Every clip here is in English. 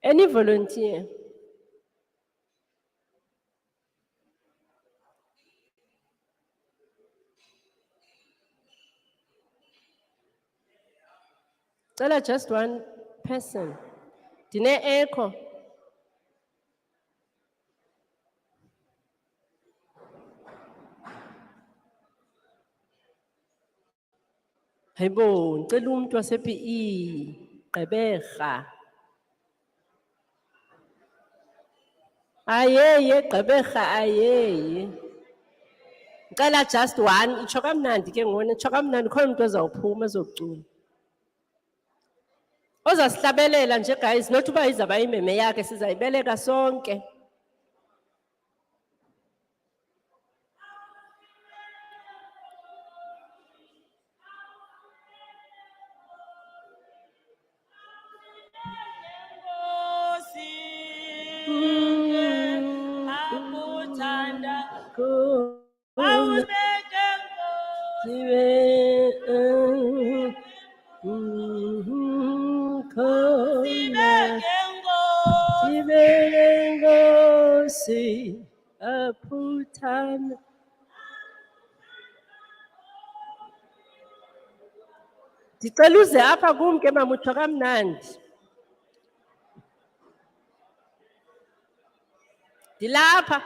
Any volunteer? Stella, just one person. Dine echo. Hayibo, ngicela umuntu wase-PE, Gqeberha. Ayeye, Gqeberha, ayeye. Ngicela just one, itsho kamnandi ke ngona, itsho kamnandi, khona umuntu ozawuphuma ezocula. Ozasihlabelela nje guys, not uba izawuba imeme yakhe, sizayibeleka sonke. Aputhanda. Ndicela uze apha kum ke mama, utsho kamnandi. Ndilapha.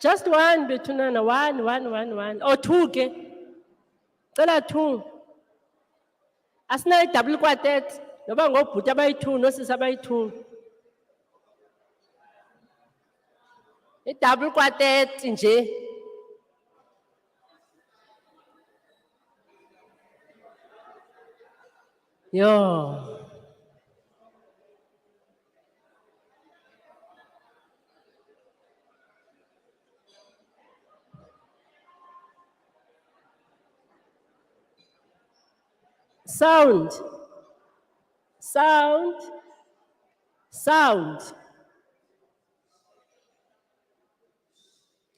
Just one bethunana, one. Oh, two ke. Cela two. Asinayo double quartet, noba ngobhuti abayi-two, nosisi abayi-two. I-double quartet nje. Yo. Sound.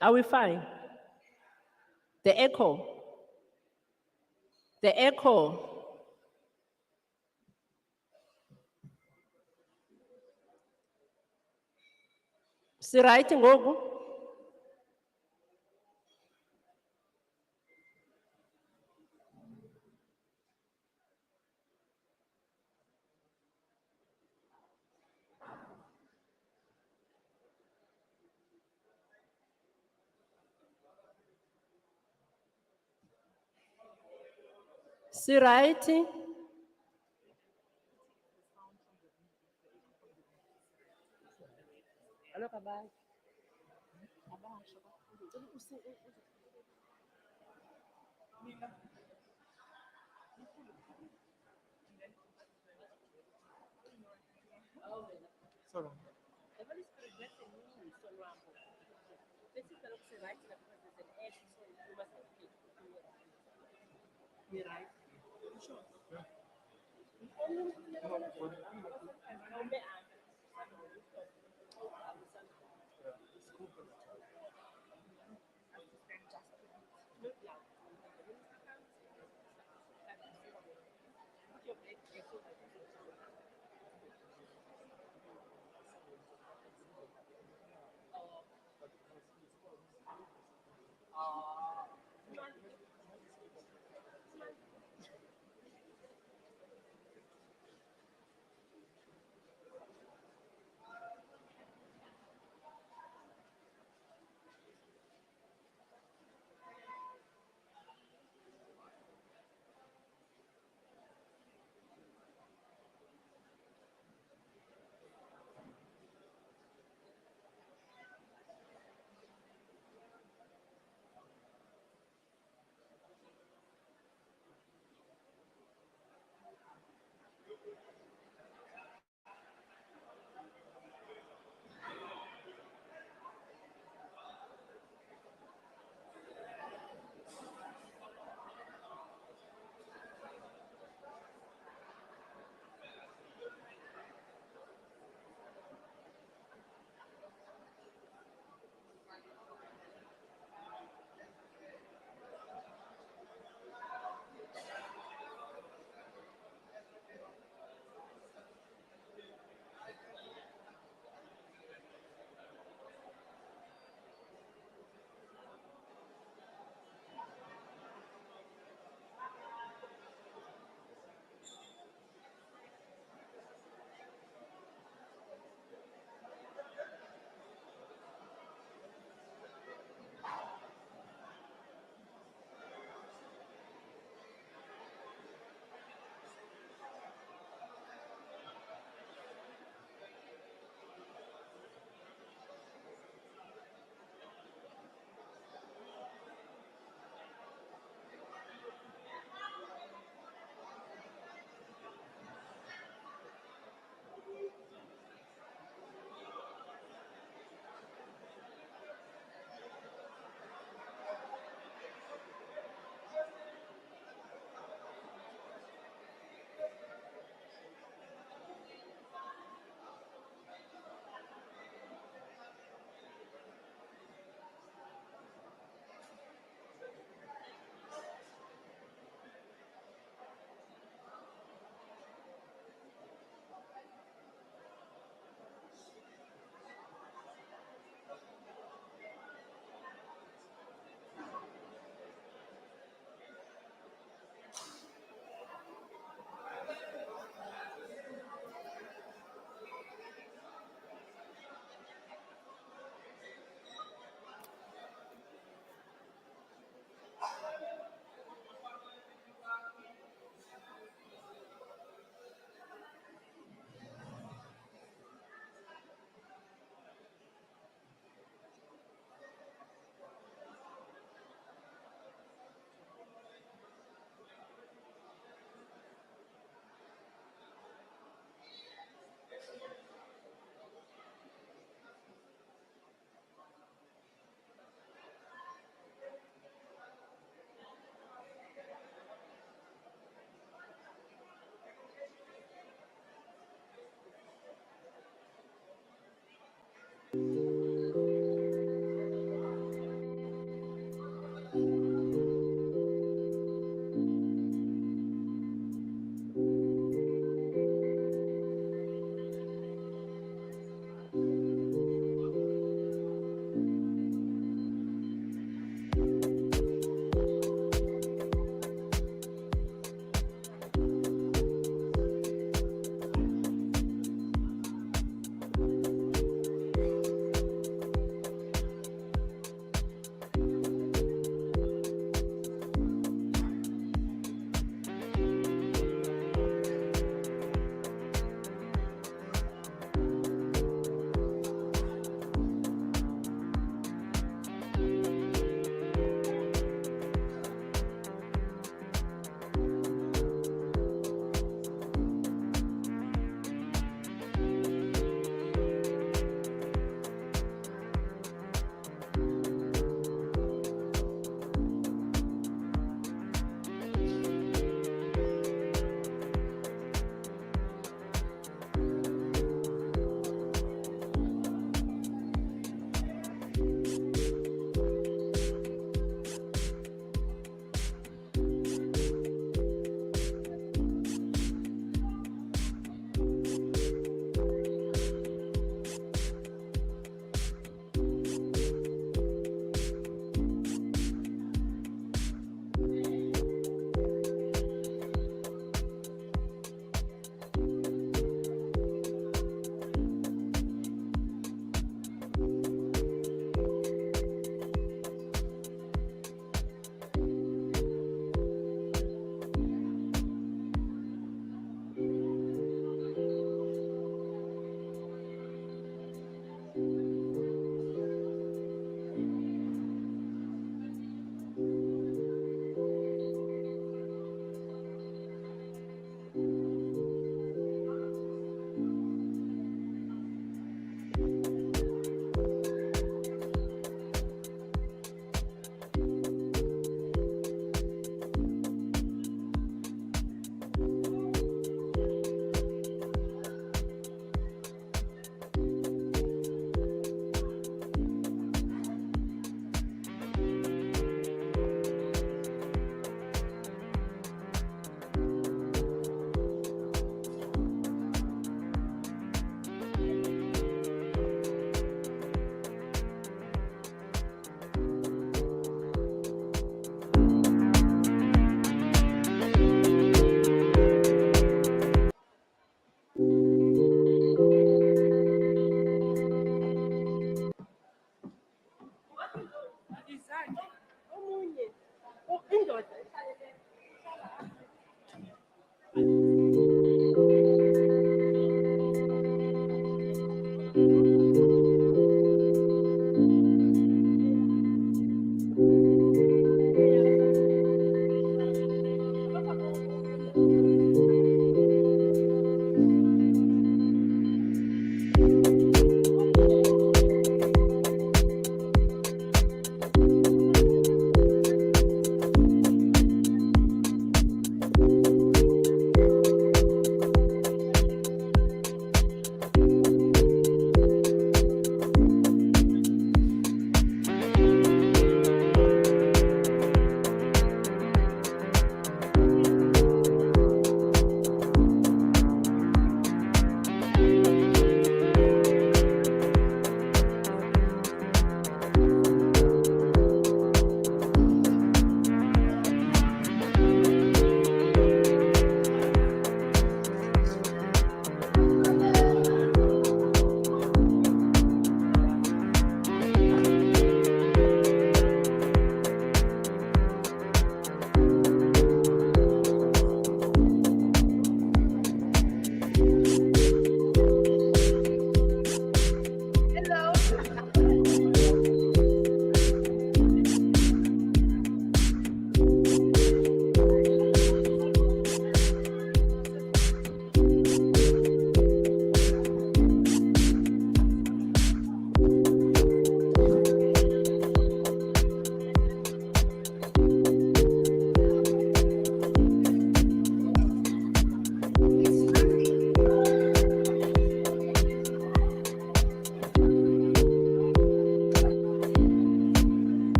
Are we fine? The echo. Siright ngoku? Siright?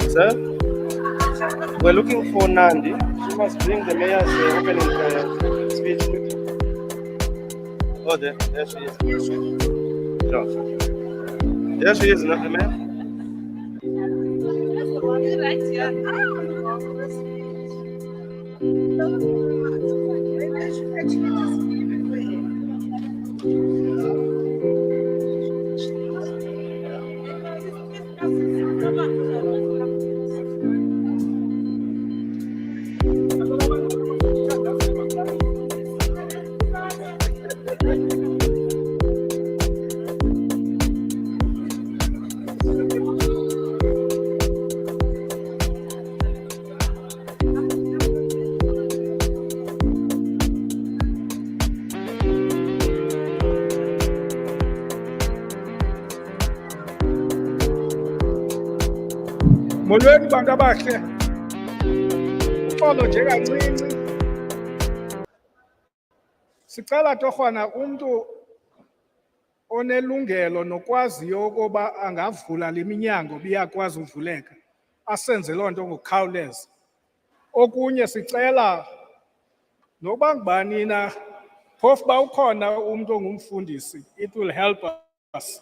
Sir, we're looking for Nandi. She must bring the mayor's opening speech quickly. Oh, there she is. Sure. There she is, not the mayor. Molweni bantu abahle. Uxolo nje kancinci. Sicela torhwana umuntu onelungelo nokwaziyo ukuba angavula leminyango biyakwazi uvuleka. Asenze loo nto ngokukhawuleza. Okunye sicela nokuba ngubani na phofu ba ukhona umuntu ongumfundisi, it will help us.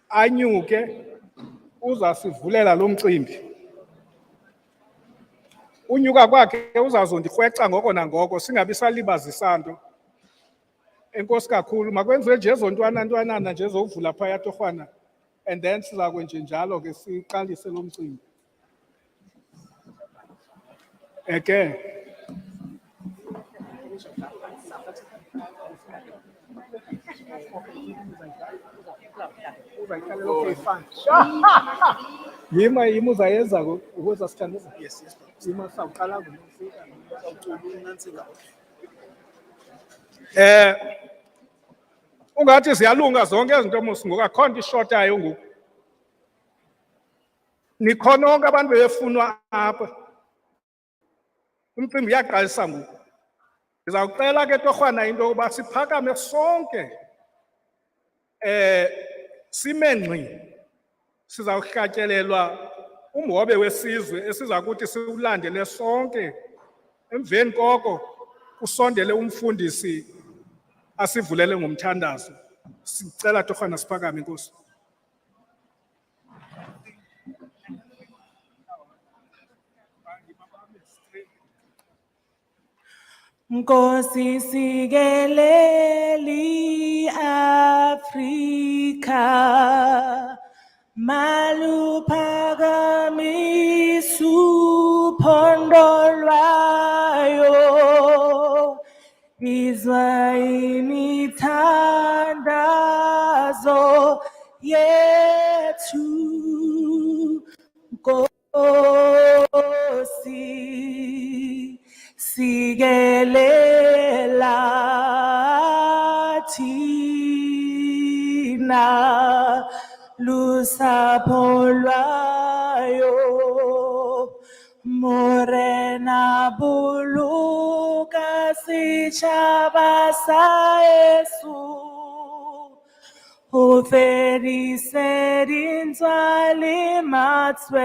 Anyuke uzasivulela lo mcimbi. Unyuka kwakhe uzazondirhweca ngoko nangoko singabi salibazisa nto. Enkosi kakhulu makwenziwe nje ezontwanantwanana nje ezovula phaya torhwana and then siza kwenje njalo ke siqalise lo mcimbi. Eke okay, fine. Yima uzayenza ukuze sithandaza. Yes. Yima sawuqala ngomfika sawucula unansika. Ungathi siyalunga zonke izinto mos ngoku akho nto ishotayo ngoku. Nikhona onke abantu befunwa apha. Umcimbi uyaqalisa ngoku. Ndizawucela ke torhwana into yokuba siphakame sonke. Simengqi sizawuhlatyelelwa umhobe wesizwe esiza kuthi siwulandele sonke. Emveni koko usondele umfundisi asivulele ngomthandazo. Sicela torhwana siphakame inkosi. Nkosi sikeleli Afrika maluphakamise uphondo lwayo izwa imithandazo yethu Nkosi sikelela thina lusapho lwayo morena buluka sitjhaba sa Yesu offerise dintswa le matshwenye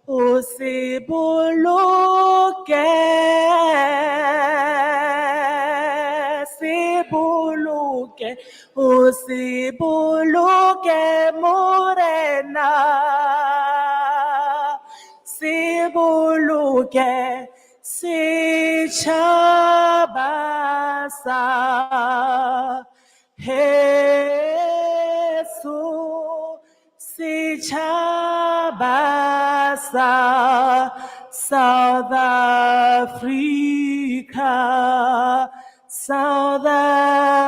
o se boloke usibuluke morena, sibuluke sichabasa, Jesu sichabasa, South Africa, South Africa.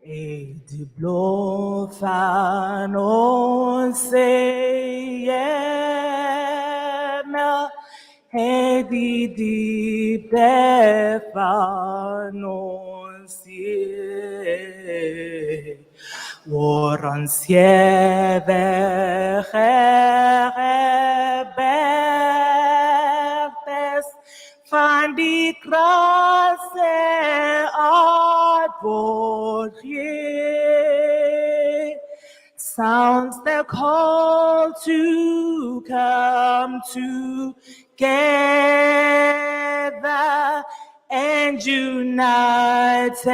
Die blåfan og sejemel, die befan og sej. Woran bertes van die krasse atwoordje. Sounds the call to come together, and united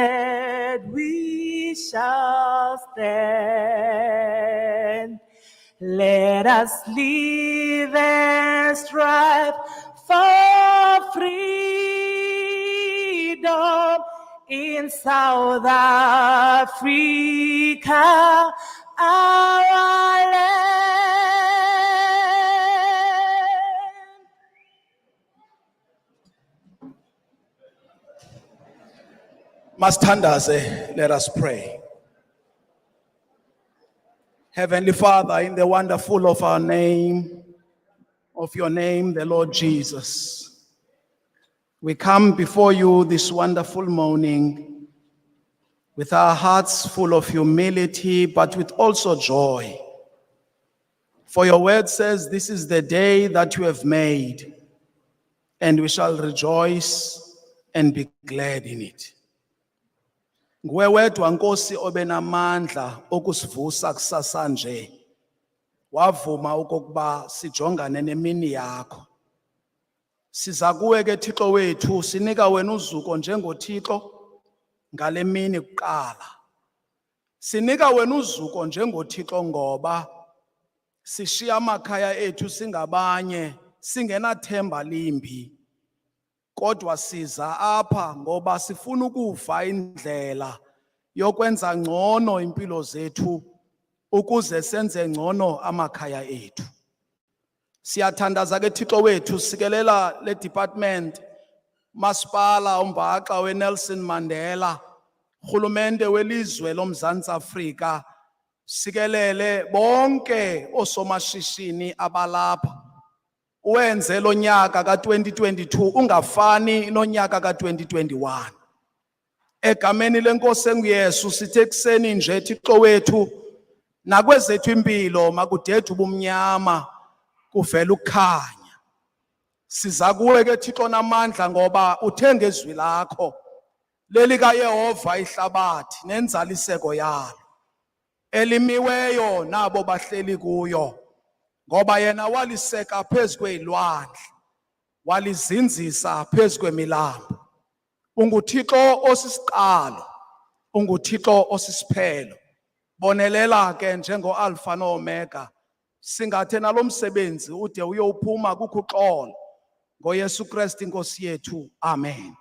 we shall stand. Let us live and strive for freedom in South Africa, our land. Masithandaze, let us pray. Heavenly Father, in the wonderful of your name, the Lord Jesus, we come before you this wonderful morning with our hearts full of humility, but with also joy. For your word says, this is the day that you have made, and we shall rejoice and be glad in it. Nguwe wedwa Nkosi obenamandla okusivusa kusasa nje, wavuma okokuba sijongane nemini yakho. Siza kuwe ke Thixo wethu, sinika wena uzuko njengoThixo ngale mini kuqala. Sinika wena uzuko njengoThixo ngoba sishiya amakhaya ethu singabanye, singenathemba limbi. Kodwa siza apha ngoba sifuna ukuva indlela yokwenza ngcono impilo zethu ukuze senze ngcono amakhaya ethu. Siyathandaza ke Thixo wethu, sikelela le department, masipala uMbaxa weNelson Mandela, urhulumente welizwe loMzantsi Afrika, sikelele bonke osomashishini abalapha. Uwenze lo nyaka ka-2022 ungafani nonyaka ka-2021. Egameni lenkosi enguYesu sithe ekuseni nje Thixo wethu, nakwezethu impilo makudede ubumnyama kuvela ukukhanya. Siza kuwe ke Thixo namandla ngoba uthe ngezwi lakho lelikaYehova ihlabathi nenzaliseko yalo, elimiweyo nabo bahleli kuyo. Ngoba yena waliseka phezu kwezilwandle, walizinzisa phezu kwemilambo. UnguThixo osisiqalo, UnguThixo osisiphelo. Bonelela ke njengo-Alpha no-Omega, singathe nalo msebenzi ude uyowuphuma kukuxolo. NgoYesu Kristu inkosi yethu, amen.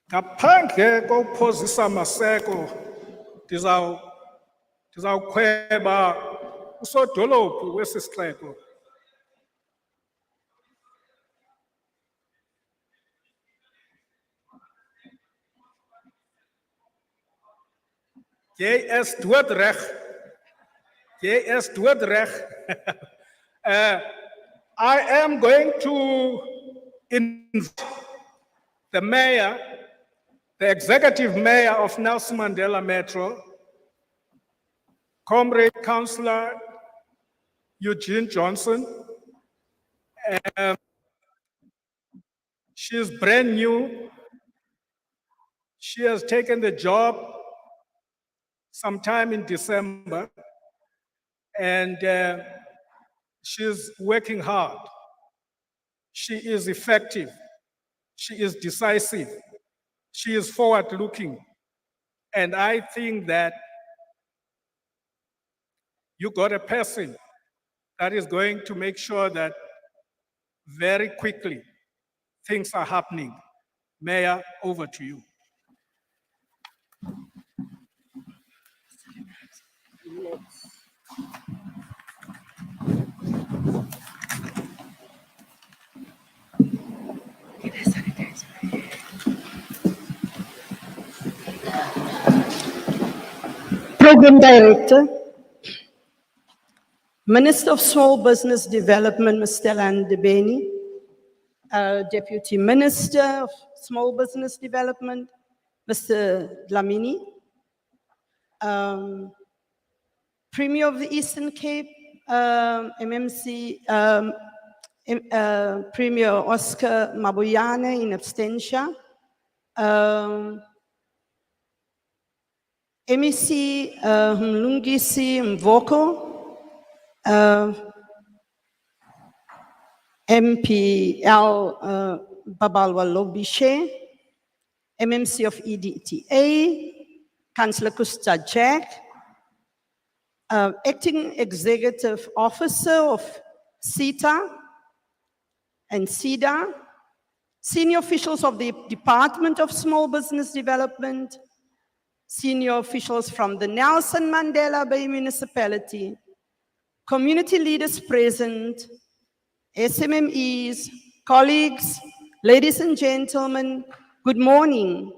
Ngaphandle kokuphozisa Maseko, ndizawukhweba usodolophu wesi sixeko. J.S. Dordrecht. I am going to invite the mayor, the executive mayor of Nelson Mandela Metro, Comrade Councillor Eugene Johnson. She's brand new She has taken the job sometime in December, and she's working hard. She is effective. She is decisive. She is forward-looking. And I think that you got a person that is going to make sure that very quickly things are happening. Mayor, over to you. Program Director, Minister of Small Business Development, Ms. Stella Ndabeni, Deputy Minister of Small Business Development, Mr. Dlamini, Premier of the Eastern Cape, MMC, Premier Oscar Mabuyane in absentia, MEC Mlungisi Mvoko, MPL Babalwa Lobishe, MMC of EDTA, Councillor Kusta Jack, Acting Executive Officer of CETA and CEDA, senior officials of the Department of Small Business Development, senior officials from the Nelson Mandela Bay Municipality, community leaders present, SMMEs, colleagues, ladies and gentlemen, good morning.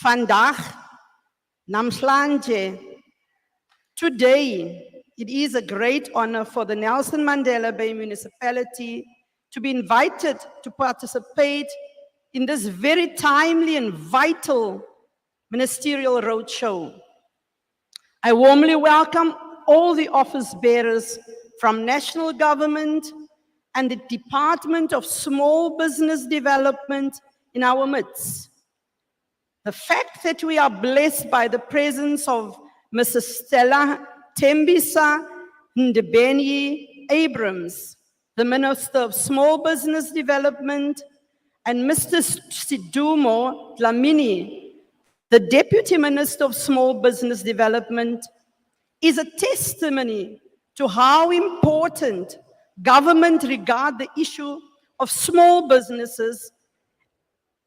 Vandag, namhlanje, today, it is a great honor for the Nelson Mandela Bay Municipality to be invited to participate in this very timely and vital ministerial roadshow. I warmly welcome all the office bearers from national government and the Department of Small Business Development in our midst. The fact that we are blessed by the presence of Mrs. Stella Ndabeni-Abrahams, the Minister of Small Business Development, and Mr. Sidumo Dlamini, the Deputy Minister of Small Business Development, is a testimony to how important government regard the issue of small businesses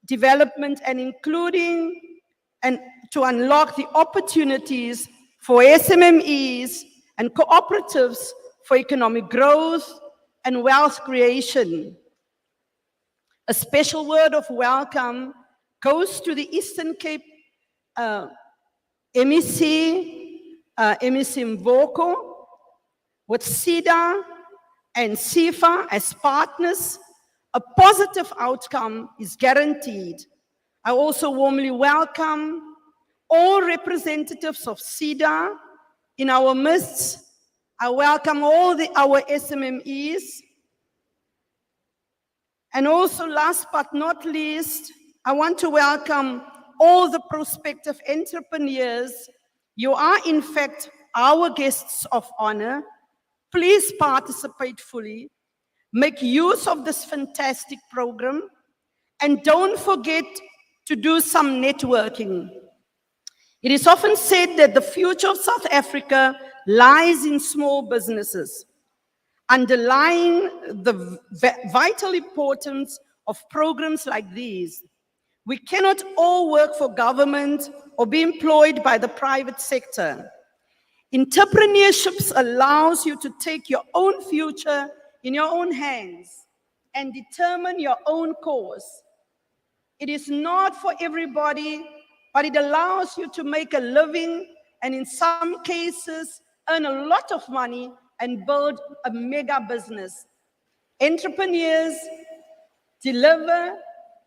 development and including and to unlock the opportunities for SMMEs and cooperatives for economic growth and wealth creation. A special word of welcome goes to the Eastern Cape MEC Mvoko, with SEDA and CIFA as partners. A positive outcome is guaranteed. I also warmly welcome all representatives of SEDA in our midst. I welcome all our SMMEs. And also, last but not least, I want to welcome all the prospective entrepreneurs. You are, in fact, our guests of honor. Please participate fully. Make use of this fantastic program. And don't forget to do some networking. It is often said that the future of South Africa lies in small businesses. Underlying the vital importance of programs like these, we cannot all work for government or be employed by the private sector. Entrepreneurship allows you to take your own future in your own hands and determine your own course. It is not for everybody, but it allows you to make a living and in some cases earn a lot of money and build a mega business. Entrepreneurs deliver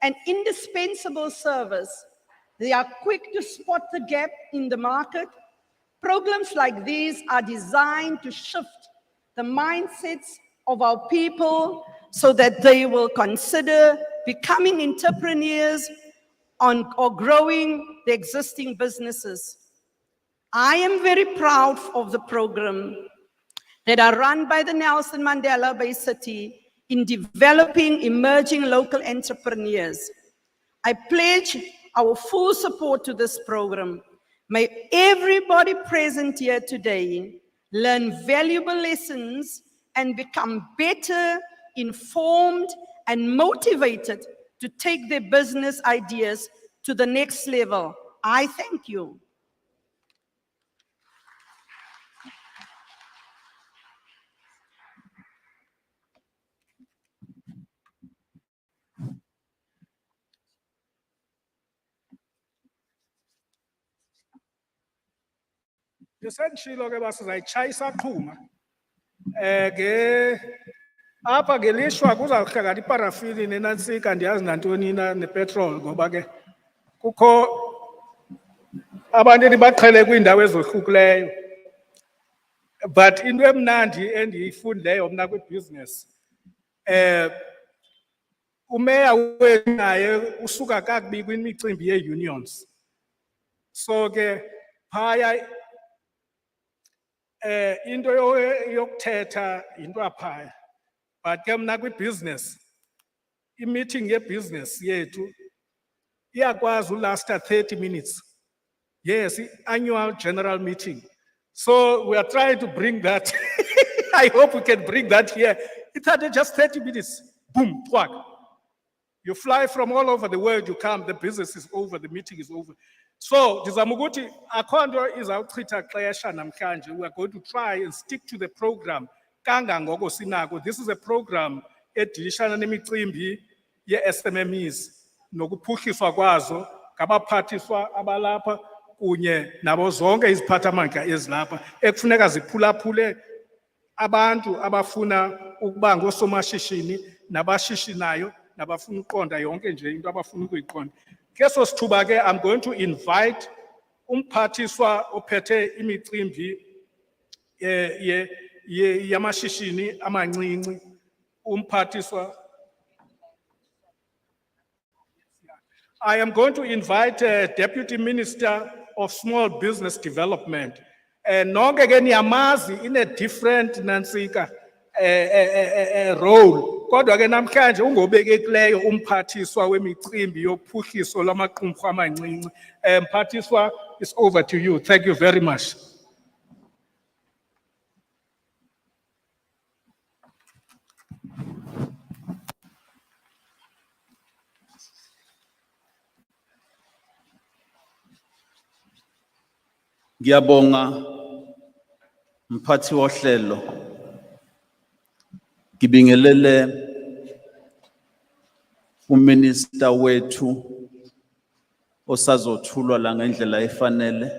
an indispensable service. They are quick to spot the gap in the market. Programs like these are designed to shift the mindsets of our people so that they will consider becoming entrepreneurs or growing the existing businesses. I am very proud of the program that are run by the Nelson Mandela Bay City in developing emerging local entrepreneurs. I pledge our full support to this program. May everybody present here today learn valuable lessons and become better informed and motivated to take their business ideas to the next level. I thank you. Ndisendishilo ke basizayitshayisa qhuma. Apha ngelishwa kuzawuhlangana iparafini nenantsika andiyazi nantoni na nepetrol ngoba ke kukho abantu endibaqhele kwiindawo ezohlukileyo. But into emnandi endiyifundileyo mna kwibusiness umeya wethu naye usuka kakubi kwimicimbi yee-unions. So ke phaya into yokuthetha into aphaya. But ke mna kwibusiness i-meeting ye-business yethu iyakwazi ulasta 30 minutes. Yes, annual general meeting. So we are trying to bring that. I hope we can bring that here. It had just 30 minutes. Boom, twag. You fly from all over the world, you come, the business is over, the meeting is over. So, Dizamuguti, Akondo is our Twitter Klesha Namkanje. We are going to try and stick to the program. Kangangogo Sinago. This is a program at Dimbi, ye SMMEs. Nogupukiswa kwazo, kabapatiswa abalapa, kunye nabozonke iziphathamandla ezilapha ekufuneka ziphulaphule abantu abafuna ukuba ngosomashishini nabashishinayo nabafuna uqonda yonke nje into abafuna ukuyiqonda. Keso sithuba ke I'm going to invite umphathiswa ophethe imicimbi yamashishini amancinci umphathiswa. I am going to invite Deputy Minister of Small Business Development. Nonke ke niyamazi in a different nansika role. Kodwa ke namhlanje ungobekekileyo umphathiswa wemicimbi yophuhliso lwamaqumrhu amancinci. Mphathiswa, it's over to you. Thank you very much. Ngiyabonga mphathi wohlelo. Ngibingelele uminister wethu osazothulwa la ngendlela efanele.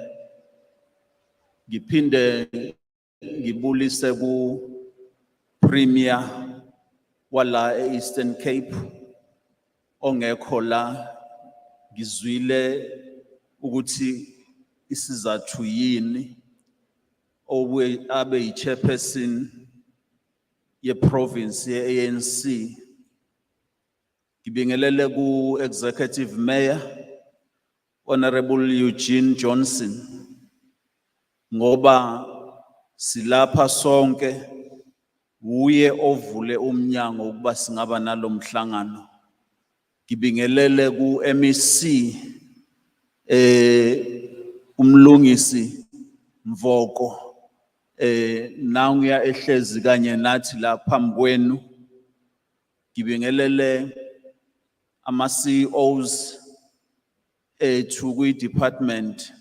Ngiphinde ngibulise ku Premier wala Eastern Cape ongekho la. Ngizwile ukuthi isizathu yini abe yi-chairperson ye-province ye-ANC. Ngibingelele ku-executive mayor Honorable Eugene Johnson ngoba silapha sonke uye ovule umnyango ukuba singaba nalomhlangano. Ngibingelele ku-MEC umlungisi Mvoko nanguya ehlezi kanye nathi la phambi kwenu. Ngibingelele ama CEOs ethu kwi department.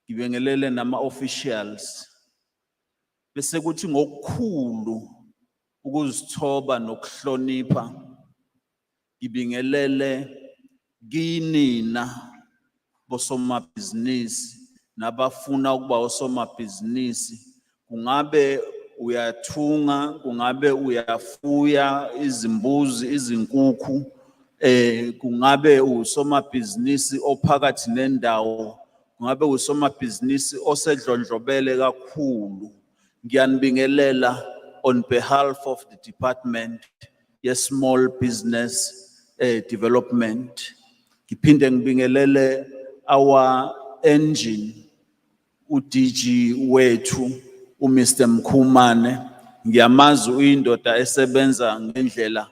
Ngibingelele nama officials. Bese kuthi ngokukhulu ukuzithoba nokuhlonipha. Ngibingelele kinina bosomabhizinisi nabafuna ukuba osomabhizinisi. Kungabe uyathunga, kungabe uyafuya izimbuzi, izinkukhu, kungabe usomabhizinisi ophakathi nendawo, kungabe usomabhizinisi osedlondlobele kakhulu. Ngiyanibingelela on behalf of the department small business development. Ngiphinde ngibingelele our engine, uDG wethu, uMr Mkhumane. Ngiyamazi uyindoda esebenza ngendlela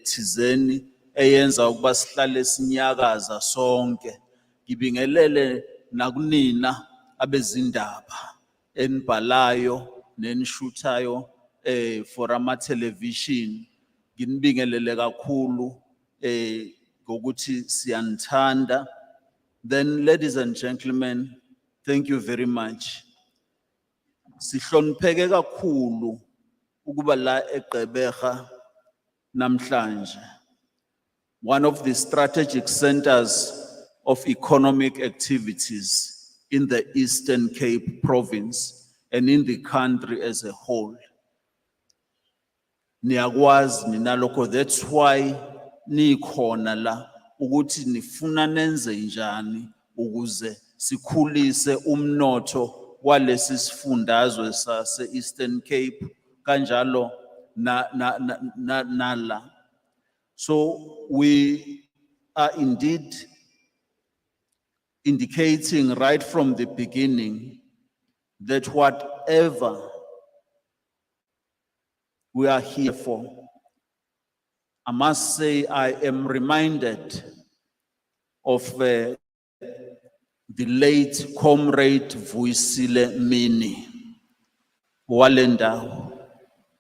thizeni eyenza ukuba sihlale sinyakaza sonke. Ngibingelele nakunina abezindaba enibhalayo nenishuthayo for ama television. Nginibingelele kakhulu ngokuthi siyanithanda. Then, ladies and gentlemen, thank you very much. Sihlonipheke kakhulu ukuba la eGqeberha namhlanje. One of the strategic centers of economic activities in the Eastern Cape province and in the country as a whole. Niyakwazi ninalokho, that's why nikhona la ukuthi nifuna nenze njani ukuze sikhulise umnotho walesi sifundazwe sase Eastern Cape kanjalo nala. So we are indeed indicating right from the beginning that whatever we are here for, I must say I am reminded of the late comrade Vuyisile Mini Walenda.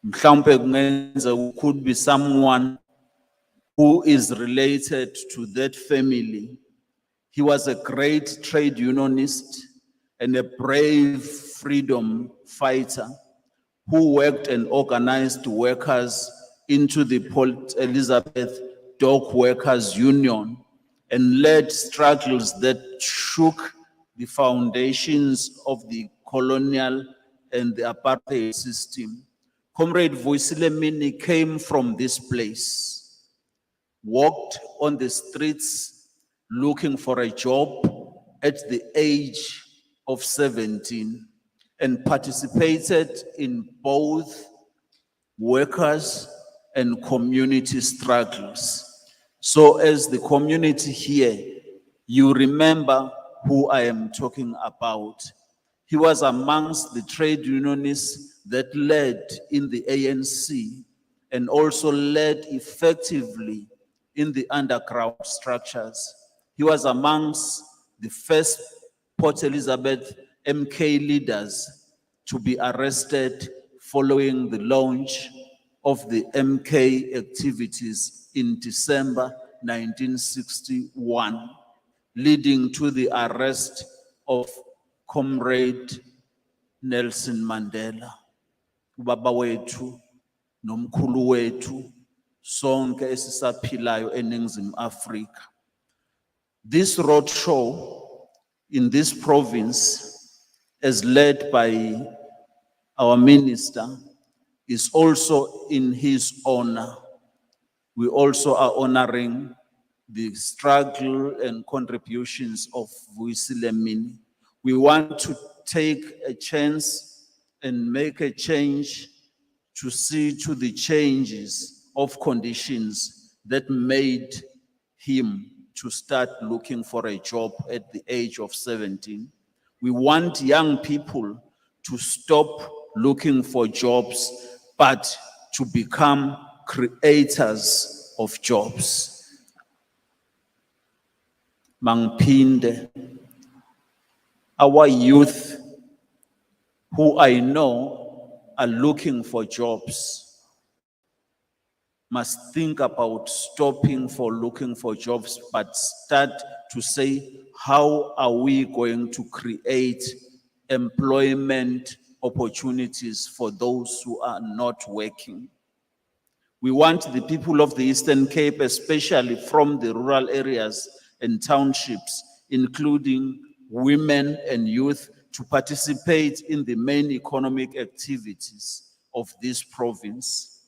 Mhlawumbe kungenza could be someone who is related to that family. He was a great trade unionist and a brave freedom fighter who worked and organized workers into the Port Elizabeth Dock Workers Union and led struggles that shook the foundations of the colonial and the apartheid system. Comrade Vuyisile Mini came from this place, walked on the streets looking for a job at the age of 17 and participated in both workers and community struggles. So as the community here, you remember who I am talking about. He was amongst the trade unionists that led in the ANC and also led effectively in the underground structures. He was amongst the first Port Elizabeth MK leaders to be arrested following the launch of the MK activities in December 1961, leading to the arrest of Comrade Nelson Mandela, ubaba wethu nomkhulu wethu sonke esisaphilayo eNingizimu Afrika. This road show in this province, as led by our minister, is also in his honor. We also are honoring the struggle and contributions of Vuyisile Mini. We want to take a chance and make a change to see to the changes of conditions that made him to start looking for a job at the age of 17. We want young people to stop looking for jobs, but to become creators of jobs. Mangpinde, our youth who I know are looking for jobs must think about stopping for looking for jobs, but start to say, how are we going to create employment opportunities for those who are not working? We want the people of the Eastern Cape, especially from the rural areas and townships, including women and youth, to participate in the main economic activities of this province.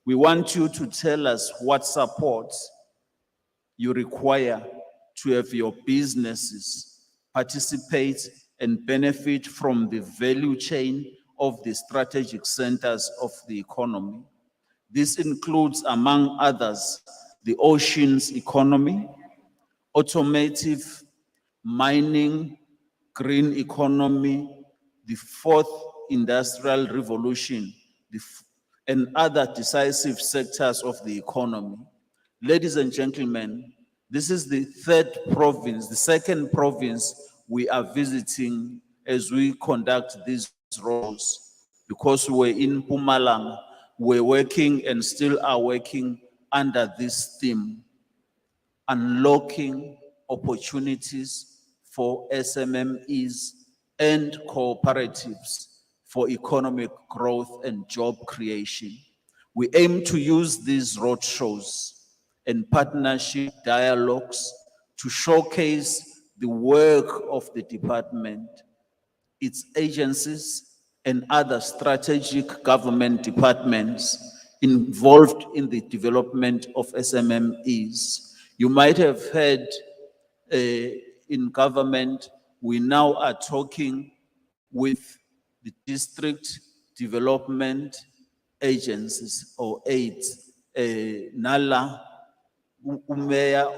We want you to tell us what support you require to have your businesses participate and benefit from the value chain of the strategic centers of the economy. This includes, among others, the oceans economy, automotive, mining, green economy, the fourth industrial revolution, and other decisive sectors of the economy. Ladies and gentlemen, this is the the second province we are visiting as we conduct these roles, because we're in Mpumalanga, we're working and still are working under this theme, unlocking opportunities for SMMEs and cooperatives for economic growth and job creation. We aim to use these roadshows and partnership dialogues to showcase the work of the department, its agencies, and other strategic government departments involved in the development of SMMEs. You might have heard in government, we now are talking with the district development agencies or aids. Nala, umeya,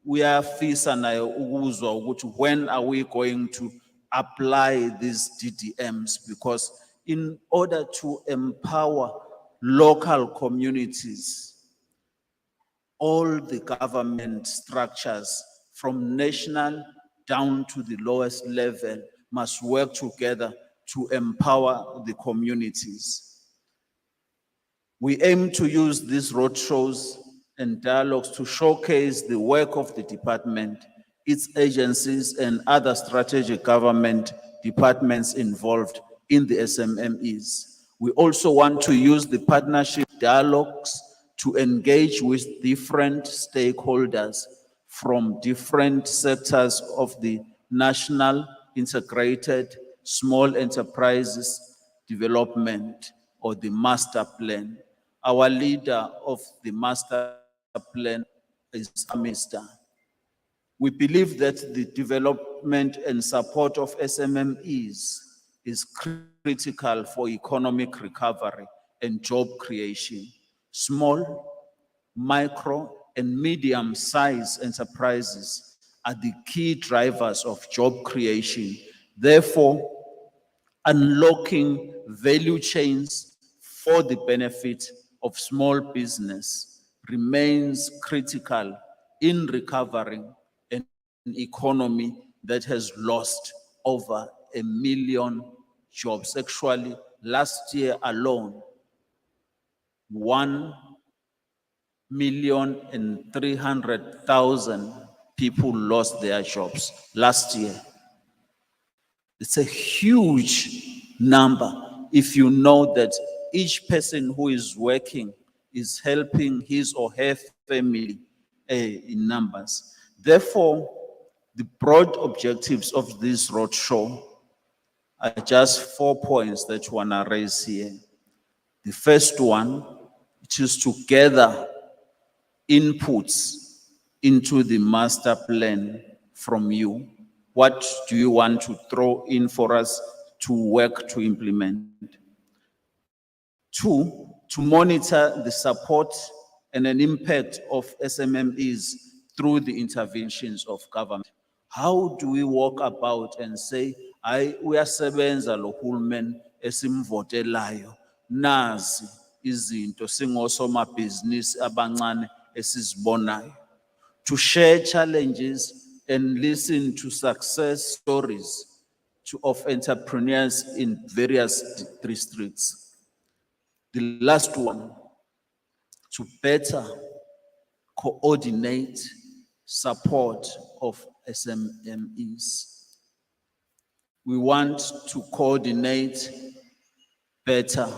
uyafisa nayo ukuzwa ukuthi when are we going to apply these DDMs, because in order to empower local communities, all the government structures from national down to the lowest level must work together to empower the communities. We aim to use these roadshows and dialogues to showcase the work of the department, its agencies, and other strategic government departments involved in the SMMEs. We also want to use the partnership dialogues to engage with different stakeholders from different sectors of the national integrated small enterprises development, or the master plan. Our leader of the master plan is Mr. We believe that the development and support of SMMEs is critical for economic recovery and job creation. Small, micro, and medium-sized enterprises are the key drivers of job creation. Therefore, unlocking value chains for the benefit of small business remains critical in recovering an economy that has lost over 1 million jobs. Actually, last year alone, 1,300,000 people lost their jobs last year. It's a huge number if you know that each person who is working is helping his or her family in numbers. Therefore, the broad objectives of this roadshow are just 4 points that you want to raise here. The first one, which is to gather inputs into the master plan from you. What do you want to throw in for us to work to implement? 2, to monitor the support and an impact of SMMEs through the interventions of government. How do we walk about and say, uyasebenza lo hulumeni esimvotelayo, nazi izinto singosomabhizinisi abancane esizibonayo? To share challenges and listen to success stories of entrepreneurs in various districts. The last one, to better coordinate support of SMMEs. We want to coordinate better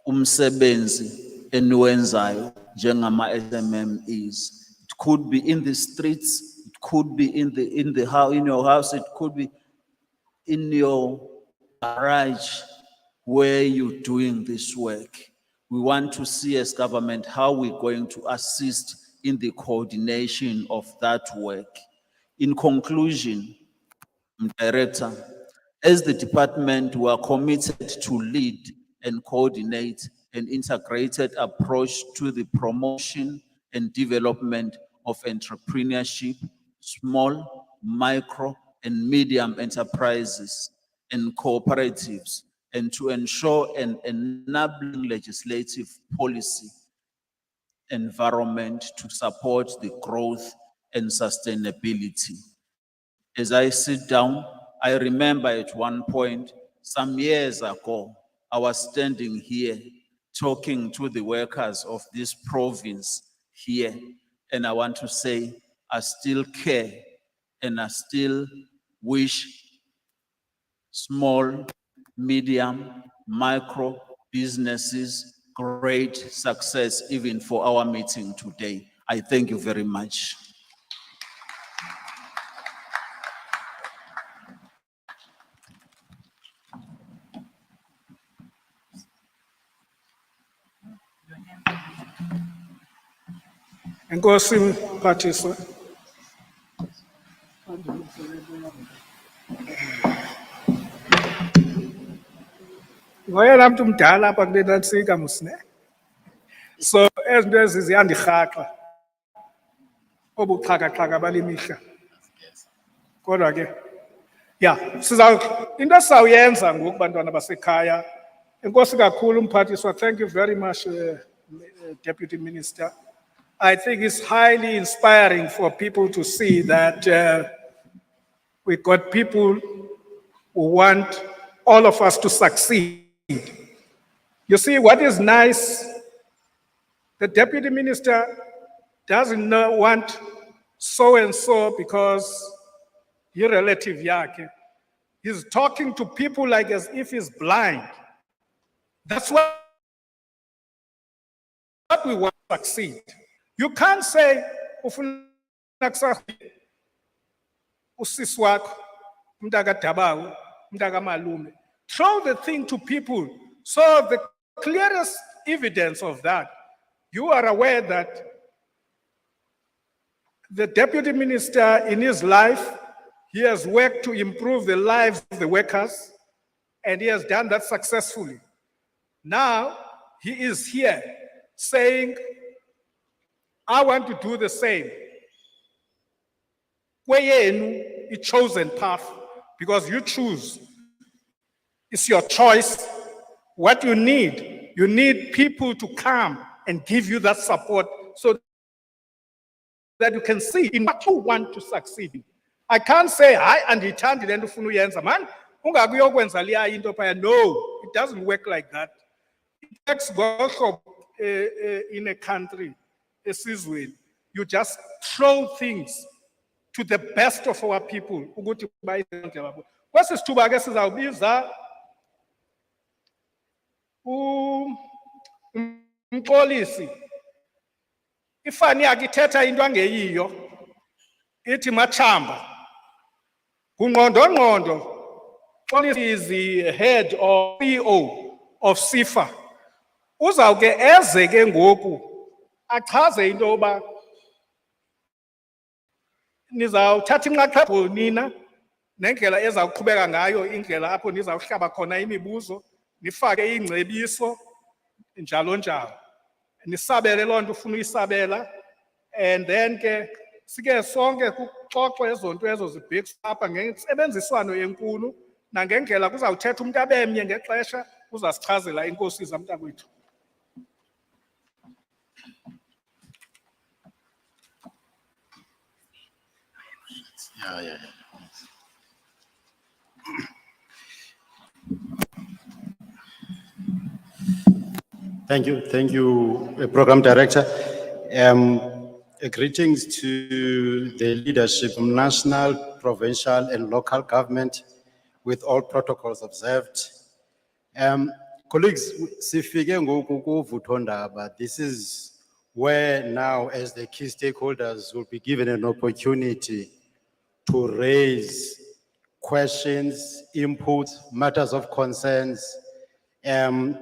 umsebenzi eniwenzayo njengama SMMEs. It could be in the streets, it could be in the house, in your house, it could be in your garage where you're doing this work. We want to see as government how we're going to assist in the coordination of that work. In conclusion, Director, as the department, we are committed to lead and coordinate an integrated approach to the promotion and development of entrepreneurship, small, micro, and medium enterprises and cooperatives, and to ensure an enabling legislative policy environment to support the growth and sustainability. As I sit down, I remember at one point, some years ago, I was standing here talking to the workers of this province here, and I want to say, I still care and I still wish small, medium, micro businesses great success even for our meeting today. I thank you very much. Enkosi Mphathiswa. Ngoyena mntu mdala apha kule ntantsika musine. So ezinto ezi ziyandirhaxa. Obuxhakaxhaka bale mihla. Kodwa ke yeah, into esizawuyenza ngoku bantwana basekhaya. Enkosi kakhulu Mphathiswa. Thank you very much, Deputy Minister. I think it's highly inspiring for people to see that we got people who want all of us to succeed. You see, what is nice, the Deputy Minister doesn't want so-and-so because you're relative yake. He's talking to people like as if he's blind. That's what we want to succeed. You can't say, ufuna usisi wakho, umntaka Dabawo, umntaka Malume. Throw the thing to people. So the clearest evidence of that, you are aware that the Deputy Minister in his life, he has worked to improve the lives of the workers, and he has done that successfully. Now, he is here saying, I want to do the same. Kweyenu, a chosen path, because you choose. It's your choice. What you need people to come and give you that support so that you can see in what you want to succeed. I can't say, I understand it, man. No, it doesn't work like that. It takes workshop in a country, a season. You just throw things to the best of our people. Kwesi sithuba ke sizawubiza umxolisi. Ifani akithetha into angeyiyo. Ithi Machamba. Kungqondo. Umxolisi is the head or CEO of SIFA. Uzawuke eze ke ngoku achaze into yoba nizawuthatha inxaxheba nina nendlela ezawuqhubeka ngayo indlela apho nizawuhlaba khona imibuzo nifake ingcebiso njalo njalo nisabele loo nto ufuna uyisabela and then ke sike sonke kuxoxwe ezonto ezo zibhekiswa apha ngentsebenziswano enkulu nangendlela kuzawuthetha umuntu abemnye ngexesha uzasichazela inkosi zamntakwethu. Yeah. Thank you, Program Director. Greetings to the leadership of national, provincial, and local government, with all protocols observed. Colleagues, but this is where now, as the key stakeholders, will be given an opportunity to raise questions, inputs, matters of concerns. Some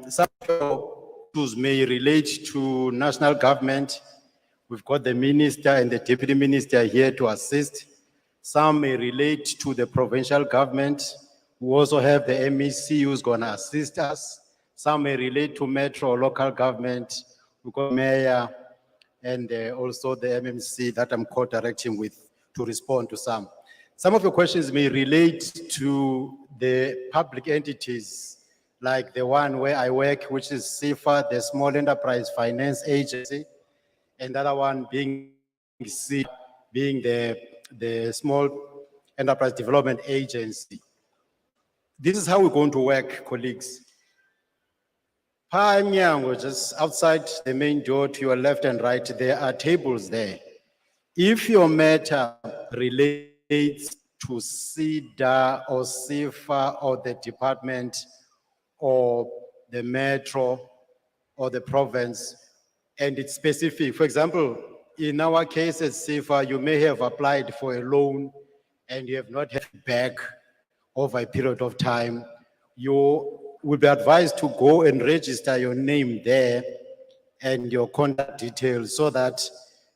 issues may relate to national government. We've got the minister and the deputy minister here to assist. Some may relate to the provincial government. We also have the MEC who's going to assist us. Some may relate to metro or local government, we got mayor, and also the MMC that I'm co-directing with to respond to some. Some of your questions may relate to the public entities, like the one where I work, which is SIFA, the Small Enterprise Finance Agency, and the other one being being the Small Enterprise Development Agency. This is how we're going to work, colleagues. Panyango, just outside the main door to your left and right, there are tables there. If your matter relates to SIDA or SIFA or the department or the metro or the province, and it's specific, for example, in our case at SIFA, you may have applied for a loan and you have not had it back over a period of time, you will be advised to go and register your name there and your contact details so that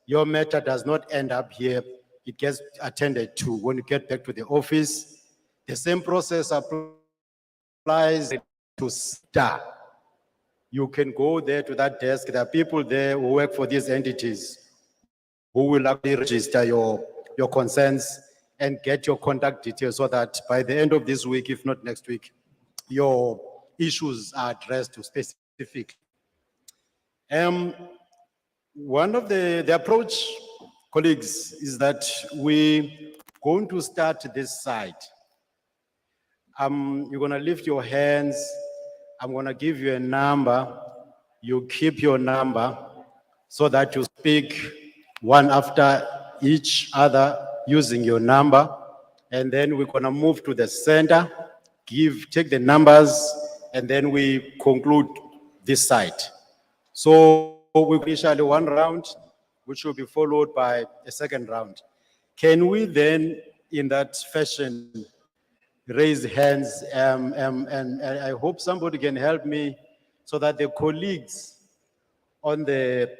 your matter does not end up here. It gets attended to when you get back to the office. The same process applies to STAR. You can go there to that desk. There are people there who work for these entities who will actually register your concerns and get your contact details so that by the end of this week, if not next week, your issues are addressed to specific. One of the approach, colleagues, is that we're going to start this side. You're gonna lift your hands. I'm gonna give you a number. You keep your number so that you speak one after each other using your number. And then we're gonna move to the center, take the numbers, and then we conclude this side. So we initially one round, which will be followed by a second round. Can we then, in that fashion, raise hands? And I hope somebody can help me so that the colleagues on the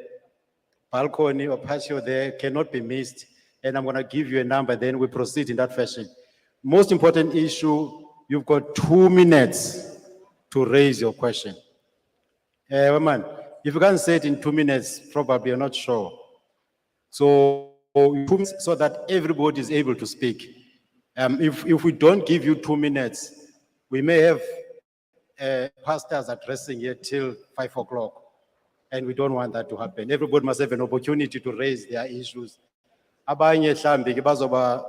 balcony or patio there cannot be missed. And I'm going to give you a number, then we proceed in that fashion. Most important issue, you've got 2 minutes to raise your question. Man, if you can't say it in 2 minutes, probably you're not sure. So, 2 minutes so that everybody is able to speak. If we don't give you 2 minutes, we may have pastors addressing here till 5 o'clock. And we don't want that to happen. Everybody must have an opportunity to raise their issues. Abanye mhlambi ke bazoba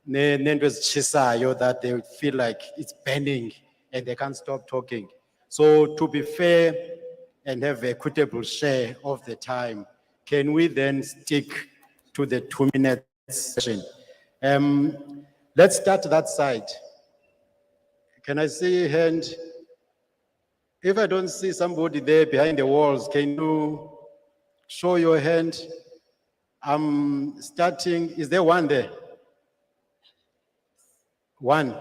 nento ezitshisayo that they feel like it's burning and they can't stop talking. So to be fair and have an equitable share of the time, can we then stick to the 2 minute session? Let's start that side. Can I see a hand? If I don't see somebody there behind the walls, can you show your hand? I'm starting, is there one there? One.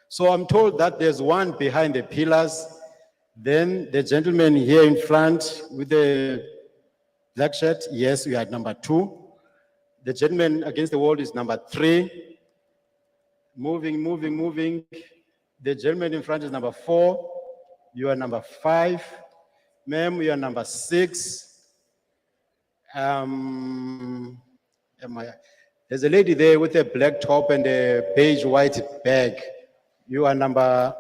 So I'm told that there's one behind the pillars. Then the gentleman here in front with the black shirt, yes, we are at number 2. The gentleman against the wall is number 3. Moving. The gentleman in front is number 4. You are number 5. Ma'am, you are number 6. There's a lady there with a black top and a beige white bag. You are number,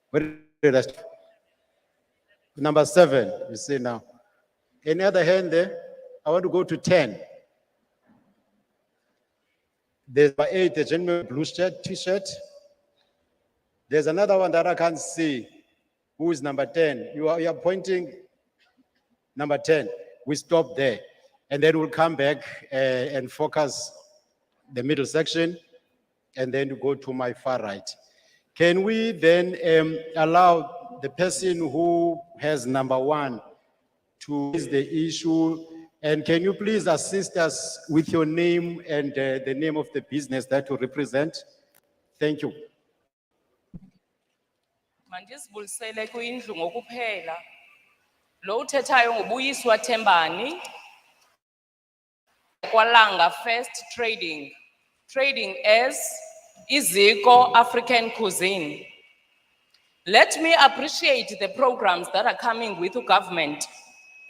where did I start? Number 7, you see now. Any other hand there? I want to go to 10. There's number 8, the gentleman blue shirt, t-shirt. There's another one that I can't see. Who is number 10? You are pointing number 10. We stop there. And then we'll come back and focus the middle section. And then go to my far right. Can we then allow the person who has number 1 to raise the issue? And can you please assist us with your name and the name of the business that you represent? Thank you. Mandisibulisele kuindlu ngokuphela. Lo uthethayo ngubuyiswa Thembani. Kwalanga First Trading as Iziko African Cuisine. Let me appreciate the programs that are coming with the government.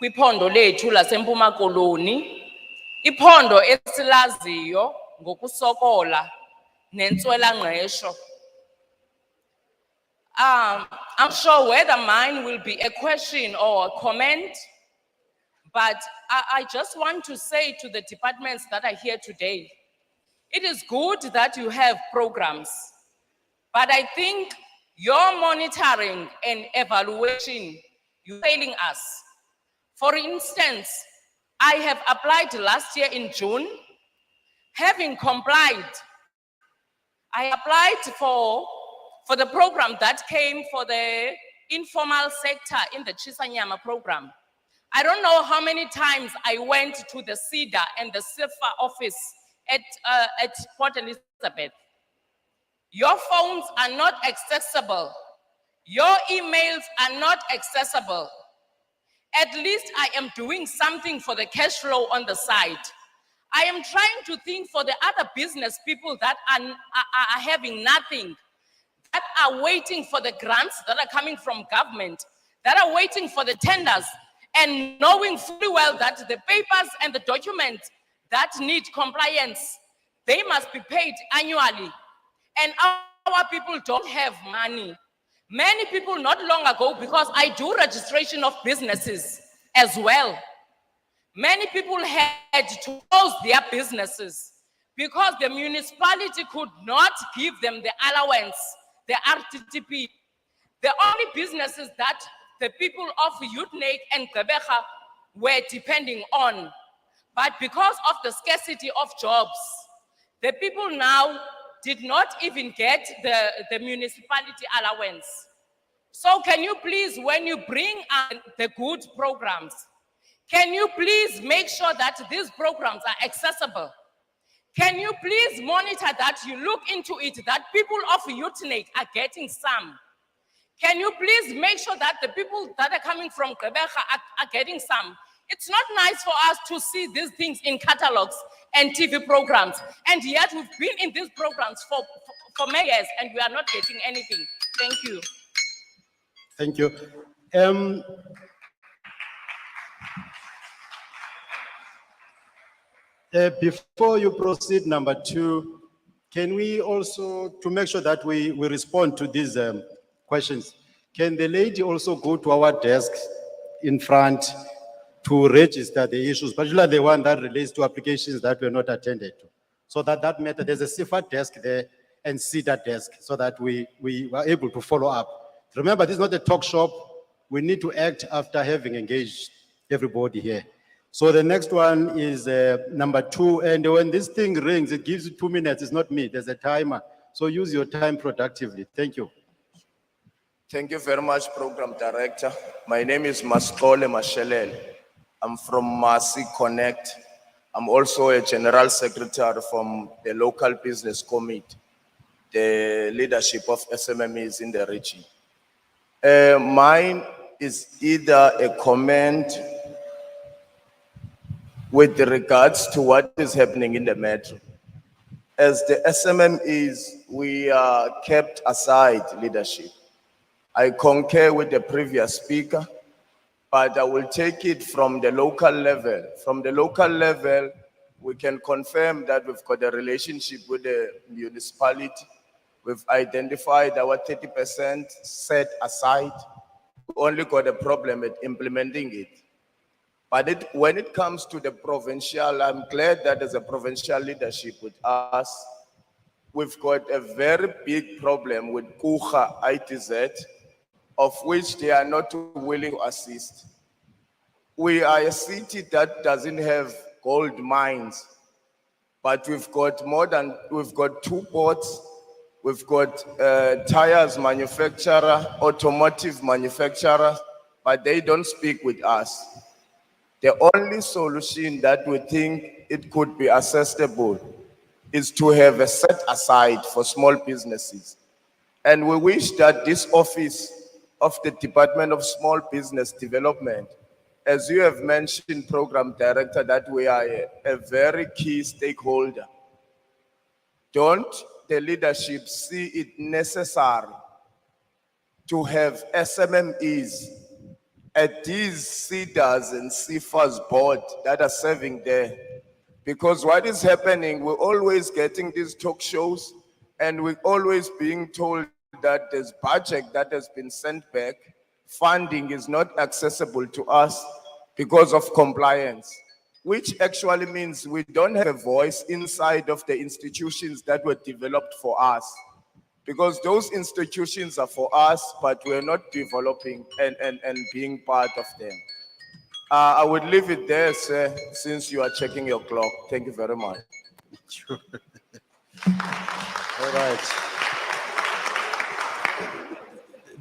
Kwiphondo lethu laseMpuma Koloni, iphondo esilaziyo ngokusokola nentswela ngqesho. I'm sure whether mine will be a question or a comment, but I just want to say to the departments that are here today, it is good that you have programs, but I think your monitoring and evaluation, you're failing us. For instance, I have applied last year in June, having complied. I applied for the program that came for the informal sector in the Chisanyama program. I don't know how many times I went to the CEDA and the CIFA office at Port Elizabeth. Your phones are not accessible. Your emails are not accessible. At least I am doing something for the cash flow on the side. I am trying to think for the other business people that are having nothing, that are waiting for the grants that are coming from government, that are waiting for the tenders, and knowing fully well that the papers and the documents that need compliance, they must be paid annually. And our people don't have money. Many people not long ago, because I do registration of businesses as well, many people had to close their businesses because the municipality could not give them the allowance, the RTTP. The only businesses that the people of Utnake and Gqeberha were depending on. But because of the scarcity of jobs, the people now did not even get the municipality allowance. So can you please, when you bring the good programs, can you please make sure that these programs are accessible? Can you please monitor that, you look into it, that people of Utnake are getting some? Can you please make sure that the people that are coming from Gqeberha are getting some? It's not nice for us to see these things in catalogs and TV programs, and yet we've been in these programs for many years and we are not getting anything. Thank you. Thank you. Before you proceed, number two, can we also, to make sure that we respond to these questions, can the lady also go to our desk in front to register the issues, particularly the one that relates to applications that were not attended to? So that matter, there's a CIFA desk there and CEDA desk so that we are able to follow up. Remember, this is not a talk shop. We need to act after having engaged everybody here. So the next one is number two. And when this thing rings, it gives you 2 minutes. It's not me. There's a timer. So use your time productively. Thank you. Thank you very much, Program Director. My name is Mascole Mashelele. I'm from Masi Connect. I'm also a General Secretary from the Local Business Committee, the leadership of SMMEs in the region. Mine is either a comment with regards to what is happening in the metro. As the SMMEs, we are kept aside leadership. I concur with the previous speaker, but I will take it from the local level. From the local level, we can confirm that we've got a relationship with the municipality. We've identified our 30% set aside. We only got a problem at implementing it. But when it comes to the provincial, I'm glad that there's a provincial leadership with us. We've got a very big problem with Kucha ITZ, of which they are not willing to assist. We are a city that doesn't have gold mines, but we've got 2 ports, we've got tires manufacturer, automotive manufacturer, but they don't speak with us. The only solution that we think it could be accessible is to have a set aside for small businesses. And we wish that this office of the Department of Small Business Development, as you have mentioned, Program Director, that we are a very key stakeholder. Don't the leadership see it necessary to have SMMEs at these CEDAs and CFAs board that are serving there. Because what is happening, we're always getting these talk shows and we're always being told that there's budget that has been sent back. Funding is not accessible to us because of compliance, which actually means we don't have a voice inside of the institutions that were developed for us. Because those institutions are for us, but we're not developing and being part of them. I would leave it there, sir, since you are checking your clock. Thank you very much. All right.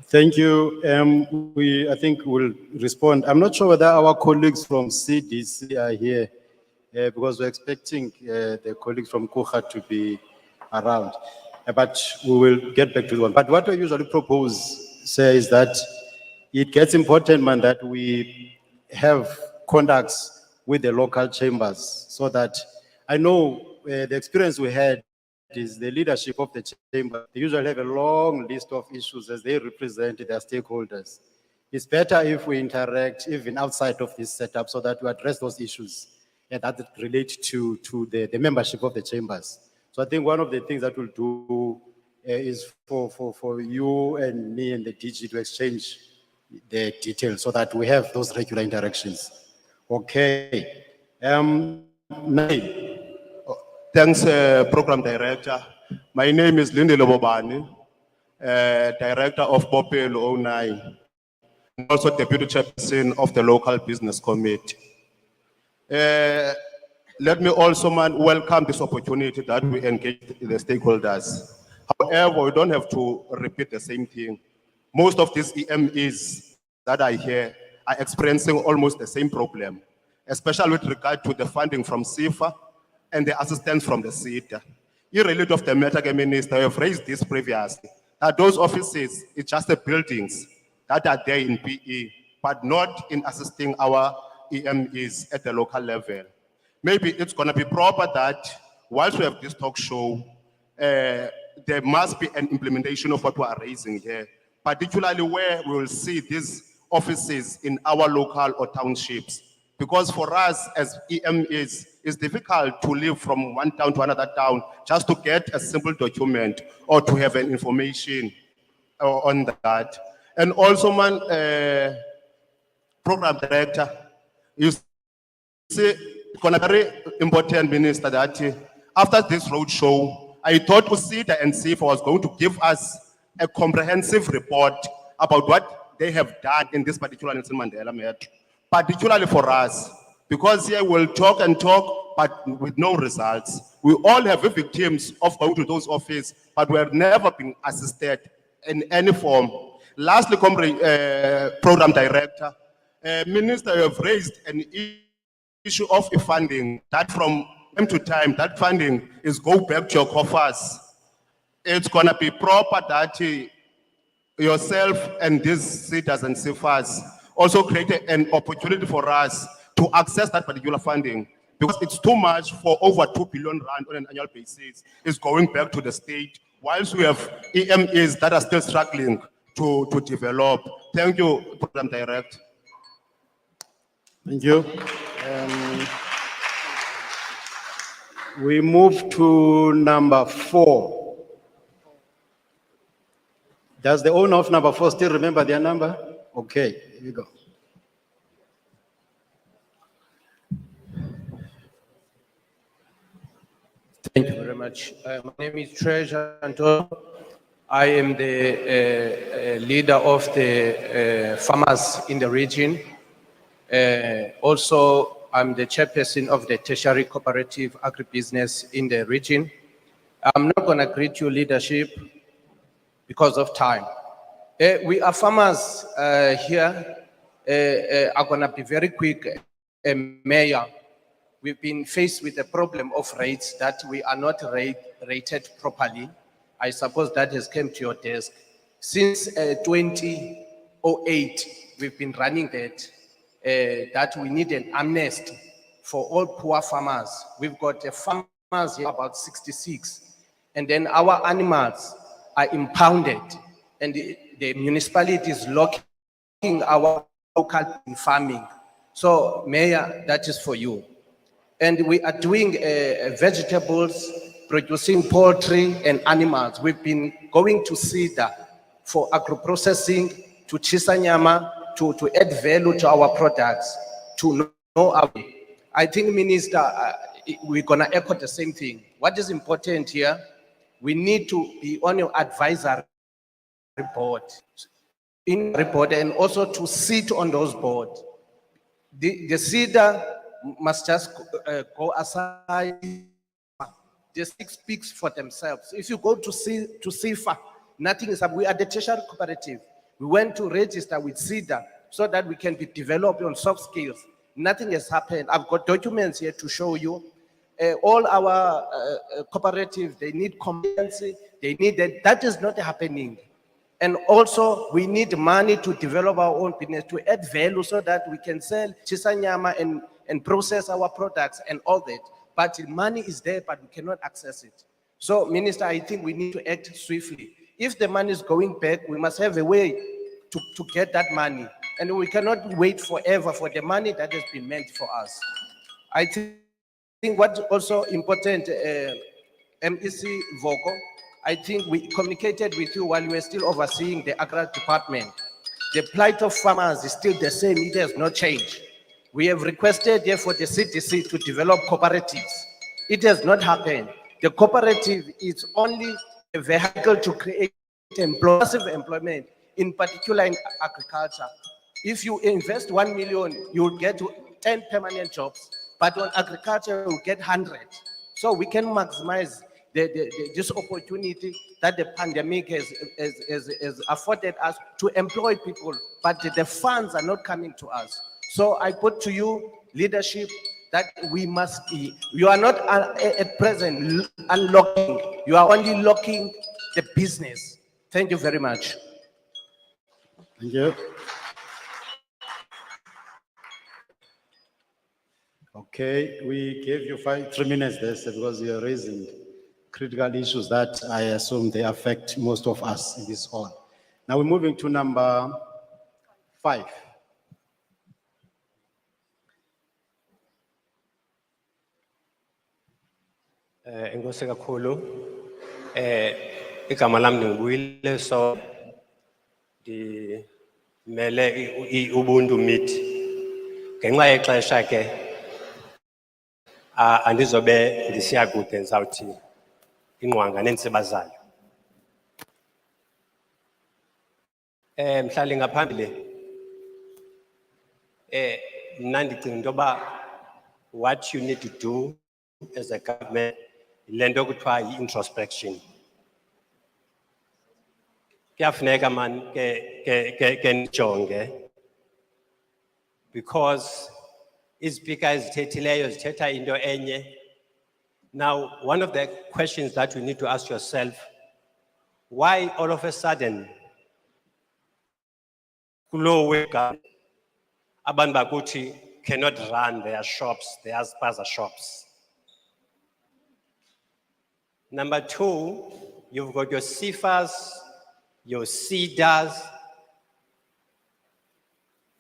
Thank you. I think we'll respond. I'm not sure whether our colleagues from CDC are here because we're expecting the colleagues from Kuha to be around. But we will get back to the one. But what I usually propose, sir, is that it gets important, man, that we have contacts with the local chambers so that I know the experience we had is the leadership of the chamber. They usually have a long list of issues as they represent their stakeholders. It's better if we interact even outside of this setup so that we address those issues and that relate to the membership of the chambers. So I think one of the things that we'll do is for you and me and the DG to exchange the details so that we have those regular interactions. Okay. Name. Thanks, Program Director. My name is Lindy Lobobani, Director of Popelo 09, and also Deputy Chairperson of the Local Business Committee. Let me also welcome this opportunity that we engage the stakeholders. However, we don't have to repeat the same thing. Most of these EMEs that I hear are experiencing almost the same problem, especially with regard to the funding from CIFA and the assistance from the CETA. Irrelevant of the matter, Minister, I have raised this previously, that those offices, it's just the buildings that are there in PE, but not in assisting our EMEs at the local level. Maybe it's gonna be proper that whilst we have this talk show, there must be an implementation of what we are raising here, particularly where we will see these offices in our local or townships. Because for us as EMEs, it's difficult to live from one town to another town just to get a simple document or to have an information on that. And also, Program Director, you see, it's gonna be very important, Minister, that after this roadshow, I thought USIDA and CIFA was going to give us a comprehensive report about what they have done in this particular Nelson Mandela Metro, particularly for us, because here we'll talk and talk, but with no results. We all have been victims of going to those offices, but we have never been assisted in any form. Lastly, Program Director, Minister, you have raised an issue of funding that from time to time, that funding is go back to your coffers. It's gonna be proper that yourself and these CEDAs and CFAs also create an opportunity for us to access that particular funding, because it's too much for over 2 billion rand on an annual basis. It's going back to the state, whilst we have EMEs that are still struggling to develop. Thank you, Program Director. Thank you. We move to number 4. Does the owner of number 4 still remember their number? Okay, here we go. Thank you very much. My name is Treasure Antonio. I am the leader of the farmers in the region. Also, I'm the chairperson of the tertiary cooperative agribusiness in the region. I'm not going to greet your leadership because of time. We are farmers here. Are going to be very quick. Mayor, we've been faced with the problem of rates that we are not rated properly. I suppose that has come to your desk. Since 2008, we've been running that we need an amnesty for all poor farmers. We've got farmers here about 66, and then our animals are impounded, and the municipality is locking our local farming. So Mayor, that is for you. And we are doing vegetables, producing poultry and animals. We've been going to Sida for agro-processing, to Chisanyama, to add value to our products, to know our. I think, Minister, we're gonna echo the same thing. What is important here, we need to be on your advisory board, and also to sit on those boards. The Sida must just go aside. The six speaks for themselves. If you go to SIFA, nothing is up. We are the tertiary cooperative. We went to register with SIDA so that we can be developed on soft skills. Nothing has happened. I've got documents here to show you. All our cooperatives, they need competency, they need that. That is not happening. And also, we need money to develop our own business, to add value so that we can sell Chisanyama and process our products and all that. But the money is there, but we cannot access it. So, Minister, I think we need to act swiftly. If the money is going back, we must have a way to get that money. And we cannot wait forever for the money that has been meant for us. I think what's also important, MEC Voko, I think we communicated with you while we were still overseeing the agri department. The plight of farmers is still the same, it has not changed. We have requested here for the CDC to develop cooperatives. It has not happened. The cooperative is only a vehicle to create passive employment, in particular in agriculture. If you invest 1 million, you will get 10 permanent jobs, but on agriculture, you will get 100. So we can maximize this opportunity that the pandemic has afforded us to employ people, but the funds are not coming to us. So I put to you, leadership, that we must be, you are not at present unlocking, you are only locking the business. Thank you very much. Thank you. Okay, we gave you 3 minutes there sir, because you are raising critical issues that I assume they affect most of us in this hall. Now we're moving to number 5. Enkosi kakhulu, igama lami ngibuyile so dimele ubuntu meet ngenxa yexesha ke andizobe ndisiya kude ndizawuthi ingqwanga nentsiba zayo. Mhlali ngaphambili mna ndicinga into yoba what you need to do as a government le nto kuthiwa yi-introspection. Kuyafuneka man ke nijonge because izipika ezithethileyo zithetha into enye. Now, one of the questions that you need to ask yourself, why all of a sudden kulo weka abantu bakuthi cannot run their shops, their spaza shops? Number 2, you've got your CFAs, your CEDAs.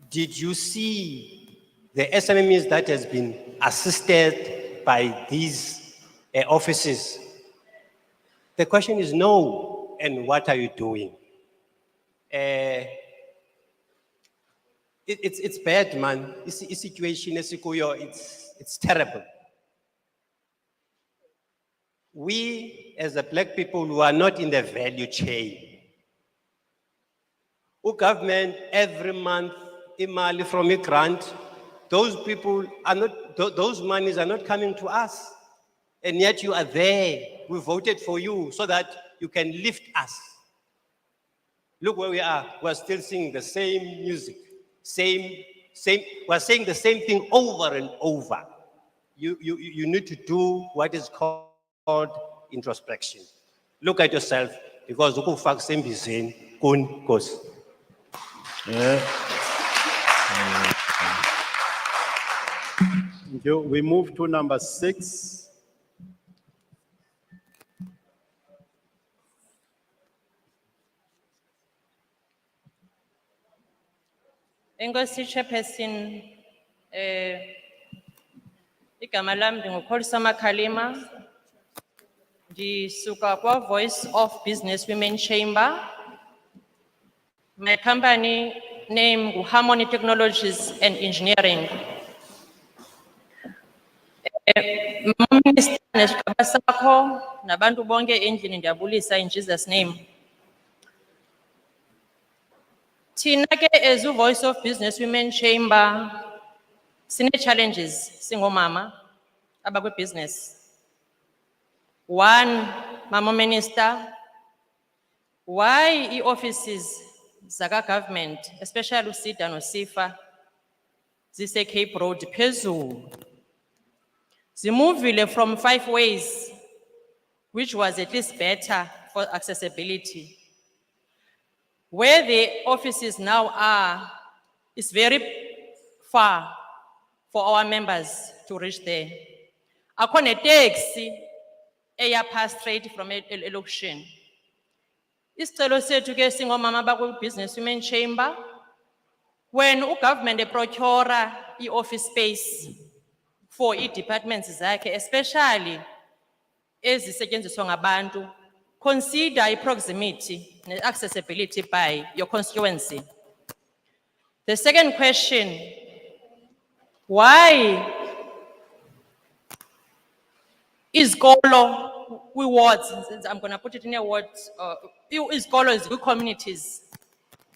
Did you see the SMMEs that has been assisted by these offices? The question is no, and what are you doing? It's bad, man. It's situation, it's terrible. We, as the black people who are not in the value chain, who government every month, imali from a grant, those people are not, those monies are not coming to us. And yet you are there. We voted for you so that you can lift us. Look where we are. We're still singing the same music, we're saying the same thing over and over. You need to do what is called introspection. Look at yourself, because you can same bizin kun goes. Thank you. We move to number 6. Enkosi Chairperson, igama lami ndinguKholisama Khalima. Ndisuka kwa Voice of Business Women Chamber. My company name ngu Harmony Technologies and Engineering. Mama Minister nesigaba sakho nabantu bonke endlini ndiyabulisa in Jesus name. Thina ke as Voice of Business Women Chamber sine challenges singomama abakwe business. One, Mama Minister, why offices zaka government, especially uSida noSifa, zise Cape Road phezulu. Zimuvile from 5 ways, which was at least better for accessibility. Where the offices now are is very far for our members to reach there. Akone taxi eya pass straight from election. Isicelo sethu ke singomama bakwe Business Women Chamber, when government procure office space for departments zakhe, especially ezisetshenziswa ngabantu, consider proximity and accessibility by your constituency. The second question, why is Golo, we wards, I'm going to put it in a word, is Golo is good communities.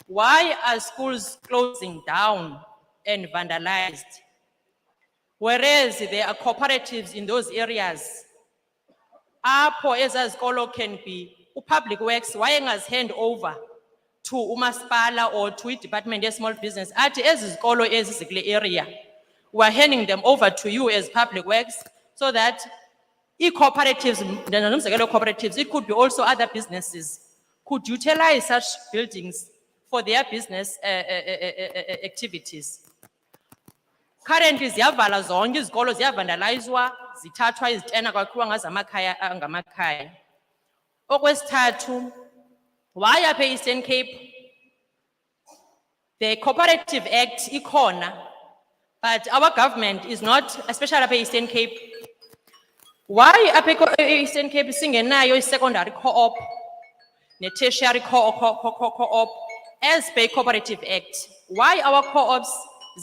Why are schools closing down and vandalized? Whereas there are cooperatives in those areas. Apho ezazikolo can be public works, why engazi hand over to umasipala or to department of small business. Ati ezizikolo ezizikule area, we're handing them over to you as public works so that cooperatives, cooperatives, it could be also other businesses, could utilize such buildings for their business activities. Currently, ziyavala zonke izikolo ziyavandalizwa, zithathwa izitena kwakhiwa ngazamakhaya angamakhaya. Okwesithathu, why apha Eastern Cape? The Cooperative Act ikhona, but our government is not, especially apha Eastern Cape. Why apha Eastern Cape singenayo secondary co-op, ne tertiary co-op as per Cooperative Act? Why our co-ops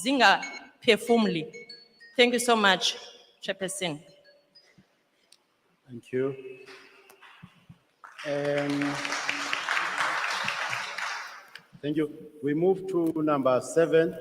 zinga perfumly? Thank you so much, Chairperson. Thank you. Thank you. We move to number 7.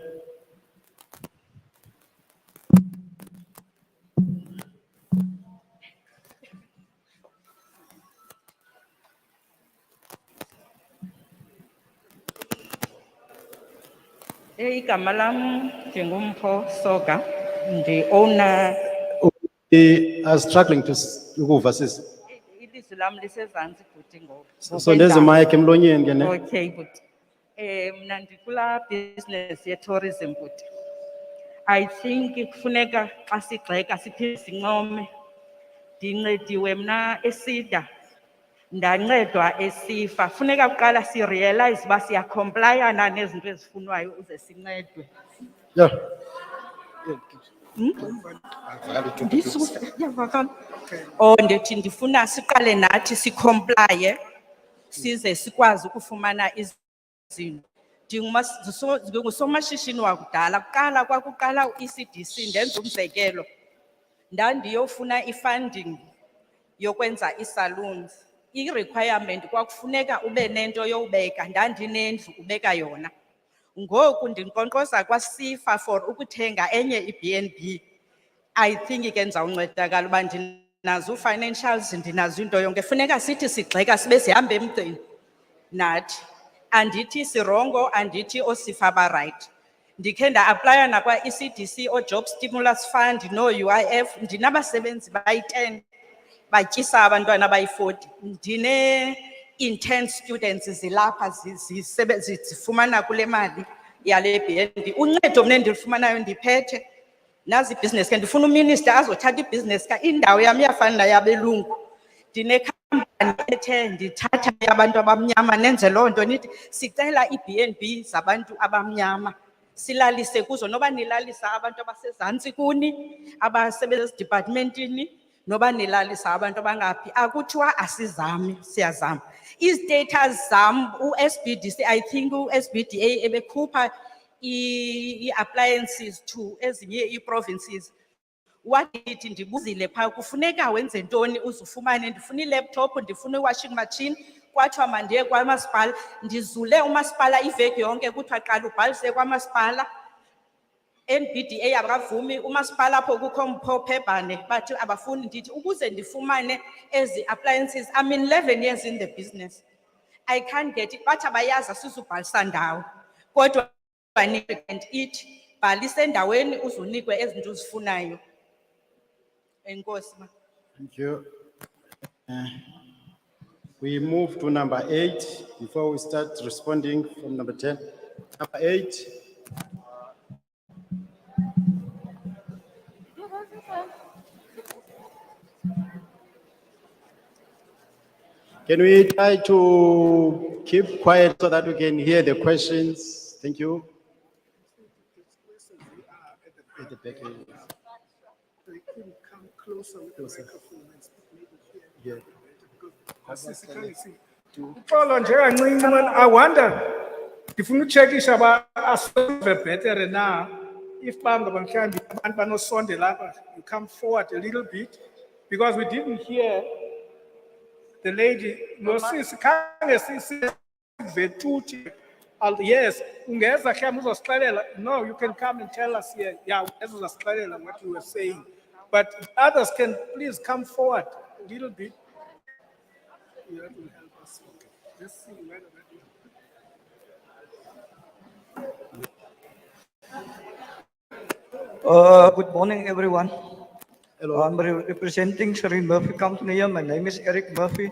Igama lam ndinguMpho Soga, ndi-owner We are struggling to ukuva sisi. ilizwi lam lisezantsi bhuti ngoku. Sondeza imic emlonyeni ke ne. Okay bhuti. Mna ndikula business ye-tourism bhuti. I think kufuneka xa sigxeka siphinde sincome. Ndincediwe mna eSida, ndancedwa eSifa. Funeka kuqala si-realize uba siyacomplyana nezinto ezifunwayo uze sincedwe. Yeah. Oh, ndithi ndifuna siqale nathi sicomplye size sikwazi ukufumana izinto. Ndingusomashishini wakudala, kwakuqala u-ECDC, ndenza umzekelo. Ndandiyofuna i-funding yokwenza ii-saloons. I-requirement kwakufuneka ube nento yobeka, ndandinendlu ubeka yona. Ngoku ndinkqonkqoza kwaSifa for ukuthenga enye i-B&B. I think ikenza uncedakala uba ndinazo financials, ndinazo into yonke. Funeka sithi sigxeka sibe sihamba emgceni nathi. Andithi sirongo, andithi oSifa ba right. Ndikhe nda-aplya nakwa ECDC o Job Stimulus Fund no UIF, ndinabasebenzi bayi-10 batyisa abantwana bayi-40. Ndine-10 students zilapha zifumana kule mali yale B&B. Uncedo mna endilifumanayo ndiphethe nazi business ke ndifuna uminister azothatha ibusiness ka indawo yami iyafana nayabelungu. Ndinekhampani ethe ndithatha abantu abamnyama nenze loo nto nithi sicela i-B&B zabantu abamnyama silalise kuzo noba nilalisa abantu abasezantsi kuni abasebenza ezidepartmentini noba nilalisa abantu abangaphi akuthiwa asizami siyazama i-status zam u-SBDC I think u-SBDA ebekhupha i-appliances to ezinye ii-provinces wathi ndibuzile phaa kufuneka wenze ntoni uzufumane ndifuna i-laptop ndifuna i-washing machine kwathiwa mandiye kwamasipala ndizule umasipala iveki yonke kuthiwa qala ubhalise kwamasipala NBDA abavumi umasipala apho kukho mphophebane bathi abafuni ndithi ukuze ndifumane ezi appliances I'm in 11 years in the business I can't get it bathi abayazi asizubhalisa ndawo kodwa and it bhalisa endaweni uzunikwe ezinto uzifunayo enkosi ma. Thank you. We move to number 8 before we start responding from number 10. Number 8. Can we try to keep quiet so that we can hear the questions? Thank you. At the back. Come closer with the microphone and speak maybe here. Uxolo nje kancinci man I wonder ndifuna ucheckisha ba asove better na if banga mhlawumbi abantu banosondela lapha you come forward a little bit because we didn't hear the lady no sisi khange sisi vetuthi yes ungeza mhlawumbi uzosixelela no you can come and tell us here yeah uzosixelela what you were saying but others can please come forward a little bit. You have to help us. Okay. Let's see whether Good morning, everyone. Hello. I'm representing Sri Murphy Company here. My name is Eric Murphy.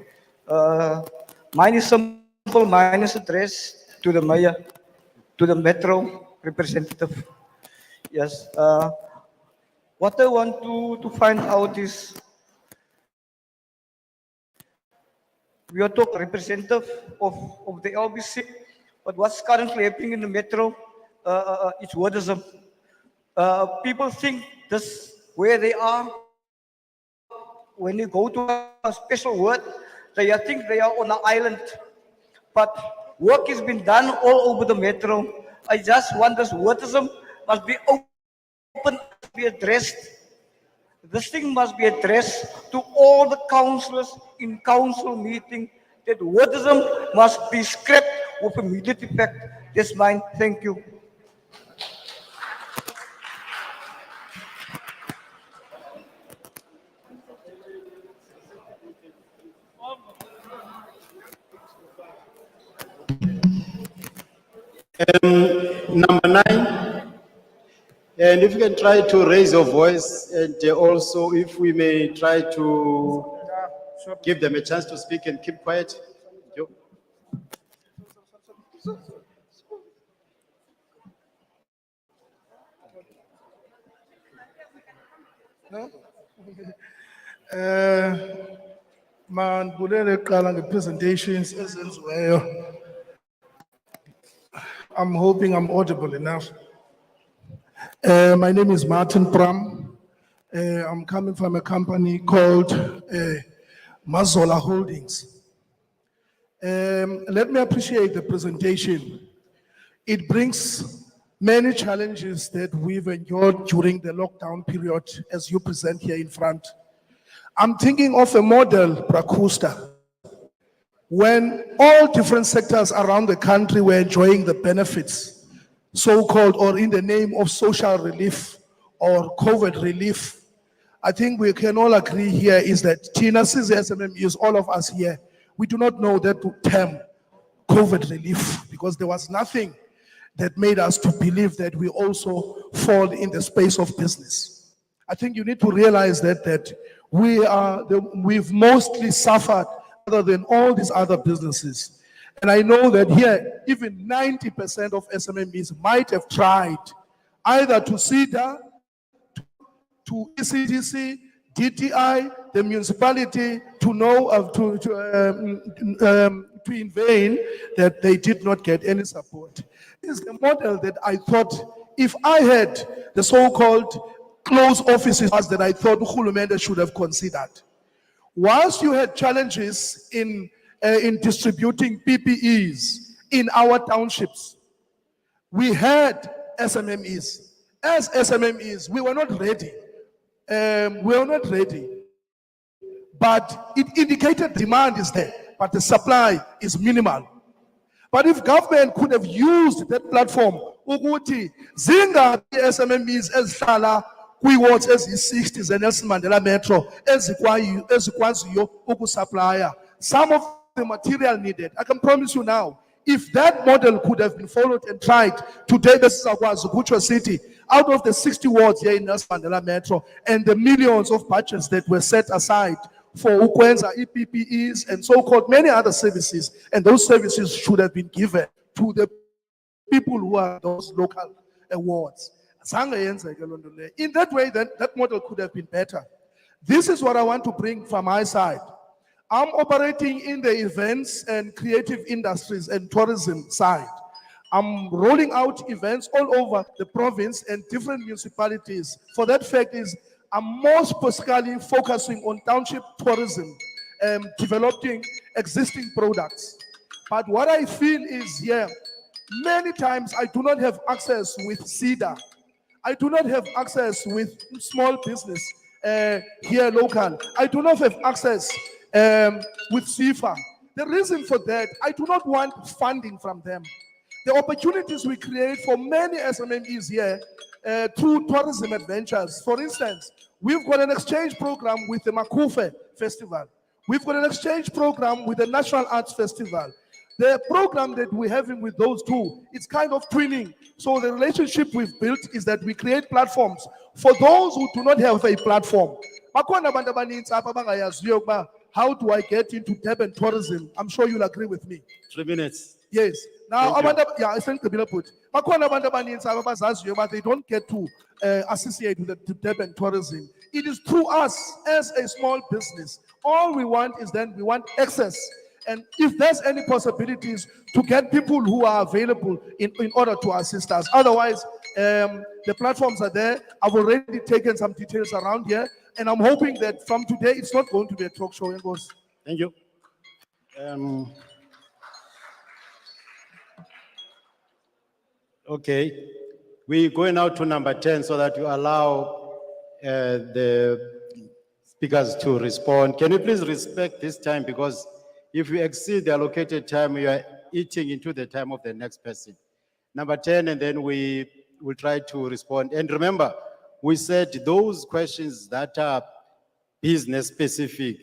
Mine is simple. Mine is addressed to the mayor, to the metro representative. Yes. What I want to find out is, we are talking representative of the LBC, but what's currently happening in the metro, it's wordism. People think this where they are, when you go to a special word, they think they are on an island. But work has been done all over the metro. I just want this wordism must be open, be addressed. This thing must be addressed to all the councillors in council meeting that wordism must be scrapped with immediate effect. That's mine. Thank you. Number 9. And if you can try to raise your voice and also if we may try to give them a chance to speak and keep quiet. Thank you. Man, bulele qala nge-presentations ezenziweyo. I'm hoping I'm audible enough. My name is Martin Pram. I'm coming from a company called Mazola Holdings. Let me appreciate the presentation. It brings many challenges that we've endured during the lockdown period as you present here in front. I'm thinking of a model, Prakusta, when all different sectors around the country were enjoying the benefits, so-called, or in the name of social relief or COVID relief. I think we can all agree here is that Tina sees SMME is all of us here. We do not know that term, COVID relief, because there was nothing that made us to believe that we also fall in the space of business. I think you need to realize that we've mostly suffered other than all these other businesses. And I know that here, even 90% of SMMEs might have tried either to CEDA, to ECDC, DTI, the municipality, to know of to in vain that they did not get any support. This is the model that I thought, if I had the so-called closed offices that I thought Uhulumende should have considered. Whilst you had challenges in distributing PPEs in our townships, we had SMMEs. As SMMEs, we were not ready. But it indicated demand is there, but the supply is minimal. But if government could have used that platform, ukuthi zinga SMMEs ezihlala kwi-wards eziyi-60 zeNelson Mandela Metro ezikwaziyo ukusupplya some of the material needed. I can promise you now, if that model could have been followed and tried, today this is Kuchwa City, out of the 60 wards here in Nelson Mandela Metro and the millions of budgets that were set aside for ukwenza EPPEs and so-called many other services, and those services should have been given to the people who are those local wards. In that way, then that model could have been better. This is what I want to bring from my side. I'm operating in the events and creative industries and tourism side. I'm rolling out events all over the province and different municipalities. For that fact is, I'm more specifically focusing on township tourism, developing existing products. But what I feel is here, many times I do not have access with CEDA. I do not have access with small business here local. I do not have access with CIFA. The reason for that, I do not want funding from them. The opportunities we create for many SMMEs here through tourism adventures. For instance, we've got an exchange program with the Makufe Festival. We've got an exchange program with the National Arts Festival. The program that we're having with those two, it's kind of twinning. So the relationship we've built is that we create platforms for those who do not have a platform. How do I get into Durban tourism? I'm sure you'll agree with me. 3 minutes. Yes. Now, I think the bill put. But they don't get to associate with the Durban tourism. It is through us as a small business. All we want is then we want access. And if there's any possibilities to get people who are available in order to assist us. Otherwise, the platforms are there. I've already taken some details around here. And I'm hoping that from today, it's not going to be a talk show. Thank you. Okay, we're going now to number 10 so that you allow the speakers to respond. Can you please respect this time, because if you exceed the allocated time, you are eating into the time of the next person. Number 10, and then we will try to respond. And remember, we said those questions that are business specific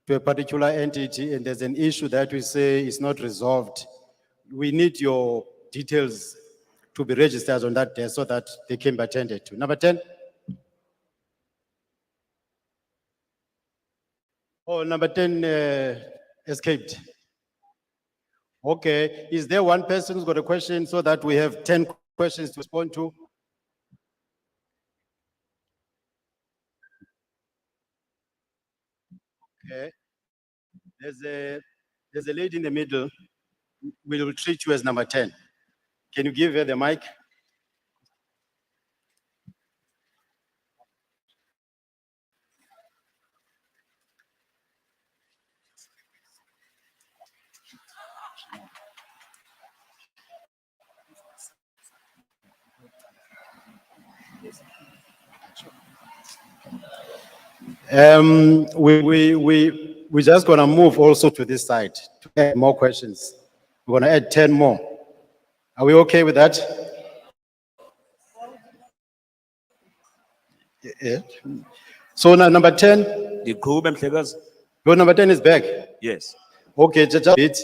to a particular entity, and there's an issue that we say is not resolved, we need your details to be registered on that day so that they can be attended to. Number 10. Oh, number 10 escaped. Okay, is there one person who's got a question so that we have 10 questions to respond to? Okay, there's a lady in the middle. We will treat you as number 10. Can you give her the mic? We're just gonna move also to this side to add more questions. We're gonna add 10 more. Are we okay with that? Yeah. So now number 10. Your number 10 is back. Yes. Okay, just a bit.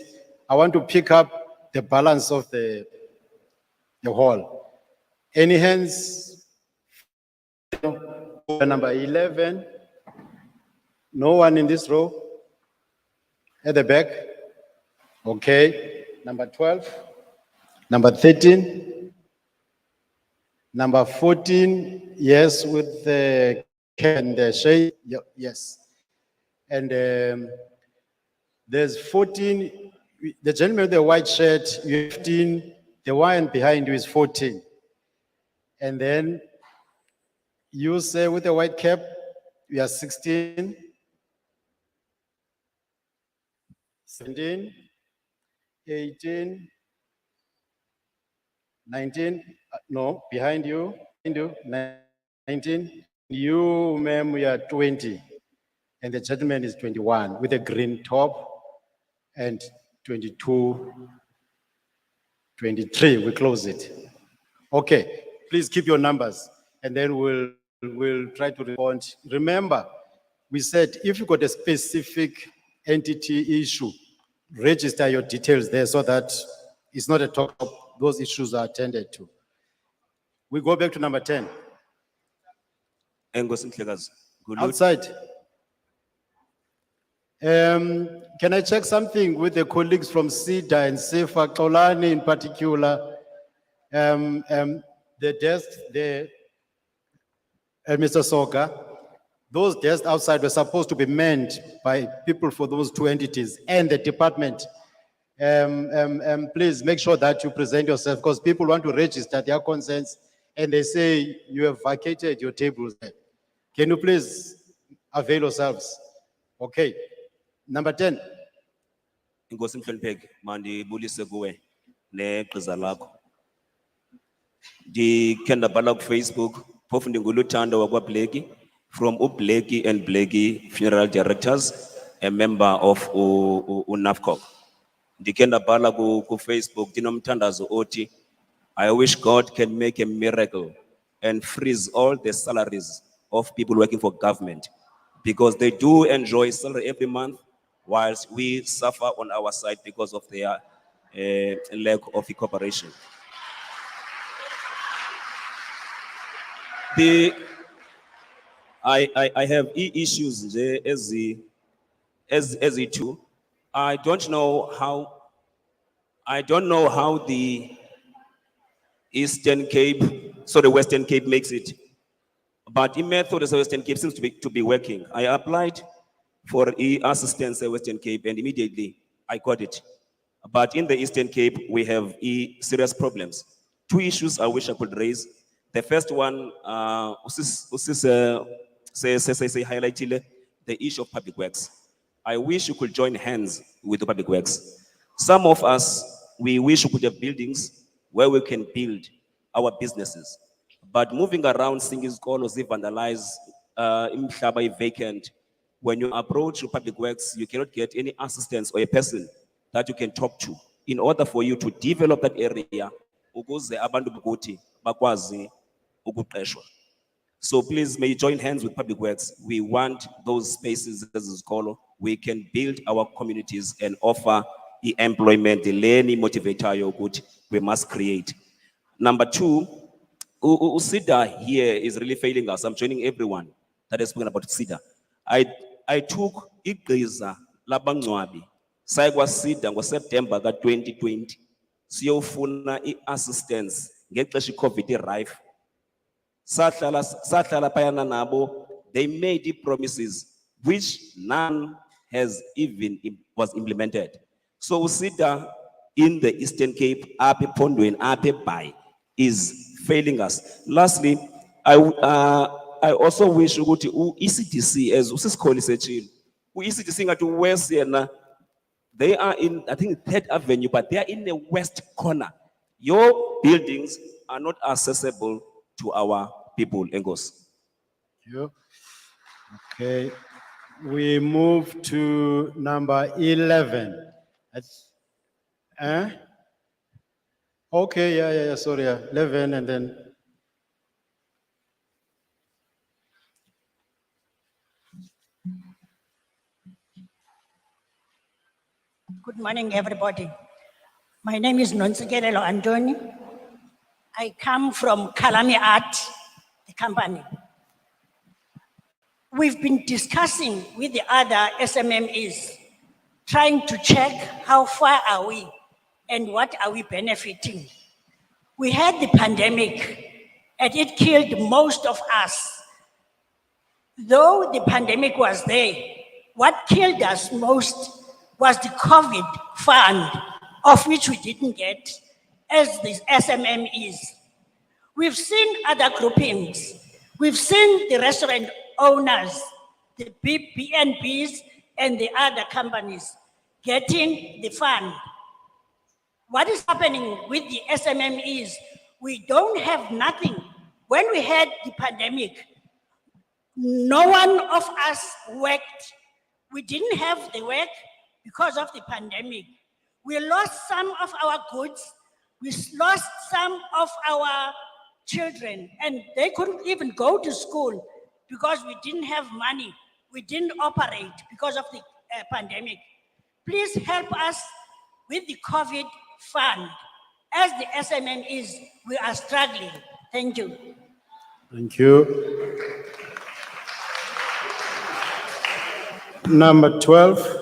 I want to pick up the balance of the hall. Any hands? Number 11. No one in this row? At the back? Okay. Number 12. Number 13. Number 14. Yes, with the can the shade, yes. And there's 14, the gentleman with the white shirt, you have 15, the one behind you is 14. And then you say with the white cap, you are 16, 17, 18, 19, no, behind you, 19, you, ma'am, you are 20. And the gentleman is 21 with a green top and 22, 23, we close it. Okay, please keep your numbers and then we'll try to respond. Remember, we said if you got a specific entity issue, register your details there so that it's not a talk, those issues are attended to. We go back to number 10. Outside. Can I check something with the colleagues from SIDA and SEFA, Xolani in particular? The desk, Mr. Soga, those desks outside were supposed to be manned by people for those two entities and the department. Please make sure that you present yourself because people want to register their concerns and they say you have vacated your tables there. Can you please avail yourselves? Okay. Number 10. Inkosi Mhlonipheke, mandibulise kuwe negqiza lakho. Ndikhe ndabhala ku-Facebook, phofu ndinguluthando wakwaBlakey, from uBlakey and Blakey Funeral Directors, a member of UNAFCOC. Ndikhe ndabhala ku-Facebook, ndinomthandazo othi, I wish God can make a miracle and freeze all the salaries of people working for government because they do enjoy salary every month whilst we suffer on our side because of their lack of cooperation. I have issues as two. I don't know how the Western Cape makes it. But in method as Western Cape seems to be working. I applied for assistance at Western Cape and immediately I got it. But in the Eastern Cape, we have serious problems. Two issues I wish I could raise. The first one, highlighted the issue of public works. I wish you could join hands with the public works. Some of us, we wish we could have buildings where we can build our businesses. But moving around, seeing scholars vandalize, vacant. When you approach public works, you cannot get any assistance or a person that you can talk to in order for you to develop that area. So please, may you join hands with public works. We want those spaces as a scholar. We can build our communities and offer the employment, the learning motivator we must create. Number two, SIDA here is really failing us. I'm joining everyone that has spoken about SIDA. I took igqiza labangcwabi sayikwa SIDA ngoSeptember ka-2020 siyofuna i-assistance ngexesha i-COVID rife. Sahlala phayana nabo, they made the promises which none has even was implemented. So SIDA in the Eastern Cape, Ape Pondweni, Ape Bai, is failing us. Lastly, I also wish to go to ECDC as usisikoli sechile. ECDC ngathi west yena, they are in, I think, 3rd Avenue, but they are in the west corner. Your buildings are not accessible to our people, Engos. Okay, we move to number 11. Okay, yeah, sorry, 11 and then. Good morning, everybody. My name is Nonsikelelo Antoni. I come from Kalani Art, the company. We've been discussing with the other SMMEs, trying to check how far are we and what are we benefiting. We had the pandemic and it killed most of us. though the pandemic was there, what killed us most was the COVID fund, of which we didn't get as the SMMEs. We've seen other groupings. We've seen the restaurant owners, the B&Bs and the other companies getting the fund. What is happening with the SMMEs? We don't have nothing. When we had the pandemic, no one of us worked. We didn't have the work because of the pandemic. We lost some of our goods. We lost some of our children, and they couldn't even go to school because we didn't have money. We didn't operate because of the pandemic. Please help us with the COVID fund. As the SMMEs, we are struggling. Thank you. Thank you. Number 12.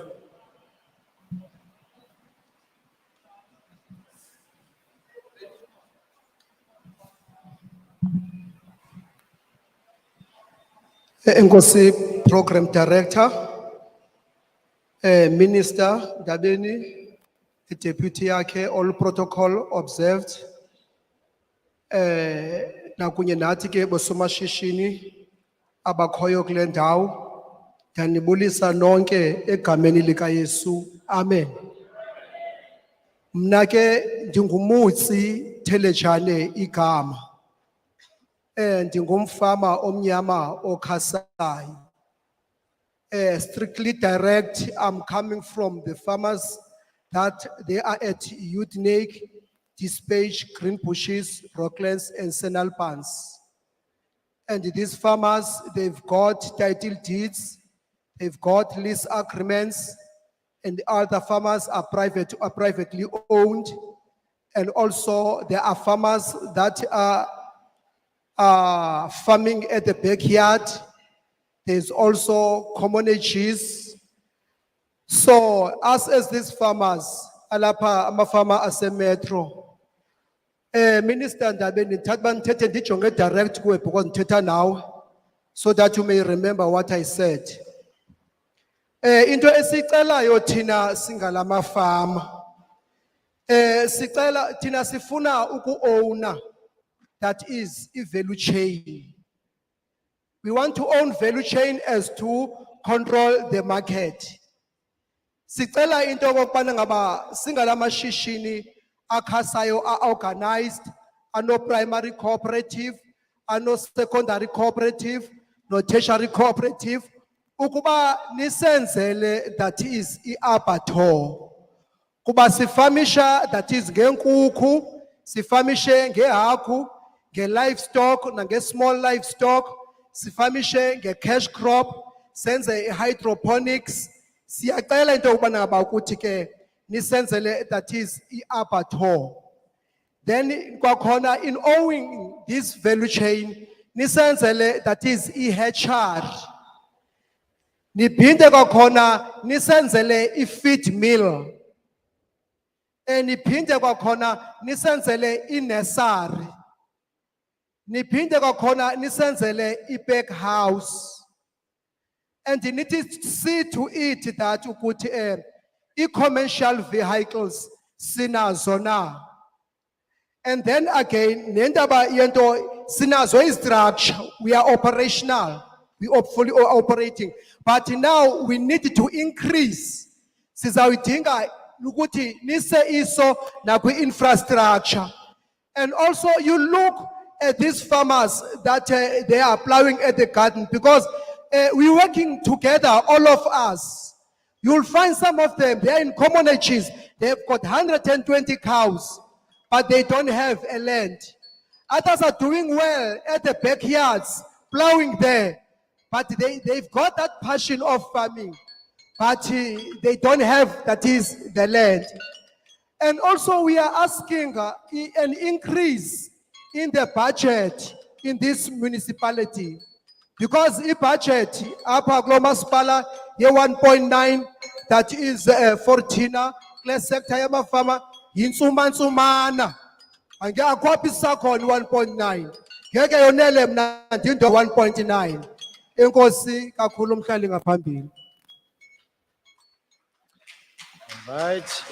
Enkosi Program Director, Minister Ndabeni, Deputy yakhe, all protocol observed. Nakunye nathi ke bosomashishini abakhoyo kule ndawo, ndanibulisa nonke egameni lika Yesu. Amen. Mna ke ndingumutsi Thelejane igama. Ndingumfama omnyama okhasayo. Strictly direct, I'm coming from the farmers that they are at Youthnik, Dispatch, Green Bushes, Rocklands, and Senal Pans. And these farmers, they've got title deeds, they've got lease agreements, and the other farmers are privately owned. And also there are farmers that are farming at the backyard. There's also commonages. So us as these farmers, alapha amafama asemetro. Minister Ndabeni, ndithethe ndijonge direct kuwe because ndithetha nawe, so that you may remember what I said. Into esicelayo thina singalamafama. Sicela thina sifuna uku-owner, that is value chain. We want to own value chain as to control the market. Sicela into okokubana ngaba singalamashishini akhasayo organized, ano primary cooperative, ano secondary cooperative, no tertiary cooperative, ukuba nisenzele, that is i-abattoir. Kuba sifamisha, that is ngenkuku, sifamishe ngehagu, nge-livestock, nange-small livestock, sifamishe nge-cash crop, senze hydroponics. Siyacela into ukubana ngaba ukuthi ke nisenzele, that is i-abattoir. Then kwakhona in owning this value chain, nisenzele, that is i-hatchery. Niphinde kwakhona nisenzele i-feed mill. Niphinde kwakhona nisenzele i-nursery. Niphinde kwakhona nisenzele i-back house. And you need to see to it that ukuthi i-commercial vehicles sinazo na. And then again, nendaba yento sinazo structure, we are operational, we are fully operating. But now we need to increase. Sizawudinga ukuthi nise iso na infrastructure. And also you look at these farmers that they are plowing at the garden, because we're working together, all of us. You'll find some of them, they're in commonages, they've got 120 cows, but they don't have a land. Others are doing well at the backyards, plowing there, but they've got that passion of farming, but they don't have, that is, the land. And also we are asking an increase in the budget in this municipality, because the budget upper Masipala ye 1.9, that is 14 class sector yama farmer yinsumana ange akwapisa khona 1.9 ngeke yonele mna ndindo 1.9. Enkosi kakhulu umhlali ngaphambili. Right,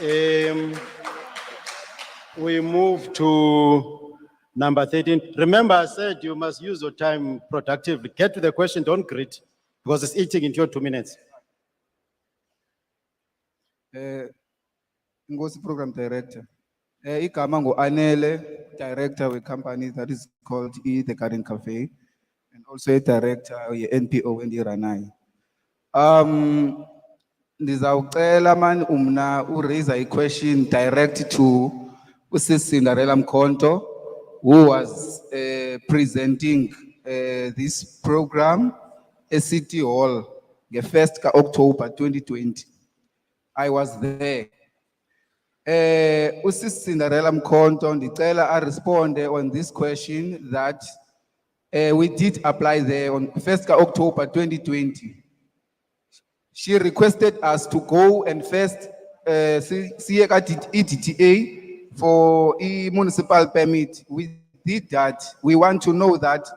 we move to number 13. Remember, I said you must use your time productively. Get to the question, don't greet, because it's eating into your 2 minutes. Ngosi Program Director. Igama Anele, Director of a company that is called The Garden Cafe, and also a Director of NPO in Iranai. Ndizawucela man umna raise a question direct to Cinderella Mkhonto, who was presenting this program at City Hall the 1st October 2020. I was there. Cinderella Mkhonto ndicela a respond on this question that we did apply there on 1st October 2020. She requested us to go and first see EDTA for a municipal permit. We did that. We want to know that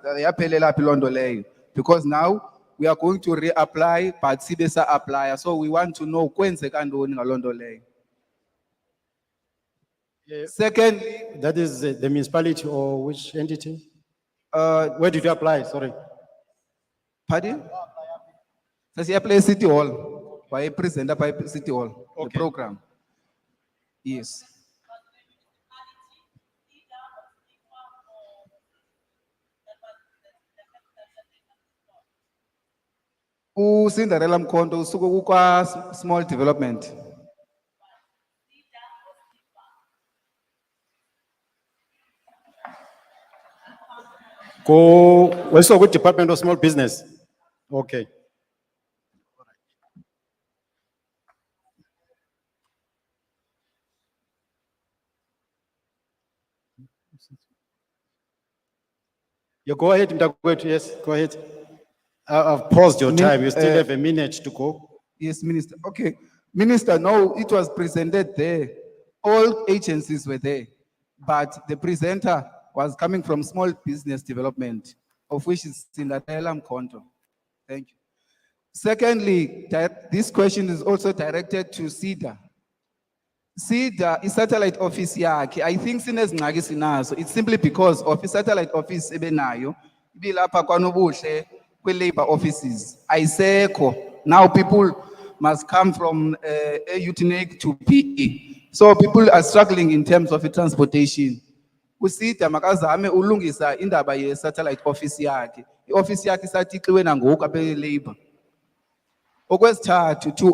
because now we are going to reapply, but Sibesa apply. So we want to know when Second, that is the municipality or which entity? Where did you apply? Sorry. Pardon? Says you apply City Hall. By presenter by City Hall. The program. Yes. Cinderella Mkhonto usuku kwa small development. Go, where's the Department of Small Business? Okay. You go ahead, Ndabeni, yes, go ahead. I've paused your time. You still have a minute to go. Yes, Minister. Okay. Minister, no, it was presented there. All agencies were there, but the presenter was coming from small business development, of which is Cinderella Mkhonto. Thank you. Secondly, this question is also directed to SIDA. SIDA is satellite office yakhe. I think sinezingxaki sinazo. It's simply because of the satellite office ebenayo ibilapha kwanobuhle kwe-labor offices. Ayisekho. Now people must come from UTNEC to PE. So people are struggling in terms of transportation. USIDA makazame ulungisa indaba ye-satellite office yakhe. I-office yakhe isatixiwe nangoku abe-labor. Okwesithathu, to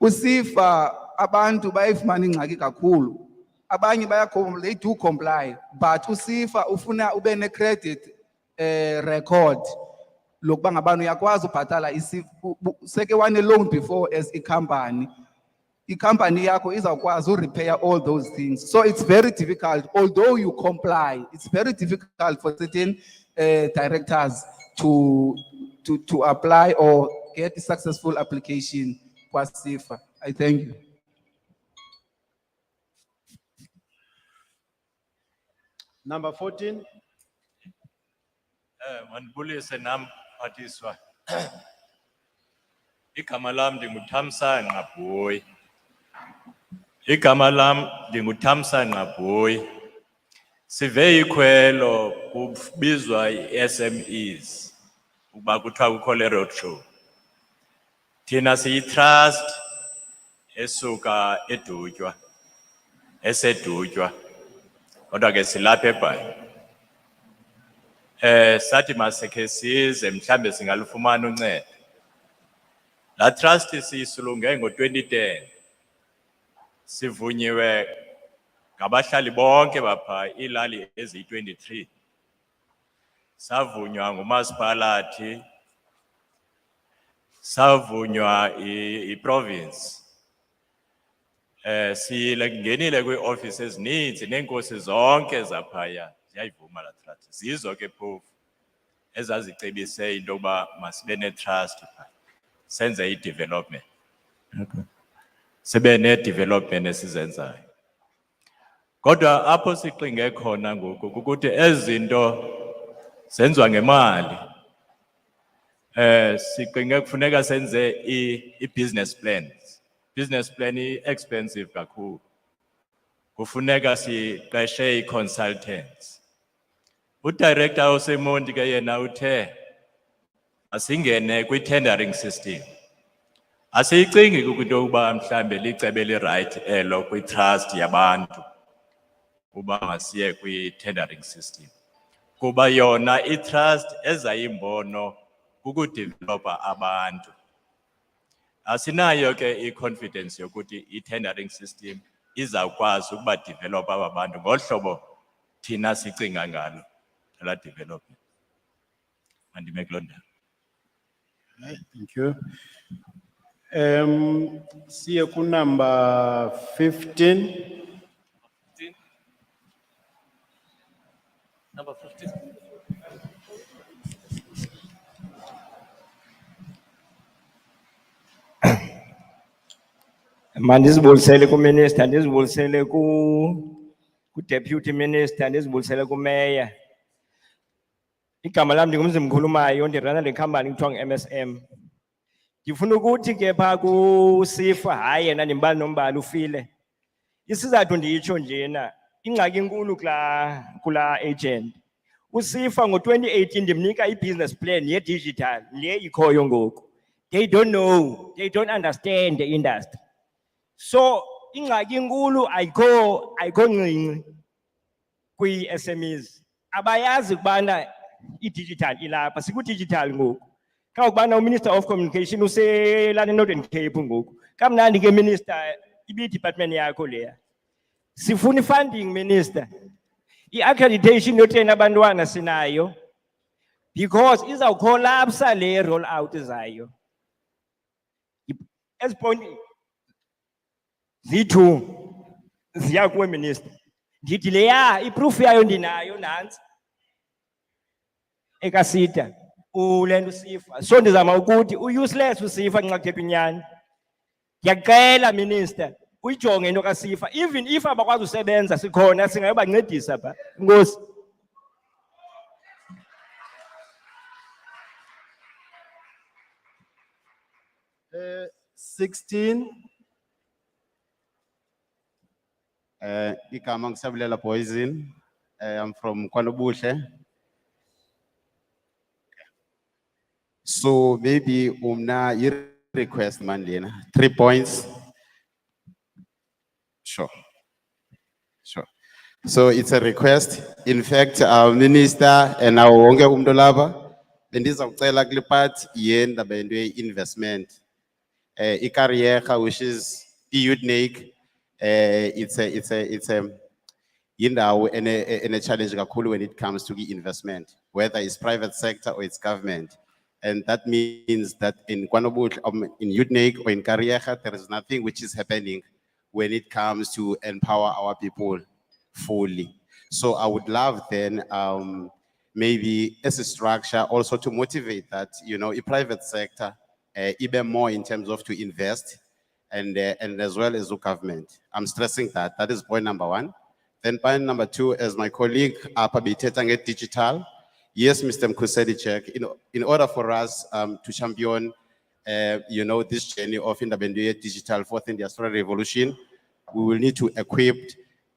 usifa abantu bayifumana ingxaki kakhulu. Abanye they do comply, but usifa ufuna ube ne-credit record. Lokuba ngabani uyakwazi ubhatala seke wane loan before as a company. I-company yakho izawukwazi repair all those things. So it's very difficult, although you comply, it's very difficult for certain directors to apply or get a successful application kwa SIFA. I thank you. Number 14. Manibulise nam phathiswa. Igama lam ndinguthamsanqa Nqabhoyi. Igama lam ndinguthamsanqa Nqabhoyi. Sive ikhwelo kubizwa i-SMEs ukuba kuthiwa kukho le road show. Thina siyi-trust esuka eDutywa, eseDutywa. Kodwa ke silapha eBhayi. Sathi masekhe size mhlambe singalufumana uncedo. La trust siyisulunge ngo-2010. Sivunyiwe ngabahlali bonke bapha ilali eziyi-23. Savunywa ngumasipalathi, savunywa i-province. Singenile kwi-office ezininzi neenkosi zonke zaphaya ziyayivuma la trust. Zizo ke phofu ezazicebise into yokuba masibe ne-trust phaa. Senze i-development. Sibe ne-development esizenzayo. Kodwa apho sixinge khona ngoku ukuthi ezi zinto zenziwa ngemali. sicinge kufuneka senze i-business plans. Business plan expensive kakhulu. Kufuneka siqeshe i-consultants. Udirector oseMonti ke yena uthe asingene kwi-tendering system. Asiyicingi into yokuba mhlambe licebo eli-right elo kwi-trust yabantu uba masiye kwi-tendering system. Kuba yona i-trust ezayimbono kukudevelopa abantu. Asinayo ke i-confidence yokuthi i-tendering system izawukwazi ukuba develop aba bantu ngohlobo thina sicinga ngalo la development. Mandime kuloo ndawo. Thank you. Siye ku number 15. Number 15. Mandizibulisele ku minister, ndizibulisele ku deputy minister, ndizibulisele ku mayor. Igama lami ndingumzimkhulumayo ndirana le company kuthiwa ngu-MSM. Ndifuna ukuthi ke pha kuSifa hayi yena ndimbali nombali ufile. Isizathu nditsho njena ingxaki inkulu kula agent. USifa ngo-2018 ndimnika i-business plan ye-digital le ikhoyo ngoku. They don't know, they don't understand the industry. So ingxaki inkulu ayikho ncinci kwi-SMEs. Abayazi kubana i-digital ilapha, siku-digital ngoku. Kawukubana uMinister of Communication uselana Northern Cape ngoku. Kamnandi ke minister ibi-department yakho leya. Sifuna funding minister. I-accreditation yotrain abantwana sinayo because izawukolapsa le roll out zayo. As point Z2 ziya kuwe minister. Ndithi leya iproof yayo ndinayo nansi. Ekasita ulento Sifa. So ndizama ukuthi useless uSifa nxa kuthetha inyani. Ngiyacela minister uyijonge into kaSifa. Even if abakwazi usebenza sikhona singayobancedisa pha. Ngosi. Uh, 16. Igama ngisabulela Poison. I'm from KwaNobuhle. So maybe you request Mandina 3 points. Sure. So it's a request. In fact, our minister and our wonke umuntu laba bendizawucela kule part yendaba investment. Ikariyerha, which is UNIC, it's a yindawo ene challenge kakhulu when it comes to investment, whether it's private sector or it's government. And that means that in KwaNobuhle, in UNIC or in Kariyerha, there is nothing which is happening when it comes to empower our people fully. So I would love then maybe as a structure also to motivate that, in private sector, even more in terms of to invest and as well as the government. I'm stressing that. That is point number 1. Then point number 2, as my colleague Apabitetange digital. Yes, Mr. Mkusedichek, in order for us to champion, this journey of Ndabeni digital 4th industrial revolution, we will need to equip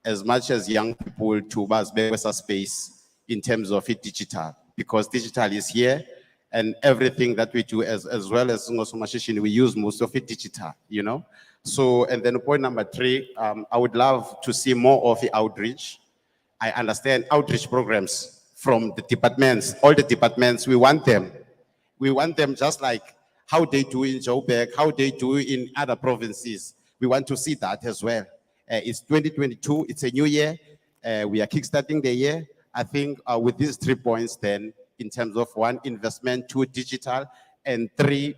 as much as young people to better space in terms of it digital, because digital is here. And everything that we do as well as we use most of it digital, So, and then point number 3, I would love to see more of the outreach. I understand outreach programs from the departments, all the departments, we want them. We want them just like how they do in Joburg, how they do in other provinces. We want to see that as well. It's 2022, it's a new year. We are kickstarting the year. I think with these 3 points then, in terms of 1, investment, 2, digital, and 3,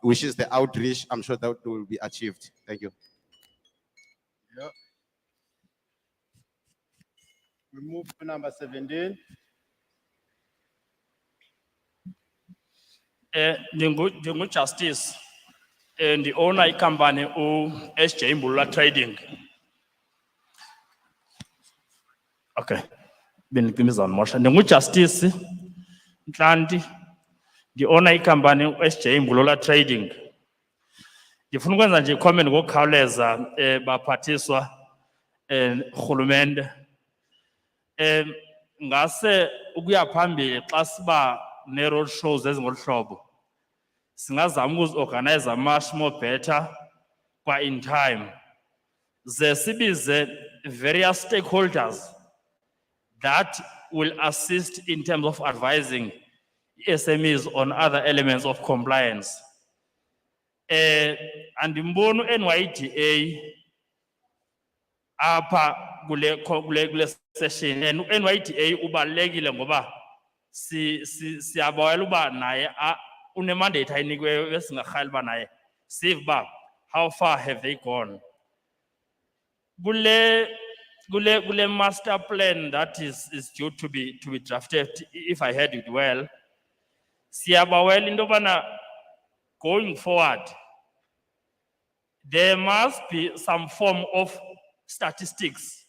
which is the outreach, I'm sure that will be achieved. Thank you. Yeah. We move to number 17. Justice and the owner company SJ Mbula Trading. Okay. Justice Ntlandi Ndi-owner ikhampani u-SJ Mbulola Trading. Ndifuna ukwenza nje i-comment ngokukhawuleza baphathiswa rhulumente. Ngase ukuya phambili xa siba ne-road shows ezingolu hlobo singazama ukuzi-organize much more better kwa in time. Ze sibize various stakeholders that will assist in terms of advising SMEs on other elements of compliance. Andimbono NYDA apa kule session, and NYDA ubalulekile ngoba siyabawela uba naye une-mandate ayinikweyo esingarhali uba naye sive uba how far have they gone. Kule master plan that is due to be drafted, if I heard it well, siyabawela into yobana going forward there must be some form of statistics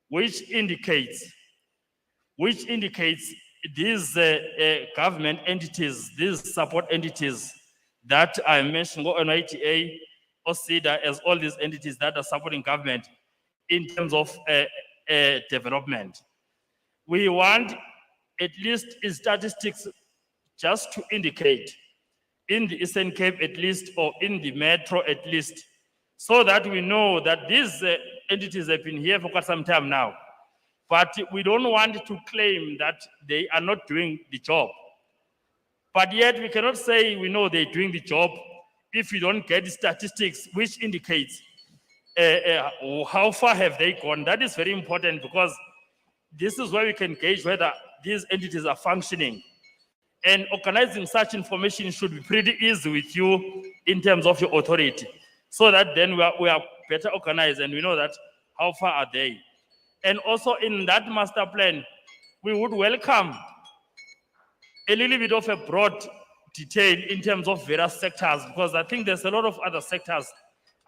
which indicates these government entities, these support entities that I mentioned, NYTA or SIDA, as all these entities that are supporting government in terms of development. We want at least statistics just to indicate in the Eastern Cape at least, or in the metro at least, so that we know that these entities have been here for quite some time now. But we don't want to claim that they are not doing the job. But yet we cannot say we know they're doing the job if we don't get the statistics which indicates how far have they gone. That is very important, because this is where we can gauge whether these entities are functioning. And organizing such information should be pretty easy with you in terms of your authority, so that then we are better organized and we know that how far are they. And also in that master plan, we would welcome a little bit of a broad detail in terms of various sectors, because I think there's a lot of other sectors.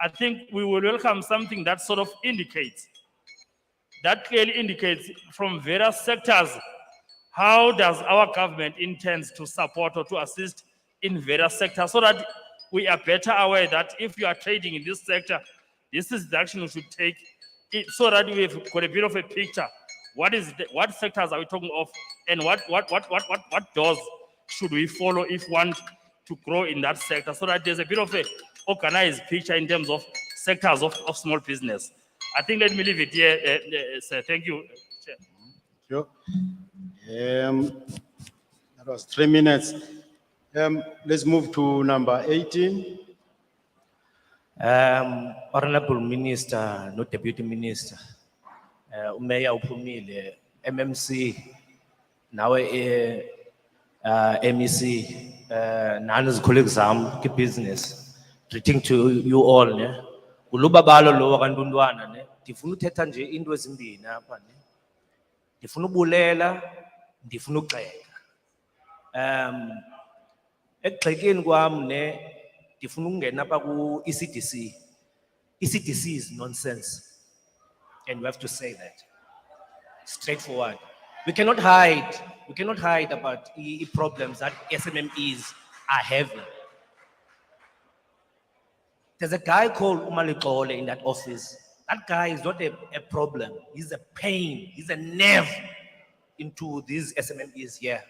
I think we will welcome something that sort of indicates, that clearly indicates from various sectors, how does our government intends to support or to assist in various sectors, so that we are better aware that if you are trading in this sector, this is the action we should take, so that we have got a bit of a picture. What sectors are we talking of, and what doors should we follow if we want to grow in that sector, so that there's a bit of a organized picture in terms of sectors of small business. I think let me leave it here, sir. Thank you. Chair. Sure. That was 3 minutes. Let's move to number 18. Honorable Minister, no Deputy Minister, Mayor Upumile, MMC, now MEC, Nana's colleagues, business, greeting to you all. Uluba balo lo wakandundwana ne, ndifuna uthetha nje into ezimbini apha ne. Ndifuna ubulela, ndifuna ugxeka. Ekugxekeni kwam ne, ndifuna ukungena apha ku ECDC. ECDC is nonsense. And we have to say that. Straightforward. We cannot hide about the problems that SMMEs are having. There's a guy called Umalikole in that office. That guy is not a problem. He's a pain. He's a nerve into these SMMEs here.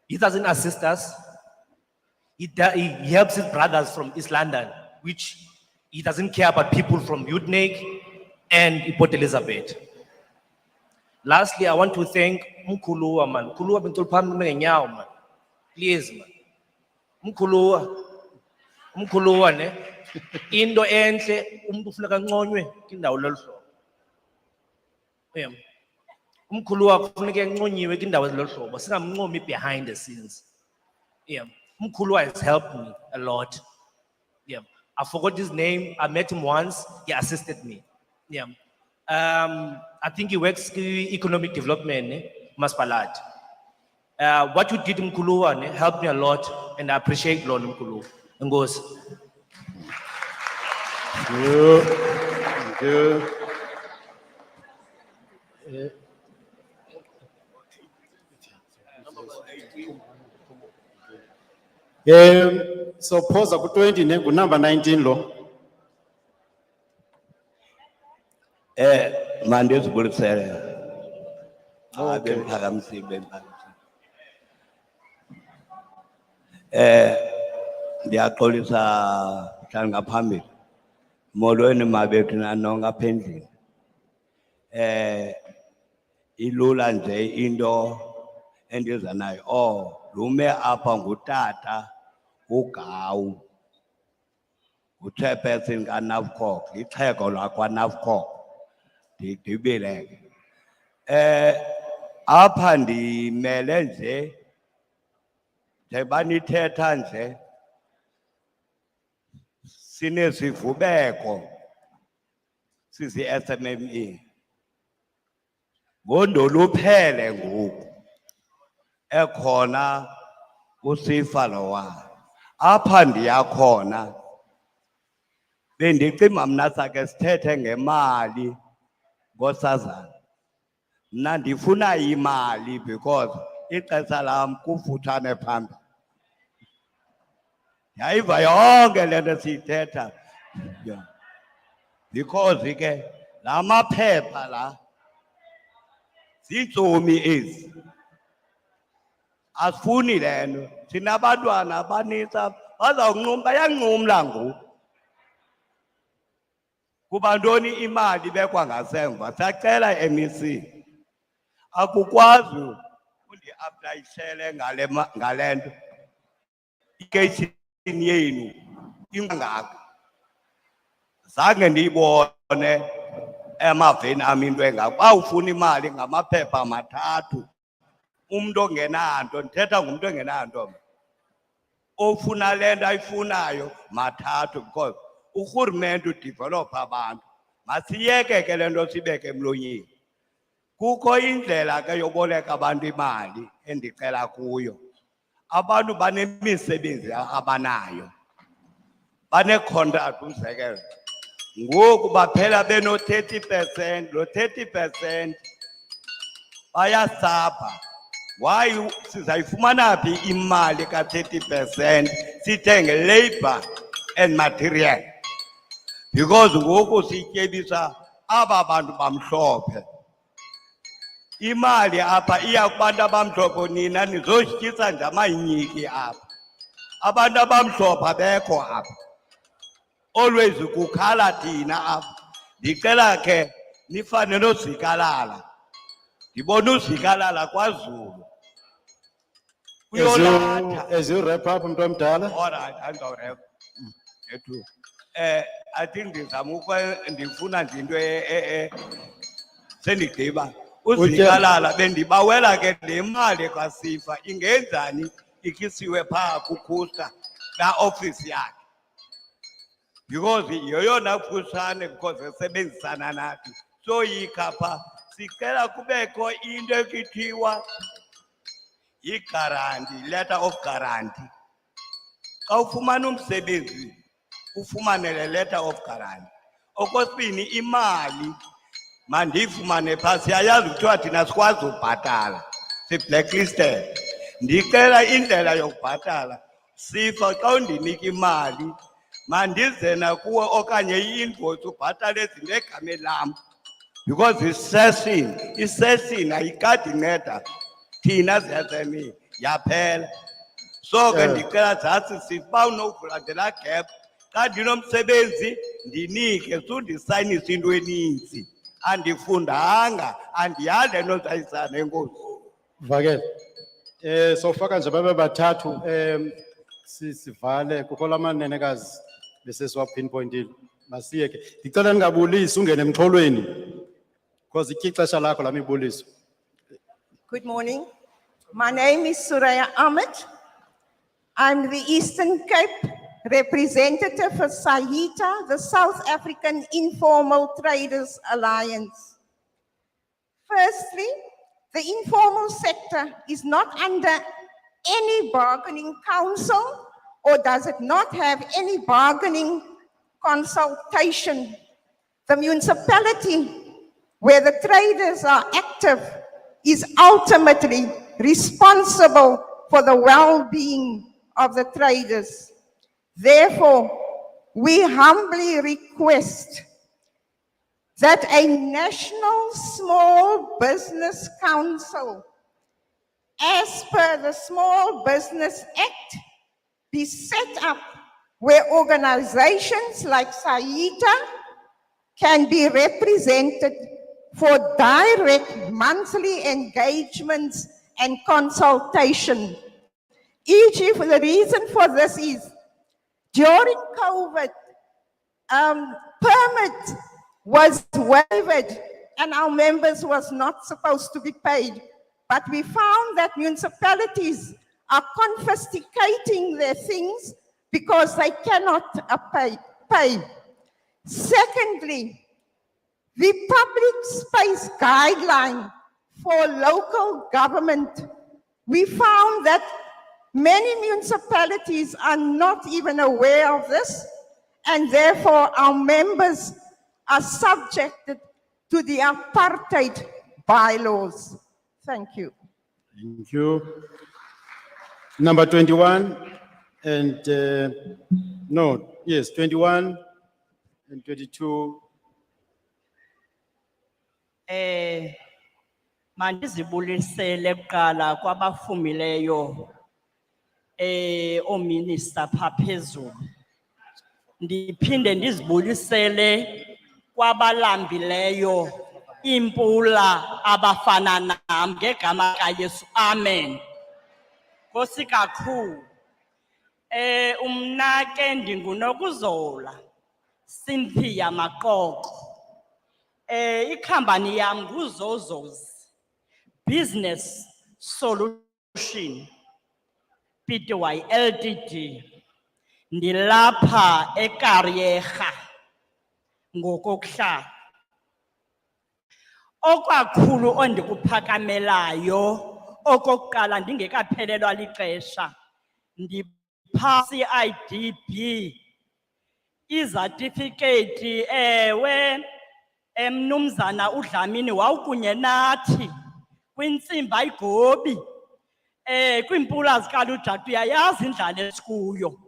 He doesn't assist us. He helps his brothers from East London, which he doesn't care about people from Udnake and Port Elizabeth. Lastly, I want to thank Mkulua, man. Mkulua bintulpam menyaw, man. Please, man. Mkulua ne. Indo enhle, ufuna kanconywe kindawo lolu hlobo. Mkulua kufuneka enconyiwe kindawo lolu hlobo. Singamncomi behind the scenes. Mkulua has helped me a lot. I forgot his name. I met him once. He assisted me. I think he works in economic development, Maspalat. What you did, Mkulua, helped me a lot, and I appreciate Lord Mkulua. And goes. Thank you. So phosa ku 20 number 19 lo. Mandizibulisele. Okay. Bemphakamisile. Ndiyaxolisa mhlawumbe ngaphambili. Molweni mabethu nanonke apha endlini. Ilula nje into endiza nayo. Lume apha ngutata uGawu. Uchairperson kaNavCog, ixhego lakwaNavCog. Ndibile. Apha ndimele nje njengoba nithetha nje sinesivubeko sisi-SMME. Ngondoluphele ngoku ekhona uSifa lowa. Apha ndiyakhona bendicima mna sake sithethe ngemali ngosazana. Mna ndifuna imali because ixesha lam kufutshane phambi. Yayiva yonke le nto siyithetha. Because ke la maphepha la ziintsomi ezi. Asifuni le nto. Sinabantwana abanintsi bazawunqumla, bayanqumla ngoku. Kuba ntoni imali ibekwa ngasemva? Siyacela MEC. Akukwazi undi-aplayishele ngale nto. Ikeyisini yenu ingangaka. Zange ndiyibone emaveni am into engaka. Uba ufuna imali ngamaphepha amathathu. Umuntu ongenanto, ndithetha ngumuntu ongenanto. Ofuna le nto ayifunayo mathathu because urhulumente udevelopha abantu. Masiyeke ke le nto sibeke emlonyeni. Kukho indlela ke yoboleka abantu imali endicela kuyo. Abantu banemisebenzi abanayo. Bane-contract umzekelo. Ngoku baphela beno 30%, lo 30% bayasapha. Why sizayifumana phi imali ka 30% sithenge labor and material? Because ngoku sityebisa aba bantu bamhlophe. Imali apha iya kubantu abamhlophe nina nizotyisa nje amanyiki apha. Abantu abamhlophe abekho apha. Always kukhala thina apha. Ndicela ke nifane nozikalala. Ndibona uzikalala kwaZulu. As you wrap up mntu omdala. All right, andizawurep. I think ndifuna nje into sendigqiba. Uzikalala bendibawela ke le mali kaSifa ingenzani ikisiwe phaa kukhusta la office yakhe. Because yoyona kufutshane because esebenzisana nathi. So yikhapha sicela kubekho into ekuthiwa yi-guarantee, letter of guarantee. Xa ufumana umsebenzi ufumane le letter of guarantee. Okwesibini imali mandiyifumane phaa, siyayazi kuthiwa thina sikwazi ubhatala, si-blacklisted. Ndicela indlela yokubhatala. Sifa xa undinika imali mandize nakuwe okanye i-invoice ubhatale izinto egameni lam. Because i-session ayikade inceda thina zi-SME yaphela. So ke ndicela zathi sifa unovula nje laa gap. Xa ndinomsebenzi ndinike sundisayinisa into eninzi. Andifundanga, andiyazi le nto zayisana enkosi. Vakele. Sofaka nje babe bathathu sivale kukho lamanenekazi bese siwa pinpointile. Masiyeke. Ndicela ningabulisi ungene emxholweni. Because itya ixesha lakho lami ibuliso. Good morning. My name is Suraya Ahmed. I'm the Eastern Cape representative for SAHITA, the South African Informal Traders Alliance. Firstly, the informal sector is not under any bargaining council, or does it not have any bargaining consultation. The municipality where the traders are active is ultimately responsible for the well-being of the traders. Therefore, we humbly request that a National Small Business Council, as per the Small Business Act, be set up where organizations like SAITA can be represented for direct monthly engagements and consultation. E.g., the reason for this is during COVID, permit was waived and our members was not supposed to be paid. But we found that municipalities are confiscating their things because they cannot pay. Secondly, the public space guideline for local government, we found that many municipalities are not even aware of this, and therefore our members are subjected to the apartheid bylaws. Thank you. Thank you. Number 21 and, no, yes, 21 and 22. Mandizibulisele kuqala kwabafumileyo ominister phaphezulu. Ndiphinde ndizibulisele kwabalambileyo impula abafana nam ngegama kaYesu. Amen. Nkosi kakhulu. Umna ke ndingunokuzola Cynthia Maqoko. Ikhampani yam nguZozo's Business Solution Pty Ltd. Ndilapha eKaryecha ngokokuhlala. Okwakhulu ondikuphakamelayo okokuqala ndingekaphelelwa lixesha ndipha CIDB izatifiketi ewe Mnumzana uDlamini wawukunye nathi kwintsimbi ayigobi kwimpula zikaLujaca uyayazi indlela esikuyo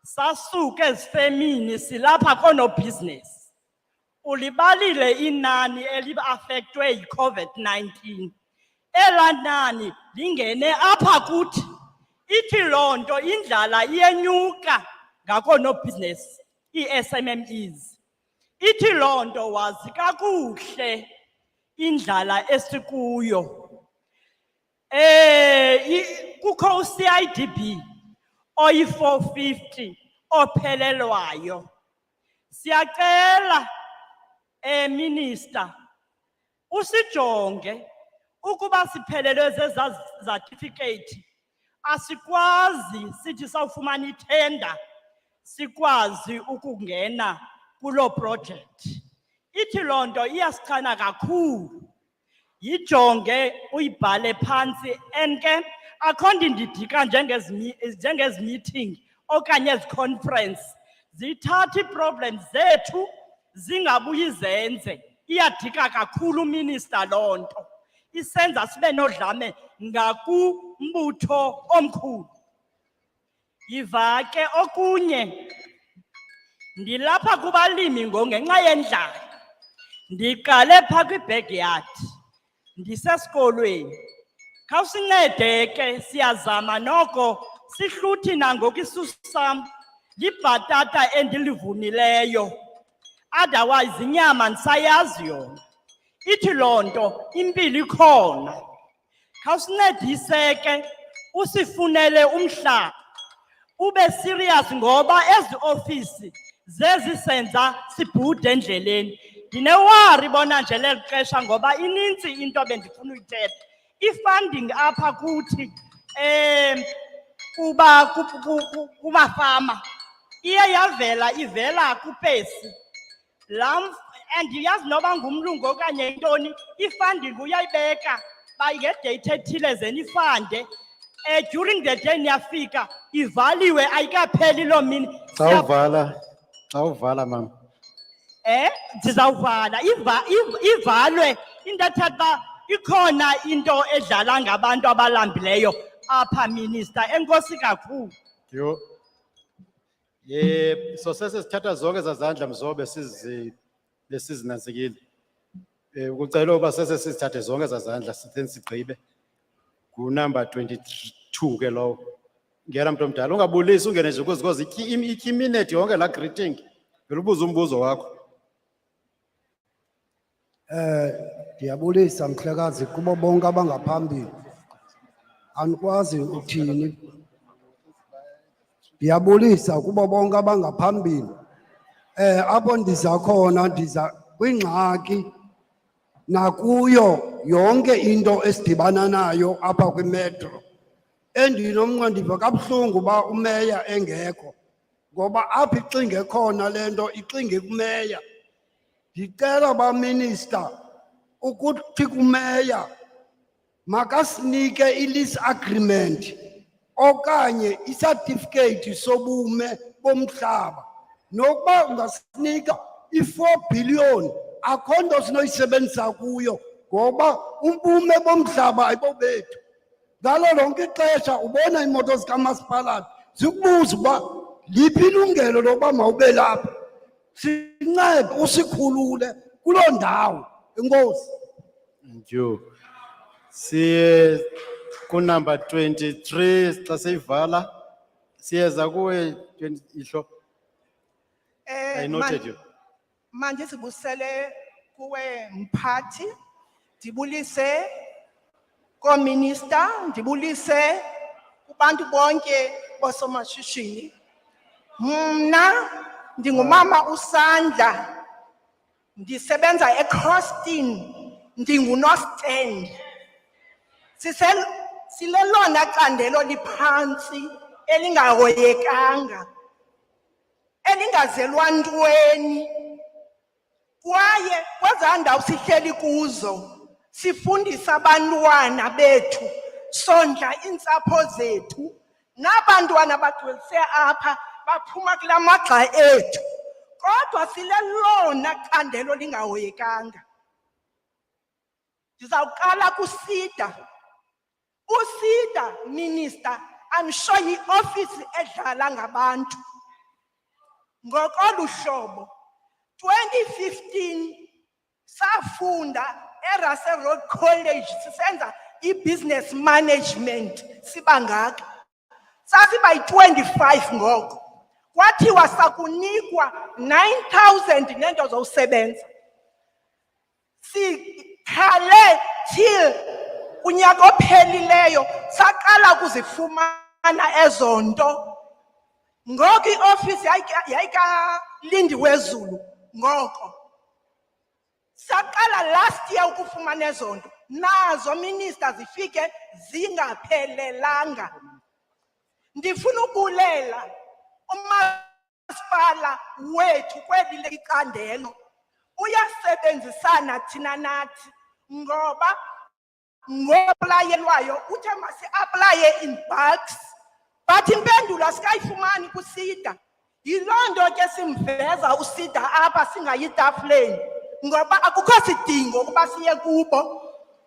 sasuke ezifemini silapha kono-business ulibalile inani eliba-affectwe yi-COVID-19 elaa nani lingene apha kuthi ithi loo nto indlala iyenyuka ngakono-business ii-SMMEs ithi loo nto wazi kakuhle indlala esikuyo kukho uCIDB oyi-450 ophelelwayo. Siyacela Minister usijonge ukuba siphelelwe zezaa certificate asikwazi sithi sawufumana ithenda sikwazi ukungena kuloo project. Ithi loo nto iyasichana kakhulu. Yijonge uyibhale phansi enke akho nto indidika njengezi meeting okanye ezi conference zithatha ii-problems zethu zingabuyi zenze. Iyadika kakhulu Minister loo nto. Isenza sibe nodlame ngakumbutho omkhulu. Yiva ke okunye ndilapha kubalimi ngenxa yendlala. Ndiqale phaa kwi-backyard ndisesikolweni. Khawusincede ke siyazama noko sihluthi nangoku isisu sam libhatata endilivunileyo. Otherwise inyama ndisayazi yona. Ithi loo nto impilo ikhona. Khawusincedise ke usifunele umhlaba. Ube serious ngoba ezi ofisi zezisenza sibhude endleleni. Ndinewari bona nje leli xesha ngoba inintsi into bendifuna uyithetha. I-funding apha kuthi kumafama iye ivela kupesi. Andiyazi noba ngumlungu okanye intoni, i-funding uyayibeka bayingedate ethile zeni ifande. During the day niyafika ivaliwe ayikapheli loo mini. Awuvala mama. Ndizawuvala ivalwe into ethetha uba ikhona into edlala ngabantu abalambileyo apha Minister. Enkosi kakhulu. Yo. So sesithatha zonke zazandla mzobe lesizinanzikile. Ukucela uba sesithathe zonke zazandla sitheni sigqibe. Ku number 22 ke lowo. Ngiyela mntu omdala ungabulisi ungene nje ukuzikoza iminute yonke la greeting. Ngicela ubuza umbuzo wakho. Ndiyabulisa mhlekazi kubo bonke abangaphambili. Anikwazi uthini. Ndiyabulisa kubo bonke abangaphambili. Apho ndiza khona ndiza kwingxaki nakuyo yonke into esidibana nayo apha kwimetro. Endinomnqondiva kabuhlungu ba umeya engekho. Ngoba apha ixinge khona lento ixinge kumeya. Ndicela ba minister ukuthi kumeya makasinike i-lease agreement okanye i-certificate sobume bomhlaba. Nokuba ungasinika i-4 billion akho nto sinoyisebenzisa kuyo ngoba ubume bomhlaba ayibobethu. Ngalo lonke ixesha ubona imoto zikamasipalati zikubuza uba liphi ilungelo lokuba mawube lapha. Sincede usikhulule kuloo ndawo. Enkosi. Thank you. Siye ku number 23 xa seyivala siyeza kuwe 20 ihlo. I noted you. Manje sibusele kuwe mphathi, ndibulise ko-minister, ndibulise kubantu bonke bosomashishini. Mna ndingumama uSandla, ndisebenza eCrosston, ndingunostand. Silelona candelo liphantsi elingahoyekanga, elingazelwa ntweni. Kwaye kwezaa ndawo sihleli kuzo sifundisa abantwana bethu, sondla iintsapho zethu, nabantwana bagcwelise apha baphuma kula magxa ethu. Kodwa silelona candelo lingahoyekanga. Ndizawuqala kuSida. USida, minister, I'm sure yi-office edlala ngabantu. Ngokolu hlobo 2015 safunda eRussell Road College sisenza i-business management sibangaka. Sasiba yi-25 ngoko. Kwathiwa sakunikwa 9,000 nento zowusebenza. Sikhale till unyaka ophelileyo saqala ukuzifumana ezo nto. Ngoko i-office yayika-Lindi Wezulu ngoko. Saqala last year ukufumana ezo nto. Nazo minister zifike zingaphelelanga. Ndifuna ukubulela umasipala wethu kweli licandelo. Uyasebenzisana thina nathi ngoba ngoplayelwayo uthe masi-aplaye in bulks. But impendulo asikayifumani kuSida. Yiloo nto ke simveza uSida apha singayitafuleni. Ngoba akukho sidingo ukuba siye kubo.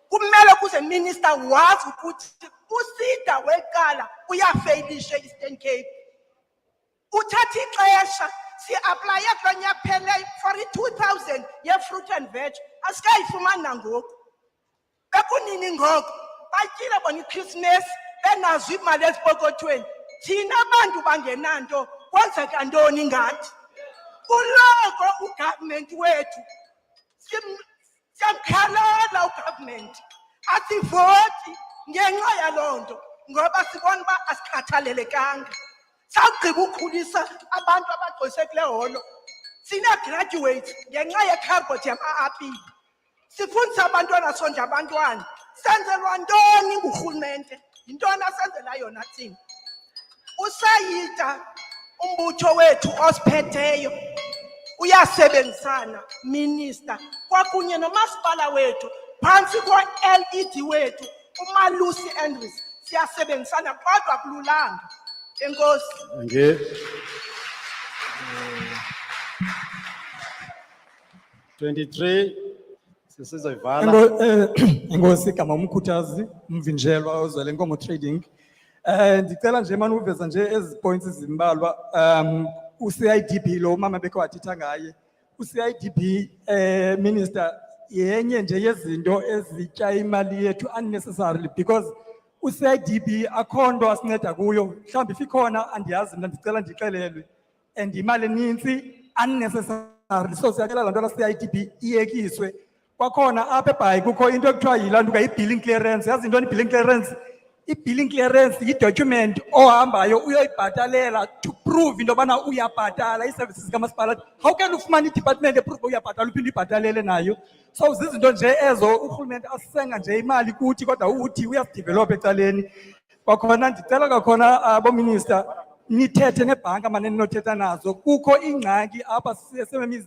Kumele kuze minister wazi ukuthi uSida wekala uyafeylishe Eastern Cape. Uthatha ixesha si-aplaye kulo nyaka pheleyo for i-2,000 ye-fruit and veg. Asikayifumani nangoku. Bekunini ngoko batyile bona iChristmas benazo imali ezipokothweni. Thina abantu bangenanto kwenzeka ntoni ngathi? Kuloko ugovernment wethu siyamkhalela ugovernment. Asivoti ngenxa yaloo nto ngoba sibona uba asikhathalelekanga. Sawugqiba ukhulisa abantu abagqwese kule holo. Sine-graduates ngenxa ye-carbot yama-apile. Sifundisa abantwana sondla abantwana. Senzelwa ntoni ngurhulumente? Yintoni asenzela yona thina? Usayita umbutho wethu osiphetheyo uyasebenzisana minister kwakunye nomasipala wethu phantsi kwa-LED wethu uMalusi Andrews. Siyasebenzisana kodwa akululanga. Enkosi. Nge 23 sisizoyivala. Enkosi igama umkhuthazi umvinjelwa ozwele Nkomo Trading. Ndicela nje manje uveza nje ezi points ezimbalwa u-CIDP lo mama bekho wathetha ngaye u-CIDP minister yenye nje yezinto ezitya imali yethu unnecessarily because u-CIDP akho nto asinceda kuyo mhlawumbi ifikhona andiyazi mna ndicela ndixelelwe and imali enintsi unnecessarily so siyacela laa nto la-CIDP iyekiswe kwakhona apha eBhayi kukho into ekuthiwa yilaa nto i-billing clearance yazi into i-billing clearance i-billing clearance yi-document ohambayo uyoyibhatalela to prove into yobana uyabhatala ii-services kamasipala how can ufumana i-department eprove uyabhatala uphinde uyibhatalele nayo so zizinto nje ezo urhulumente asenga nje imali kuthi kodwa uthi uyasidevelopha ecaleni kwakhona ndicela kwakhona abominister nithethe nebhanka mane ninothetha nazo kukho ingxaki apha SMMEs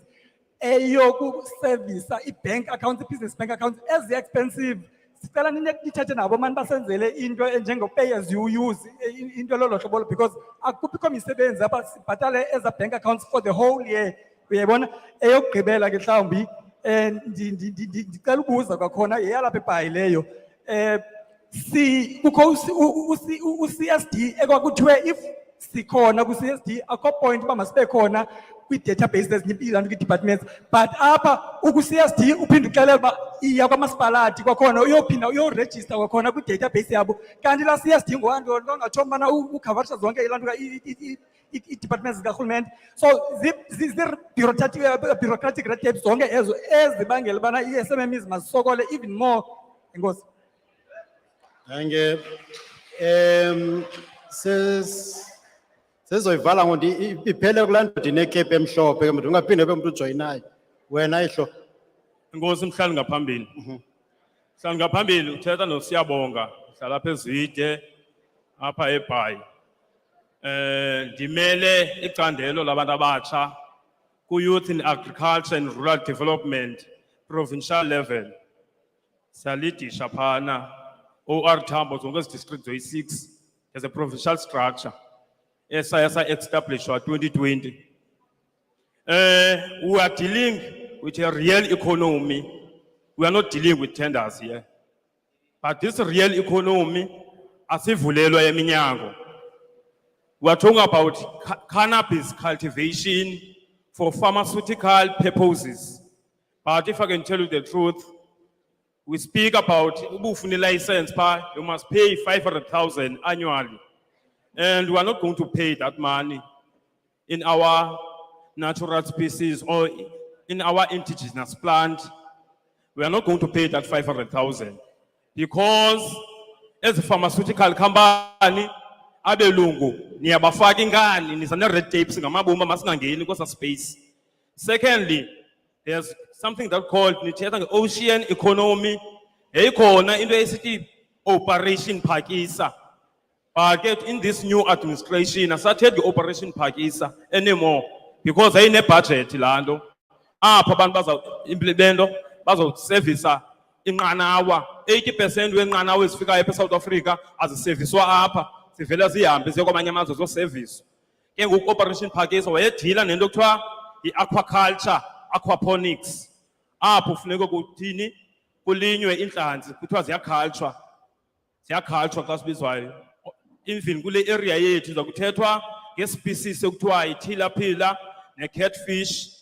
eyokusevisa i-bank accounts i-business bank accounts ezi-expensive sicela nithethe nabo mani basenzele into enjengo-pay as you use into lolo hlobo because akubikho misebenzi apha sibhatale eza bank accounts for the whole year uyayibona eyokugqibela ke mhlawumbi ndicela ukubuza kwakhona yeyalapha eBhayi leyo kukho u-CSD ekwakuthiwe if sikhona ku-CSD akho point uba masibe khona kwi-database ezinye kwi-departments but apha uku-CSD uphinde uxelela uba iya kwamasipalati kwakhona uyophinda uyorejista kwakhona kwi-database yabo kanti laa CSD ngongatsho ubana ukhavarisha zonke ilaa nto ii-departments zikarhulumente so bureaucratic red tape zonke ezo ezibangela ubana ii-SMMEs mazisokole even more. Enkosi. Sezoyivala ngoba iphele kulaa nto ndinekepe emhlophe ke mntu ungaphinde ube mntu ujoyinayo wena ihlo. Enkosi mhlali ngaphambili. Mhlali ngaphambili uthetha noSiyabonga uhlala apha eZwide apha eBhayi. Ndimele icandelo labantu abatsha ku-Youth in Agriculture and Rural Development provincial level. Salidisha phana OR Tambo zonke ezi districts zoyi-6 as a provincial structure. Established in 2020. We are dealing with a real economy. We are not dealing with tenders here. But this real economy, asivulelwa eminyango. We are talking about cannabis cultivation for pharmaceutical purposes. But if I can tell you the truth, we speak about ubufuni license, you must pay 500,000 annually. And we are not going to pay that money in our natural species or in our indigenous plant. We are not going to pay that 500,000 because as a pharmaceutical company, abelungu niyabafaka ingani nizane red tapes ngamabomba masingangeni because of space. Secondly, there's something that called ocean economy. Ekhona into esithi Operation Phakisa. But in this new administration, I started the Operation Phakisa anymore because I need budget lando. Papan baza implemento baza service inqanawa 80% wenqanawa ezifika apha eSouth Africa aziserviswa apha sivela zihambe siye kwamanye amazwe zo service. Ke ngoku Operation Phakisa wayedila nento ekuthiwa i-aquaculture, aquaponics. Apho kufuneka kuthini kulinywe inhlanzi kuthiwa ziyakhaltshwa xa sibizwayo. Even kule area yethu zakuthethwa ngespecies ekuthiwa yi-tilapia ne-catfish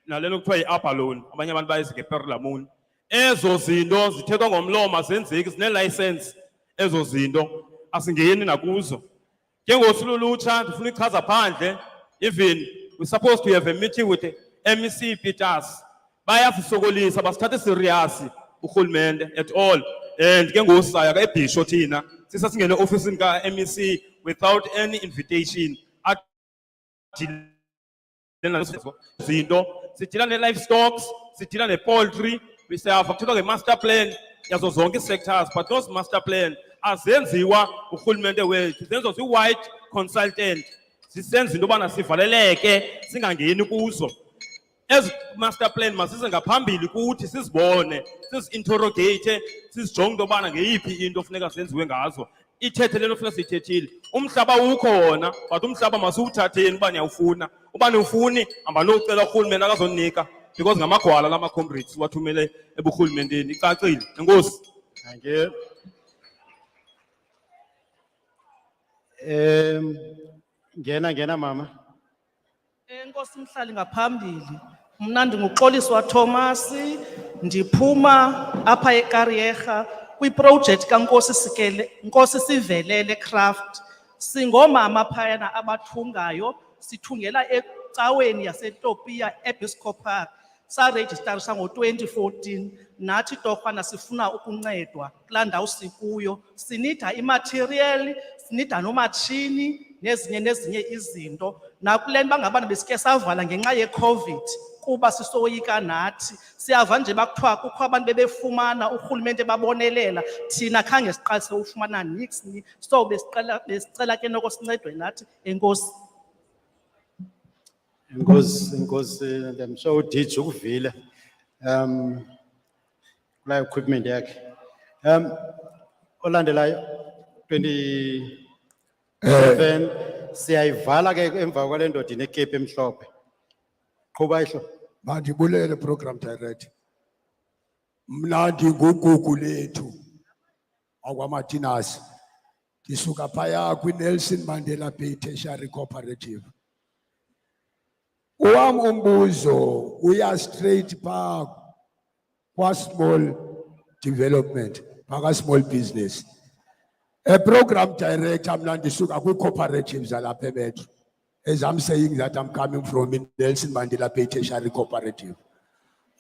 nalento kuthiwa yi-abalone abanye abantu bayizi nge-perlamon. Ezo zinto zithethwa ngomlomo azenzeki zine-license ezo zinto asingeni nakuzo. Ke ngosilulutsha ndifuna ichaza phandle even we're supposed to have a meeting with the MEC Peters bayasisokolisa basithathe serious urhulumente at all and ke ngosaya ka ebhisho thina sisasingene office ka MEC without any invitation zinto sidila ne-livestock sidila ne-poultry siyafa kuthethwa nge-master plan yazo zonke sectors but those master plan azenziwa urhulumente wethu zenziwa zii-white consultant zisenza into yobana sivaleleke singangeni kuzo. As master plan masize ngaphambili kuthi sizibone sizi-interrogate sizijonge into yobana ngeyiphi into funeka senziwe ngazo ithethe lento funeka siyithethile. Umhlaba ukhona but umhlaba masiwuthatheni uba niyawufuna uba niwufuni hamba nocela urhulumente akazonika because ngamagwala lama-comrades wathumele eburhulumenteni icacile. Enkosi. Thank you. Ngena mama. Enkosi mhlali ngaphambili. Mna ndinguXoliswa Thomas, ndiphuma apha eKariyerha kwiproject Nkosi Sivelele Craft. Singomama phayana abathungayo, sithungela ecaweni yaseTopia Episcopal. Saregistarisha ngo-2014, nathi torhwana sifuna ukuncedwa kulaa ndawo sikuyo. Sinida imaterial, sinida noomatshini nezinye izinto. Nakule nto bangabana besike savala ngenxa ye-COVID kuba sisoyika nathi. Siyava nje bakuthiwa kukho abantu bebefumana urhulumente babonelela, thina khange siqalise ufumana nix. So besicela ke noko sincedwe nathi. Enkosi. Enkosi, I'm sure udiji ukuvile. Kula equipment yakhe. Olandelayo 27 siyayivala ke emva kwale ndoda inekepi emhlophe. Qhuba ihlo. Mandibulele program director. Mna ndingugugu lethu akwaMartinus. Ndisuka phaya kwi-Nelson Mandela Bay Tertiary Cooperative. Owam umbuzo uya straight pa kwa small development, pa small business. A program director mna ndisuka kwi-cooperatives alapha eMetro. As I'm saying that I'm coming from Nelson Mandela Bay Tertiary Cooperative.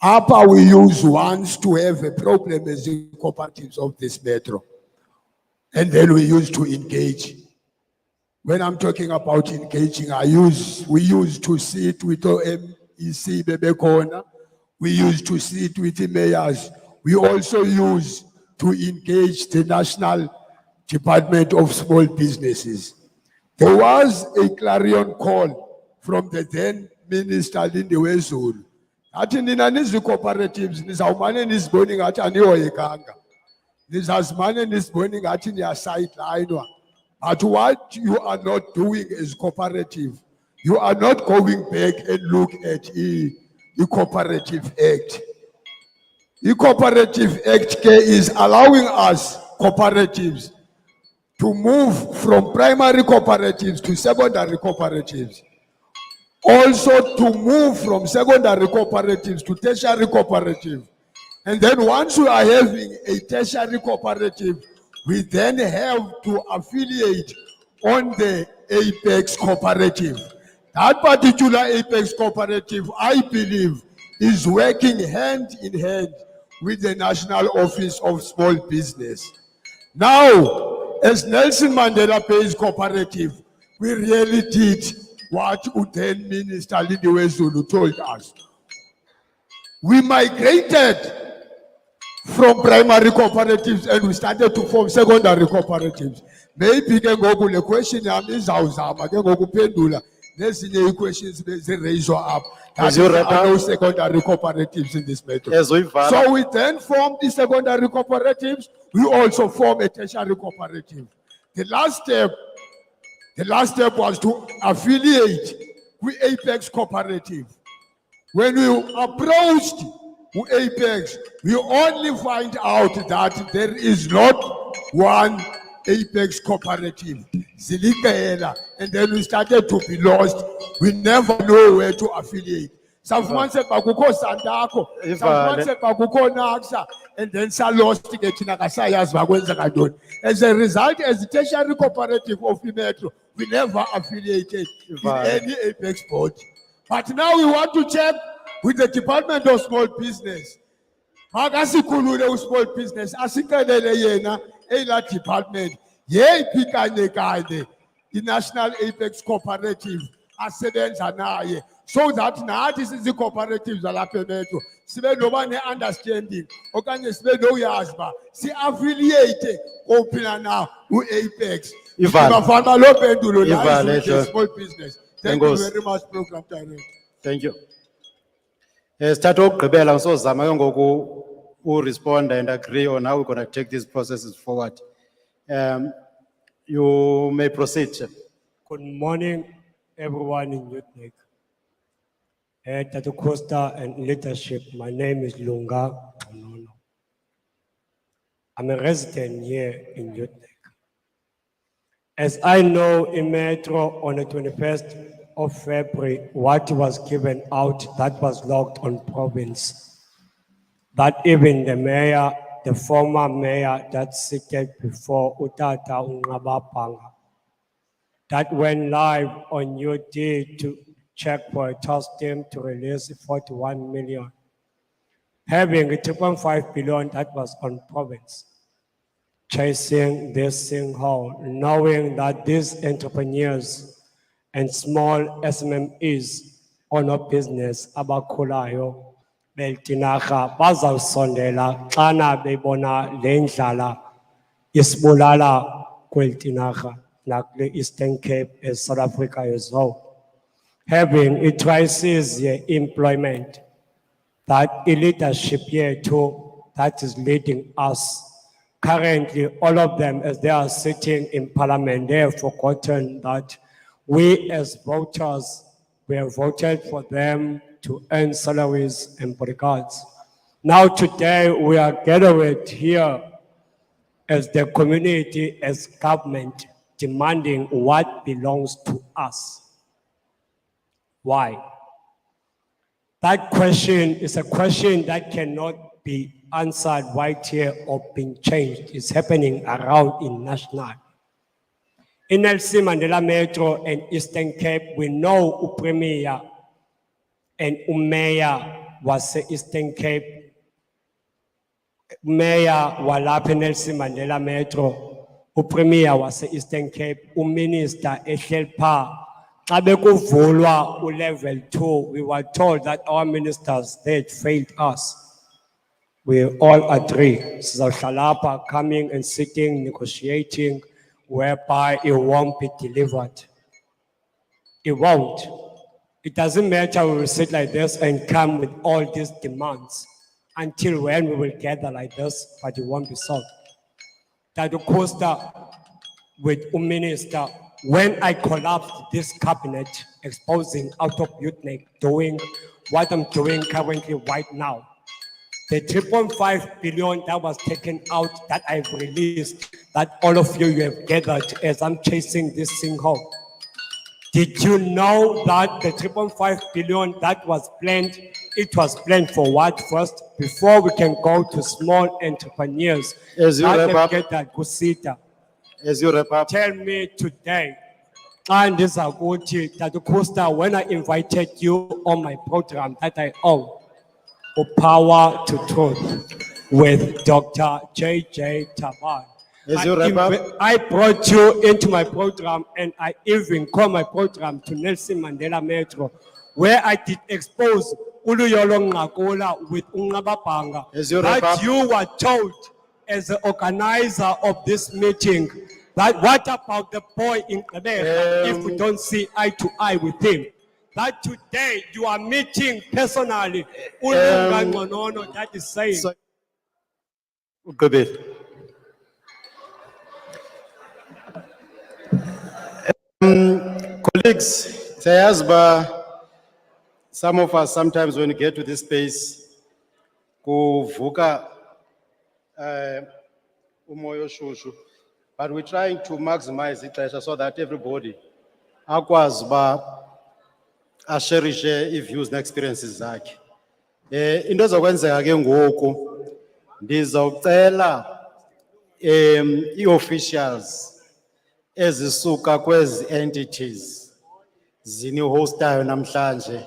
Apa we use once to have a problem as the cooperatives of this metro. And then we used to engage. When I'm talking about engaging, we used to sit with OMEC Bebekona. We used to sit with the mayors. We also used to engage the National Department of Small Businesses. There was a clarion call from the then Minister Ndabeni-Abrahams. Athi nina nizi cooperatives nizawumane nizibone ngathi anihoyekanga. Nizazimane nizibone ngathi niya sideline. But what you are not doing as cooperative, you are not going back and look at the Cooperative Act. The Cooperative Act is allowing us cooperatives to move from primary cooperatives to secondary cooperatives. Also to move from secondary cooperatives to tertiary cooperatives. And then once you are having a tertiary cooperative, we then have to affiliate on the Apex cooperative. That particular Apex cooperative, I believe, is working hand in hand with the National Office of Small Business. Now, as Nelson Mandela Bay's cooperative, we really did what then Minister Ndabeni-Abrahams told us. We migrated from primary cooperatives and we started to form secondary cooperatives. Maybe ke ngoku le question yami izawuzama ke ngoku pendula nezinye questions raised up. As you wrap up, no secondary cooperatives in this matter. Ezoyivala. So we then formed the secondary cooperatives. We also formed a tertiary cooperative. The last step was to affiliate with Apex Cooperative. When we approached Apex, we only find out that there is not one Apex Cooperative. Zilikela, and then we started to be lost. We never know where to affiliate. Safumanse bakuko Sandako, safumanse bakuko Naxa, and then sa lost to get Nakasayas Bagwenza Kadon. As a result, as the tertiary cooperative of the Metro, we never affiliated with any Apex board. But now we want to check with the Department of Small Business. Magasikulule small business, asikelele yena, ela department, ye pikane kane, the National Apex Cooperative, asebenza naye, so that nathi sizi cooperatives alapha eMetro, sibe noba ne-understanding, okanye sibe noyazi ba, si-affiliate kophina na u-Apex. Bafana lo pendulo la is small business. Thank you very much, Program Director. Thank you. Sithatha ukugqibela ngisozama ke ngoku respond and agree on how we're going to take these processes forward. You may proceed. Good morning, everyone in Youth Tata Costa and leadership. My name is Lunga. I'm a resident here in Youth. As I know in Metro on the 21st of February, what was given out that was locked on province. That even the mayor, the former mayor that seated before Utata Ungabapanga, that went live on UT to check for a task team to release 41 million. Having a 2.5 billion that was on province. Chasing this sinkhole, knowing that these entrepreneurs and small SMMEs on a business abakhulayo beltinaga bazawusondela xana bebona le ndlala isibulala kweltinaga nakule Eastern Cape as South Africa as well. Having a crisis employment, that leadership here too, that is leading us. Currently, all of them, as they are sitting in parliament, they have forgotten that we as voters, we have voted for them to earn salaries and bodyguards. Now today, we are gathered here as the community, as government, demanding what belongs to us. Why? That question is a question that cannot be answered right here or being changed. It's happening around in national. In Nelson Mandela Metro and Eastern Cape, we know Premier and Mayor was the Eastern Cape. Mayor Walap Nelson Mandela Metro, Premier was the Eastern Cape, Minister Eshelpa. Level 2, we were told that our ministers, they had failed us. We all agree. So Shalapa coming and sitting, negotiating, whereby it won't be delivered. It won't. It doesn't matter we will sit like this and come with all these demands until when we will gather like this, but it won't be solved. That the Costa with a minister, when I collapsed this cabinet, exposing out of Youthnik, doing what I'm doing currently right now, the 3.5 billion that was taken out that I've released, that all of you have gathered as I'm chasing this sinkhole. Did you know that the 3.5 billion that was planned, it was planned for what first? Before we can go to small entrepreneurs. As you wrap up. Get that Kusita. As you wrap up. Tell me today, and this is that Costa, when I invited you on my program that I own, for Power to Truth, with Dr. J.J. Taban. As you wrap up. I brought you into my program and I even called my program to Nelson Mandela Metro, where I did expose Uluyolo Ngakola with Ungabapanga. As you wrap That up. you were told as the organizer of this meeting, that what about the boy in Quebec if we don't see eye to eye with him? That today you are meeting personally, that is saying. Ugqibile. Colleagues, sayazi ba some of us sometimes when we get to this space, kuvuka umoya oshushu, but we're trying to maximize ixesha so that everybody akwazi ba asherishe i-views ne-experiences zakhe. Into ezokwenzeka ke ngoku ndizawucela i-officials ezisuka kwezi entities zini-hostayo namhlanje,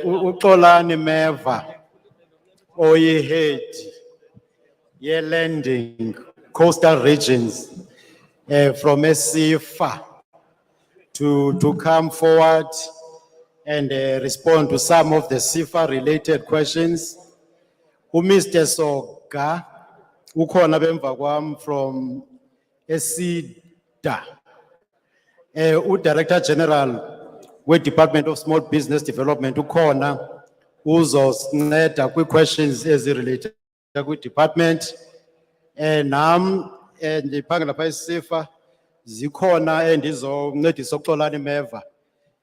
uXolani Meva oyi-head ye-landing coastal regions from SIFA to come forward and respond to some of the SIFA related questions. Mr. Soga, ukhona bemva kwam from SIDA, Director General with Department of Small Business Development, ukhona uzosinceda kwi-questions ezirelated kwi-department. Nam ndiphangela pha eSIFA zikhona endizoncedisa uXolani Meva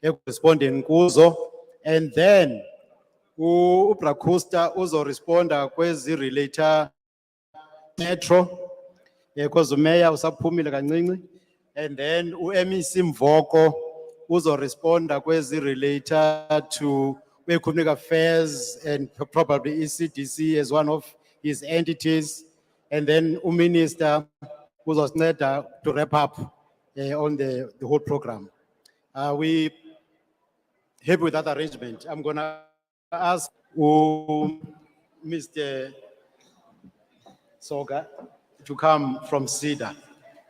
ekurespondeni kuzo, and then uBracosta uzoresponda kwezi relator Metro because uMeya usaphumile kancinci, And then MEC Mvoko uzo responda kwezi related to economic affairs and probably ECDC as one of his entities. And then Minister uzosinceda to wrap up on the whole program. Are we happy with that arrangement? I'm gonna ask Mr. Soga to come from SIDA.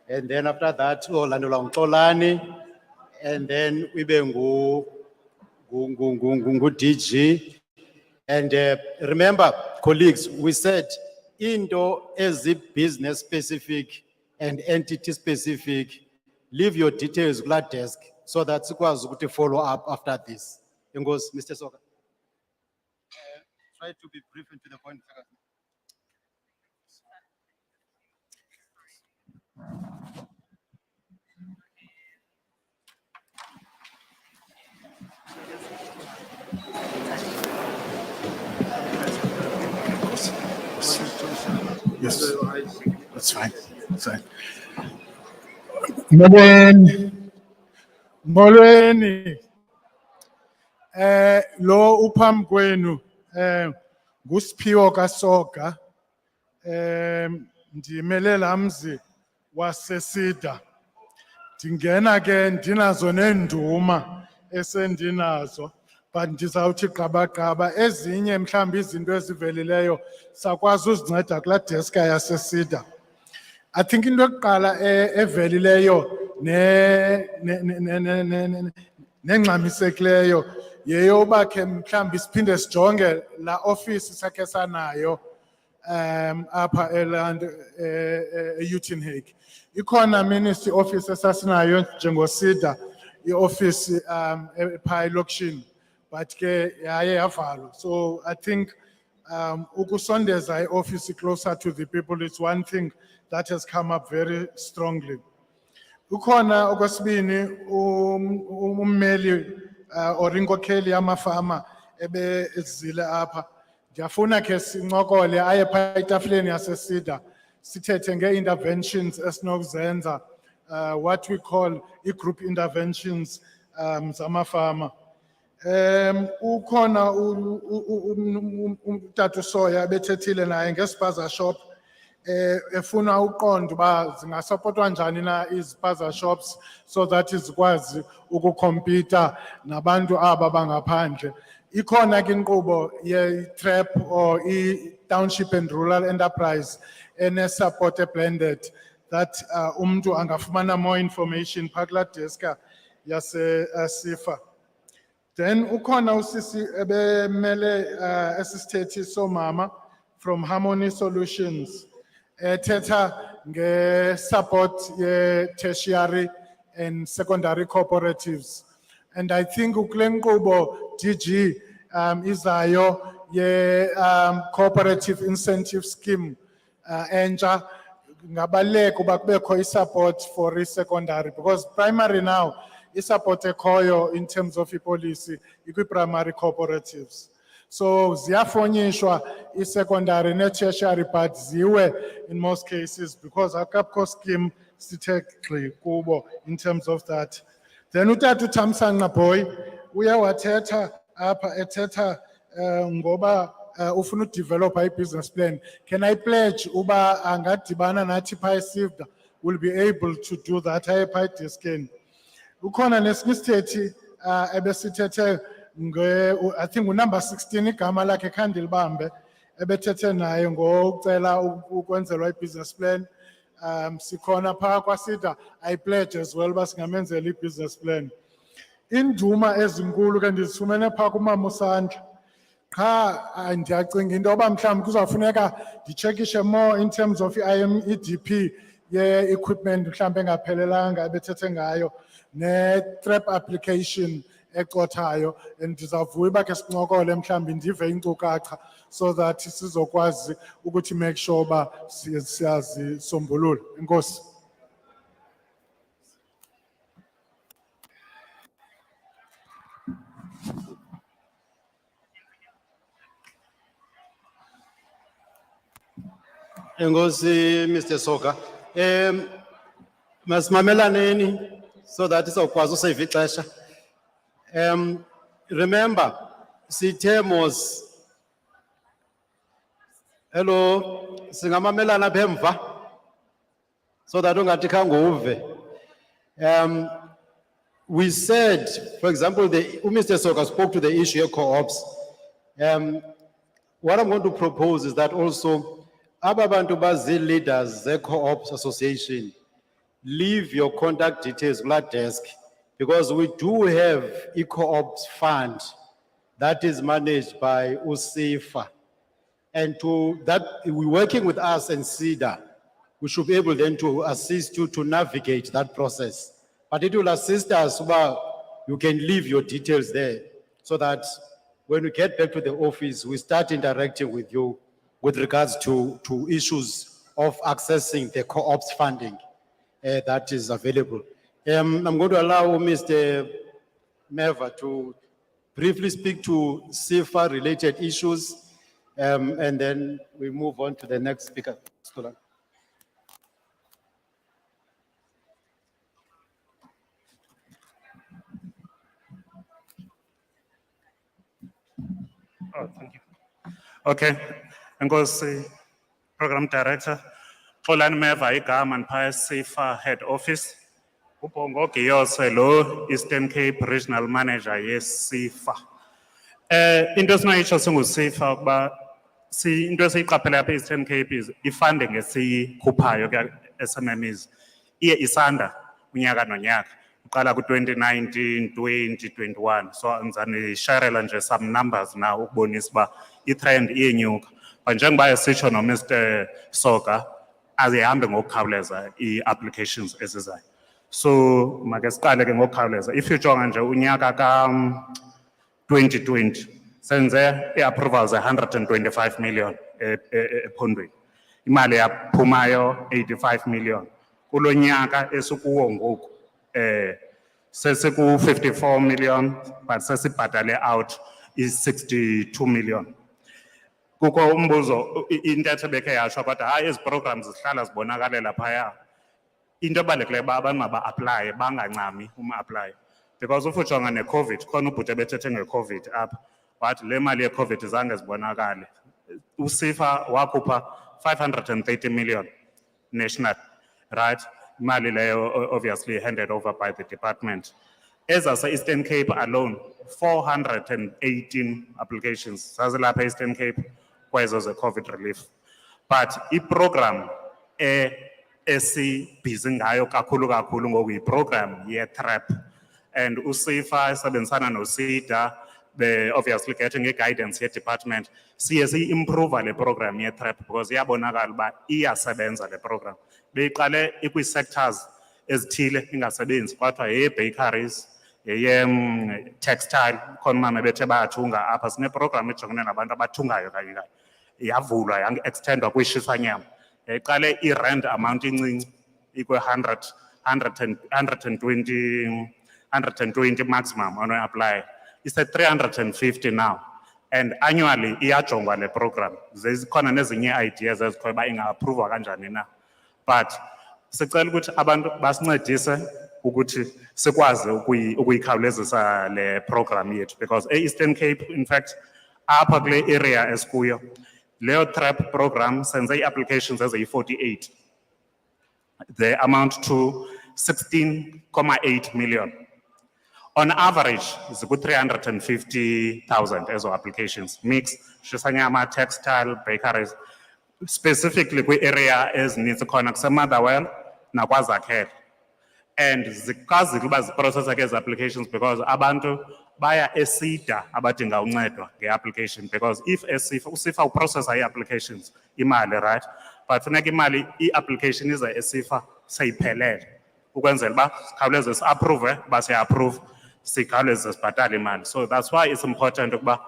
And then after that, Orlando Tolani, and then we be DG. And remember, colleagues, we said into as a business specific and entity specific, leave your details at that desk so that you can follow up after this. And goes, Mr. Soga. Try to be brief and to the point. Yes, that's fine. That's fine. Molweni, lo uphambi kwenu, nguSiphiwo kaSoga, ndimele lamzi waseSida. Ndingena ke ndinazo nenduma esendinazo, but ndizawuthi gqabagqaba ezinye mhlawumbi izinto ezivelileyo sakwazi uzinceda kula desk yaseSida. I think into yokuqala evelileyo nengxamisekileyo yeyoba ke mhlawumbi siphinde sijonge la office sakhe sanayo apha eUtenhage. Ikhona ministry office esasinayo njengoSida, ioffice phaa elokishini, but ke yaye yavalwa. So I think ukusondeza ioffice closer to the people is one thing that has come up very strongly. Ukhona okwesibini ummeli or inkokheli yamafama ezile apha. Ndiyafuna ke sincokole aye phaa etafuleni yaseSida sithethe ngee-interventions esinokuzenza, what we call i-group interventions zamafama. Ukhona uTata Soya ebethethile naye ngespaza shop, efuna uqonda uba zingasapotwa njani na izpaza shops so that zikwazi ukukompita nabantu aba bangaphandle. Ikhona ke inkqubo ye-TRAP or i-Township and Rural Enterprise ene-support blended that umntu angafumana more information phaa kulaa deska yase-SIFA. Then ukhona usisi ebemele esisithethi somama from Harmony Solutions, thetha nge-support ye-tertiary and secondary cooperatives. And I think ukule nkqubo DG izayo ye-cooperative incentive scheme entsha, ngabaleka uba kubekho i-support for i-secondary, because primary now i-support ekhoyo in terms of i-policy ikwi-primary cooperatives. So ziyafonyishwa i-secondary ne-tertiary, but ziwe in most cases because akapho scheme sithe gxi kubo in terms of that. Then uTata uThamsanqa boy uya wathetha apha ethetha ngoba ufuna udevelop i-business plan. Can I pledge uba angadibana nathi phaa eSIFDA will be able to do that aye phaa edeskeni. Ukhona nesinye isithethi ebesithethe I think unumber 16 igama lakhe khandilibambe ebethethe naye ngokucela ukwenzelwa i-business plan. Sikhona phaa kwaSIDA, I pledge as well uba singamenzela i-business plan. Induma ezinkulu ke ndizifumene phaa kumama uSandla. Qha ndiyacinga into yoba mhlawumbi kuzawufuneka nditshekishe more in terms of i-IMEDP ye-equipment mhlawumbi engaphelelanga ebethethe ngayo, ne-TRAP application ecothayo, and ndizawuvuya uba ke sincokole mhlawumbi ndive iinkcukacha so that sizokwazi ukuthi make sure uba siyazisombulula. Enkosi. Enkosi, Mr. Soga. Masimamelaneni so that izokwazi usave ixesha. Remember, sithemos. Hello, singamamelana apha emva so that ungathi khange uve. We said, for example, Mr. Soka spoke to the issue of co-ops. What I'm going to propose is that also, ababantu bazi leaders, the co-ops association, leave your contact details on that desk, because we do have a co-ops fund that is managed by USIFA. And to that, we're working with us and SIDA. We should be able then to assist you to navigate that process. But it will assist us, you can leave your details there so that when we get back to the office, we start interacting with you with regards to issues of accessing the co-ops funding that is available. I'm going to allow Mr. Meva to briefly speak to SIFA related issues, and then we move on to the next speaker. Stella. Oh, thank you. Okay, Nkosi, Program Director, Xolani Meva igama ndiphaya SIFA Head Office. Ubongo Giyose lo Eastern Cape Regional Manager ye-SIFA. Into esinoyitsho singu-SIFA ukuba into esiyiqaphele apha e-Eastern Cape is i-funding esiyikhuphayo SMMEs iye isanda unyaka nonyaka. Uqala ku-2019, 20, 21. So ndizanishayela nje some numbers now ukubonisa uba i-trend iyenyuka. But njengoba esitsho no-Mr. Soka, azihambe ngokukhawuleza i-applications ezizayo. So make siqale ke ngokukhawuleza. If ujonga nje unyaka ka-2020 senze i-approvals 125 million ephondweni. Imali yaphumayo 85 million. Kulo nyaka esikuwo ngoku sesiku 54 million, but sesibhatale out is 62 million. Kukho umbuzo intetho bekhe yasho kodwa hayi ezi programs zihlala zibonakalela phaya. Into ebalulekileyo uba abantu maba-aplaye bangancami uma-aplaye, because ufujonga ne-COVID khona ubhuti ebethethe nge-COVID apha wathi le mali ye-COVID zange zibonakale. USIFA wakhupha 530 million national, right? Imali leyo obviously handed over by the department. As I say, Eastern Cape alone, 418 applications zazilapha Eastern Cape kwezo ze-COVID relief. But i-program esibhizi ngayo kakhulu ngoku yi-program ye-TRAP. And uSIFA esebenzisana no-SIDA, obviously getting a guidance ye-department, siye siyi-improve le program ye-TRAP because iyabonakala uba iyasebenza le program. Beyiqale ikwi-sectors ezithile ingasebenzi, kodwa yeye-bakeries, yeye-textile, khona umama bethe bayathunga apha, sine-program ejongene nabantu abathungayo kanye kanye. Iyavulwa, yang-extendwa kwishisanyama. Yayiqale i-rand amount incinci, ikwe-120 maximum ono-apply. It's at 350 now. And annually, iyajongwa le program. Zikhona nezinye ideas ezikhoyo uba inga-appruvwa kanjani na. But sicela ukuthi abantu basincedise ukuthi sikwazi ukuyikhawulezisa le program yethu, because e-Eastern Cape, in fact, apha kule area esikuyo, leyo TRAP program senze i-applications eziyi-48. They amount to 16.8 million. On average, it's about 350,000 ezo applications. Mix, shisanyama, textile, bakeries. Specifically, kwi area ezininzi khona kuseMotherwell nakwaZakhele. And zikazi kuba ziprocessa ke ezi applications because abantu baya eSIDA abadinga uncedwa nge-application, because if uSIFA uprocessa i-applications imali, right? But funeka imali i-application ize eSIFA seyiphelele ukwenzela uba sikhawuleze si-approve, basiya-approve, sikhawuleze sibhatale imali. So that's why it's important ukuba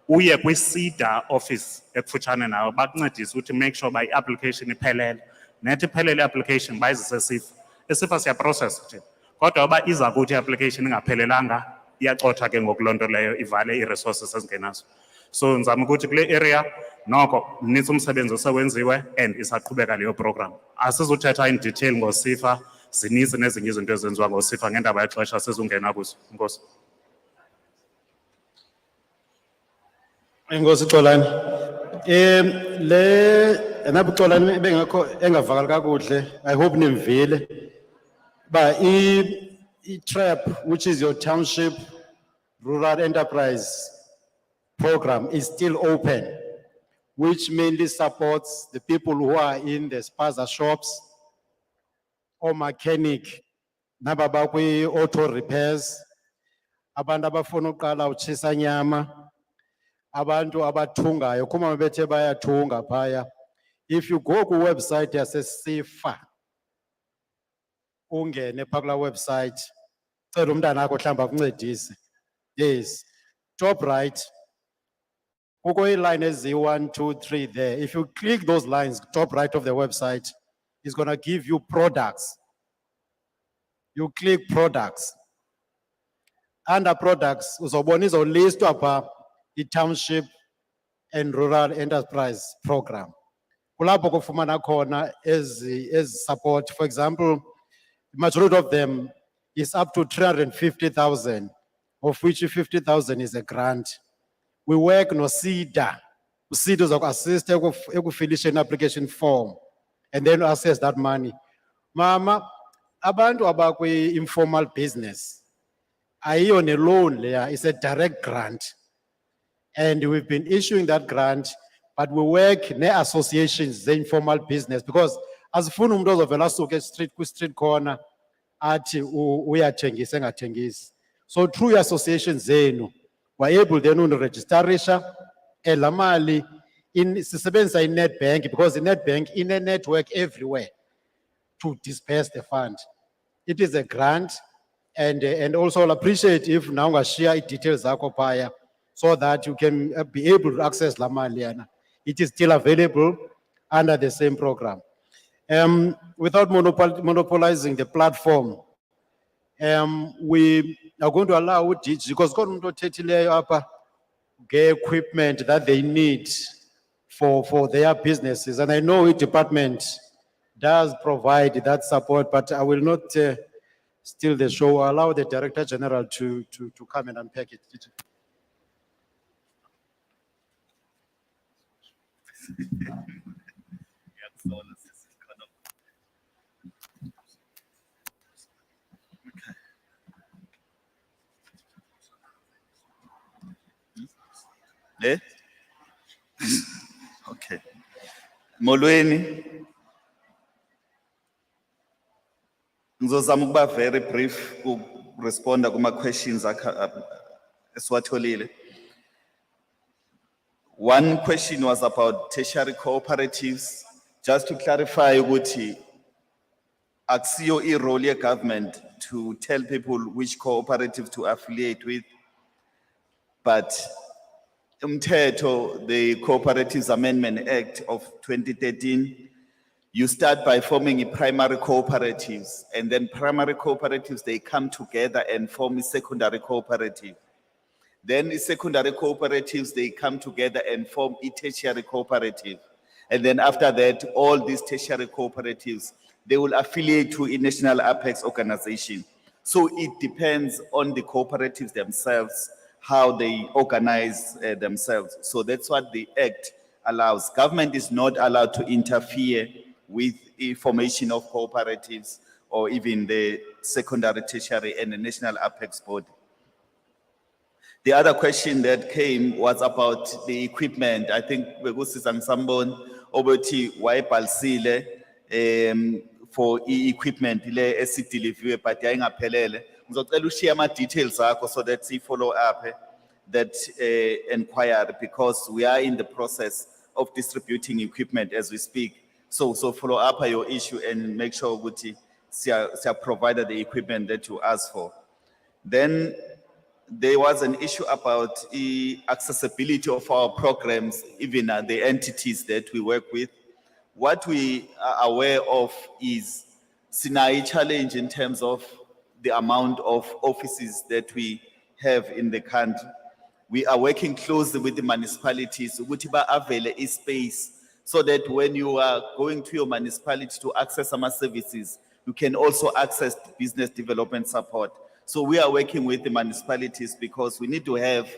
uye kwi-SIDA office ekufutshane nawe bakuncedise ukuthi make sure uba i-application iphelele. Nethi iphelele i-application bayizise eSIFA. eSIFA siyaprocessa thina. Kodwa uba iza kuthi i-application ingaphelelanga, iyacotha ke ngoku loo nto leyo ivale ii-resources ezingenazo. So ndizama ukuthi kule area noko mnintsi umsebenzi osewenziwe and isaqhubeka leyo program. Asizuthetha in detail ngoSIFA zininzi nezinye izinto ezenziwa ngoSifa ngendaba yexesha sizungena kuzo. Inkosi. Enkosi Xolani. Nabi Xolani bengekho engavakali kakuhle. I hope nimvile. But trap, which is your township rural enterprise program, is still open, which mainly supports the people who are in the spaza shops or mechanic, nababakwi auto repairs, abantu abafuna uqala utshisa nyama, abantu abathungayo kuma bethe bayathunga phaya. If you go ku website yasesifa ungene phaa kula website cela umntana wakho mhlawumbi akuncedise. Yes, top right kukho iiline ezi 1 2 3 there. If you click those lines top right of the website, it's going to give you products. You click products. Under products uzobona izolistwa phaa i-township and rural enterprise program. Kulapho kufumana khona ezi support. For example, the majority of them is up to 350,000, of which 50,000 is a grant. We work no SIDA. SIDA is assist ekufilisha an application form and then access that money. Mama, abantu abakwi informal business, ayiyo ne loan leya, it's a direct grant. And we've been issuing that grant, but we work ne associations, the informal business, because as funu umuntu ozovela asuke street corner, ati uyathengisa engathengisi. So through your associations zenu, we're able then to registerisha elamali in sisebenzisa i-net bank, because the net bank in a network everywhere to disperse the fund. It is a grant, and also I'll appreciate if now I share details zakho phaya so that you can be able to access la mali yana. It is still available under the same program. Without monopolizing the platform, we are going to allow DG, because get equipment that they need for their businesses. And I know each department does provide that support, but I will not steal the show. I'll allow the Director General to come and unpack it. Le? Okay. Molweni. Ngizozama ukuba very brief responda kuma questions esiwatholile. One question was about tertiary cooperatives. Just to clarify ukuthi akusiyo i-role ye-government to tell people which cooperatives to affiliate with, but umthetho, the Cooperatives Amendment Act of 2013, you start by forming primary cooperatives, and then primary cooperatives, they come together and form a secondary cooperative. Then the secondary cooperatives, they come together and form a tertiary cooperative. And then after that, all these tertiary cooperatives, they will affiliate to a national apex organization. So it depends on the cooperatives themselves, how they organize themselves. So that's what the Act allows. Government is not allowed to interfere with the formation of cooperatives or even the secondary, tertiary, and the national apex body. The other question that came was about the equipment. I think bekusizang sambon obuthi wayebhalisile for equipment le esidelivery but yayingaphelele. Ngizocela ushare ama details akho so that we follow up that inquiry, because we are in the process of distributing equipment as we speak. So follow up your issue and make sure ukuthi siya provided the equipment that you asked for. Then there was an issue about the accessibility of our programs, even the entities that we work with. What we are aware of is a challenge in terms of the amount of offices that we have in the country. We are working closely with the municipalities, ukuthi ba avail space, so that when you are going to your municipality to access some services, you can also access business development support. So we are working with the municipalities because we need to have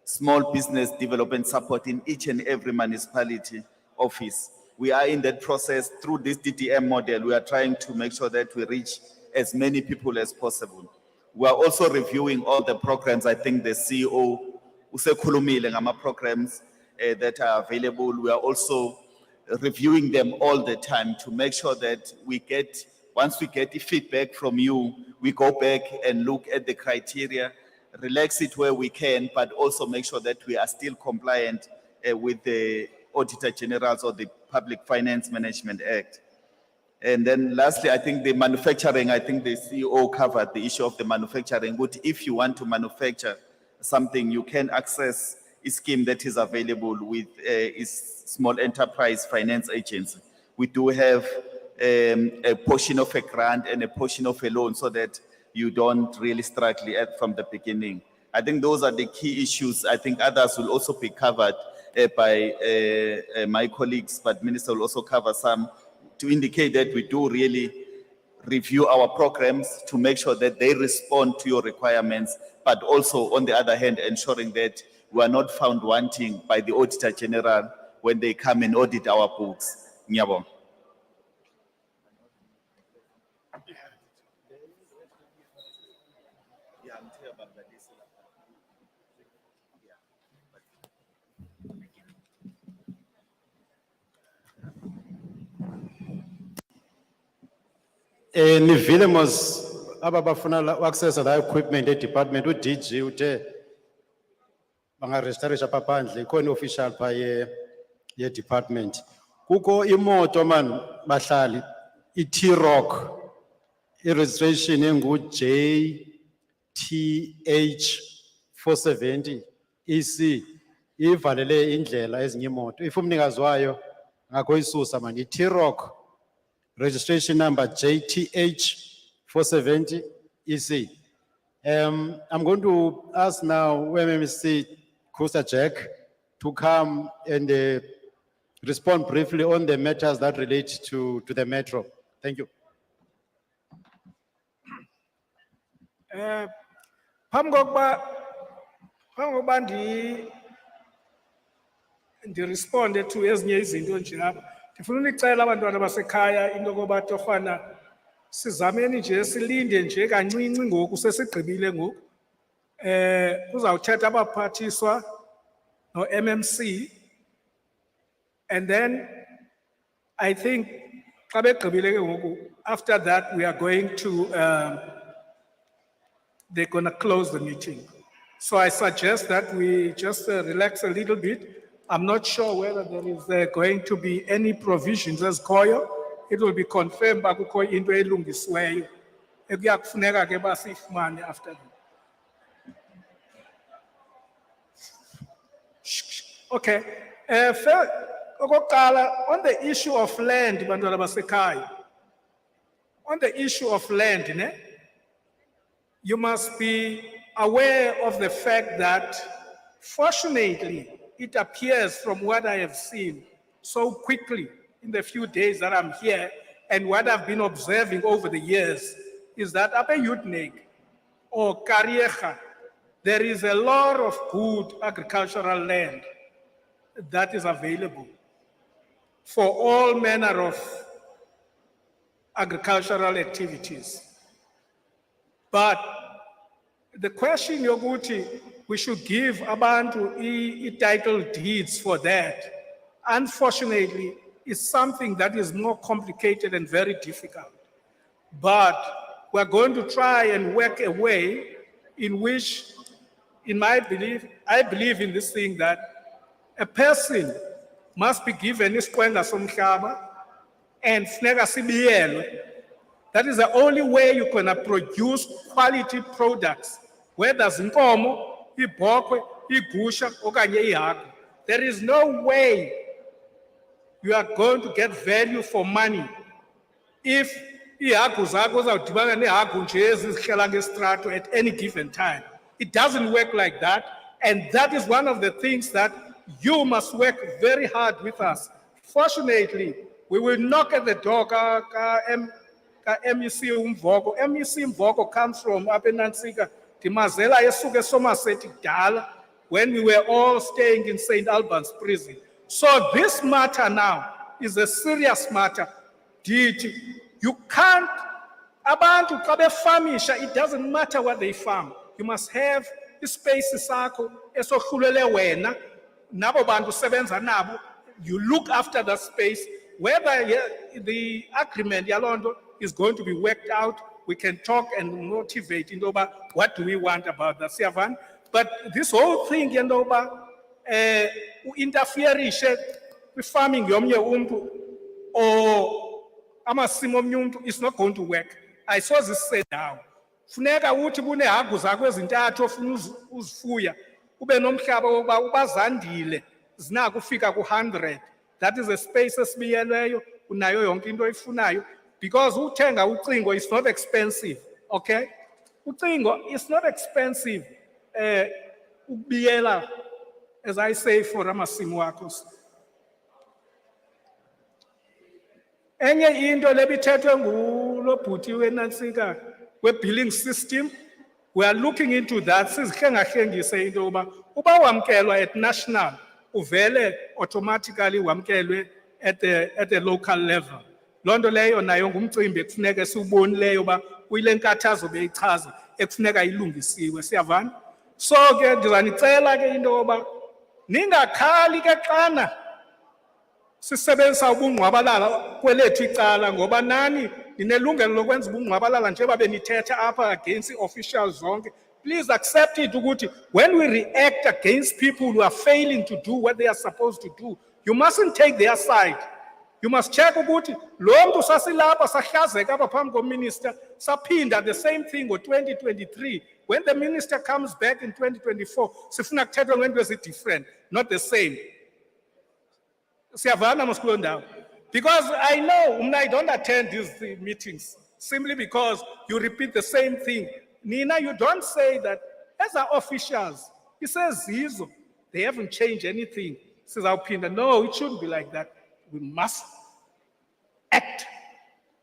small business development support in each and every municipality office. We are in that process through this DDM model. We are trying to make sure that we reach as many people as possible. We are also reviewing all the programs. I think the CEO, usekhulumile ngama programs that are available. We are also reviewing them all the time to make sure that once we get the feedback from you, we go back and look at the criteria, relax it where we can, but also make sure that we are still compliant with the Auditor General's or the Public Finance Management Act. And then lastly, I think the manufacturing, I think the CEO covered the issue of the manufacturing. But if you want to manufacture something, you can access a scheme that is available with is Small Enterprise Finance Agency. We do have a portion of a grant and a portion of a loan so that you don't really struggle from the beginning. I think those are the key issues. I think others will also be covered by my colleagues, but Minister will also cover some to indicate that we do really review our programs to make sure that they respond to your requirements, but also on the other hand, ensuring that we are not found wanting by the Auditor General when they come and audit our books. Ngiyabonga. Nivile mos ababafuna access la equipment department DG uthe banga registerisha papandle ikhona official pa ye department kuko imoto man bahlali T-Rock registration engu JTH 470 EC ivalele indlela ezinye imoto if umnikazi wayo ngakho isusa manje T-Rock registration number JTH 470 EC. I'm going to ask now MMC Costa Jack to come and respond briefly on the matters that relate to the metro. Thank you. Phambi kokuba ndiresponde to ezinye izinto nje apha ndifuna unicela abantwana basekhaya into yokuba torhwana sizameni nje silinde nje kancinci ngoku sesigqibile ngoku kuzawuthetha abaphathiswa no-MMC and then I think xa begqibile ke ngoku after that we are going to they're going to close the meeting. So I suggest that we just relax a little bit. I'm not sure whether there is going to be any provisions as COYO. It will be confirmed by kukho into elungisiweyo. Ekuyakufuneka ke basifumane after that. Okay. Okokuqala, on the issue of land, bantwana basekhaya. On the issue of land, you must be aware of the fact that, fortunately, it appears from what I have seen so quickly in the few days that I'm here and what I've been observing over the years is that up at Utnik or Kariecha, there is a lot of good agricultural land that is available for all manner of agricultural activities. But the question, Yoguti, we should give abantu title deeds for that. Unfortunately, it's something that is more complicated and very difficult. But we're going to try and work a way in which, in my belief, I believe in this thing that a person must be given isiqwenga somhlaba and funeka sibiyelwe. That is the only way you're going to produce quality products, whether zinkomo, ibhokhwe, igusha, okanye ihagu. There is no way you are going to get value for money if ihagu zakho zawudibana nehagu nje ezihlala ngestrato at any given time. It doesn't work like that, and that is one of the things that you must work very hard with us. Fortunately, we will knock at the door MEC Umvoko. MEC Umvoko comes from up in Nansika. Timazela esuke Somerset kudala, when we were all staying in St. Albans prison. So this matter now is a serious matter. You can't, abantu xa befamisha, it doesn't matter what they farm. You must have ispace sakho esohlulele wena, nabo bantu sebenza nabo. You look after the space. Whether the agreement yalondo is going to be worked out, we can talk and motivate Ndoba, what do we want about the Siavan. But this whole thing, Ndoba, interfere with farming yomnye umntu or amasimo omnye is not going to work. I saw this said now. Funeka uthi bunehagu zakho ezintathu ofuna uzifuya ube nomhlaba wokuba ubazandile zinako ufika ku100. That is a space esibiyelweyo unayo yonke into oyifunayo, because uthenga ucingo is not expensive. Okay, ucingo is not expensive. Ubiyela, as I say, for amasimo wakho. Enye into lebithethwe ngulo bhuti weNansika we-billing system, we are looking into that. Sizihlengahlengiswe into yoba uba wamkelwa at national uvele automatically wamkelwe at the local level. Londo leyo nayo ngumcimbi ekufuneka siwubonileyo ba uyile nkathazo beyichaza ekufuneka ilungisiwe. Siyavana? So ke ndizanicela ke into yoba ningakhali ke xana sisebenzisa ubungqwabalala kwelethu icala, ngoba nani ninelungelo lokwenza ubungqwabalala njengoba benithetha apha against officials zonke. Please accept it ukuthi when we react against people who are failing to do what they are supposed to do, you mustn't take their side. You must check ukuthi lo mntu sasilapha sahlazeka apha phambi kominister saphinda the same thing ngo-2023. When the minister comes back in 2024, sifuna kuthethwa ngento ezi-different, not the same. Siyavana masikuloo ndawo. Because I know I don't attend these meetings simply because you repeat the same thing. Nina, you don't say that as our officials. He says Zizo, they haven't changed anything. Says our opinion. No, it shouldn't be like that. We must act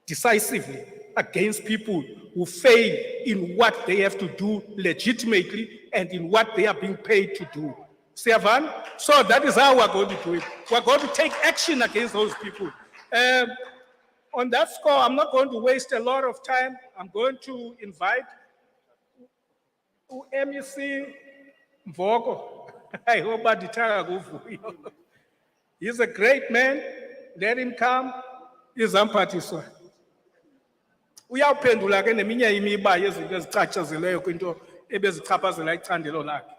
decisively against people who fail in what they have to do legitimately and in what they are being paid to do. Siavan? So that is how we're going to do it. We're going to take action against those people. On that score, I'm not going to waste a lot of time. I'm going to invite MEC Mvoko. I hope I didn't. He's a great man. Let him come. He's umphathiswa. Uyawuphendula ke neminye imiba yezinto ezicatshazileyo kwinto ebezichaphazela icandelo lakhe.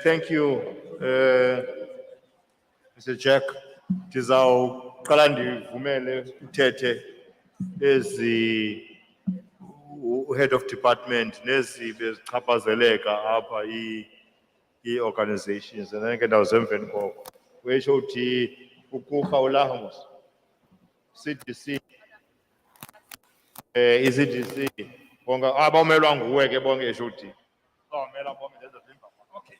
Thank you, Mr. Jack. Ndizawuqala ndivumele uthethe head of department nezi bezichaphazeleka apha i-organizations, and then ke ndawuzemveni koko. Wesho uthi ukurhawulahamos CDC i-CDC bonke abawumelwa nguwe ke bonke esho uthi awumela bonke ndenza vimba. Okay.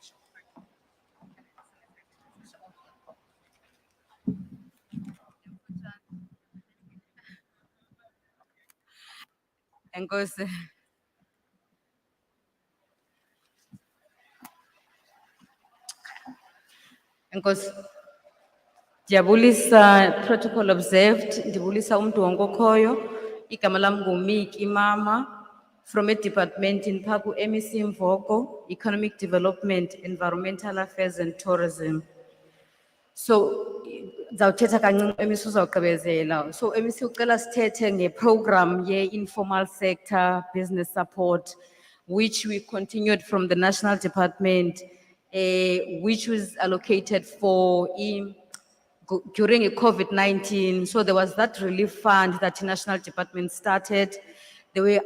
Enkosi. Enkosi. Ndiyabulisa, protocol observed. Ndibulisa umuntu wonke okhoyo. Igama lami nguMiki Mama from a department in Paku MEC Mvoko, Economic Development, Environmental Affairs and Tourism. So zawuthetha kancinci MEC uzawugqibezela. So MEC ucela sithethe ngeprogram ye-informal sector business support, which we continued from the National Department, which was allocated for during COVID-19. So there was that relief fund that the National Department started. There were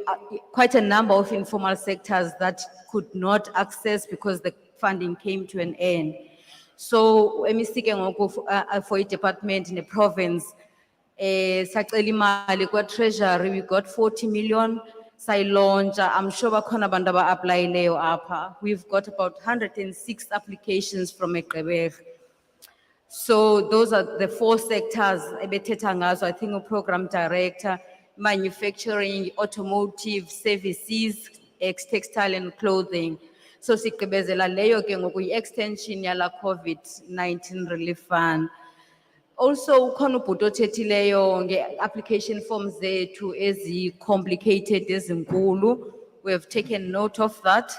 quite a number of informal sectors that could not access because the funding came to an end. So MEC for a department in the province, sacela imali kwa treasury, we got 40 million. sayilontsha. I'm sure bakhona abantu aba-aplayileyo apha. We've got about 106 applications from Gqeberha. So those are the 4 sectors ebethetha ngazo. I think program director, manufacturing, automotive, services, textile and clothing. So sigqibezela leyo ke ngoku yi-extension yala COVID-19 relief fund. Also ukhona ubhuti othethileyo nge-application forms zethu ezi-complicated ezinkulu. We have taken note of that.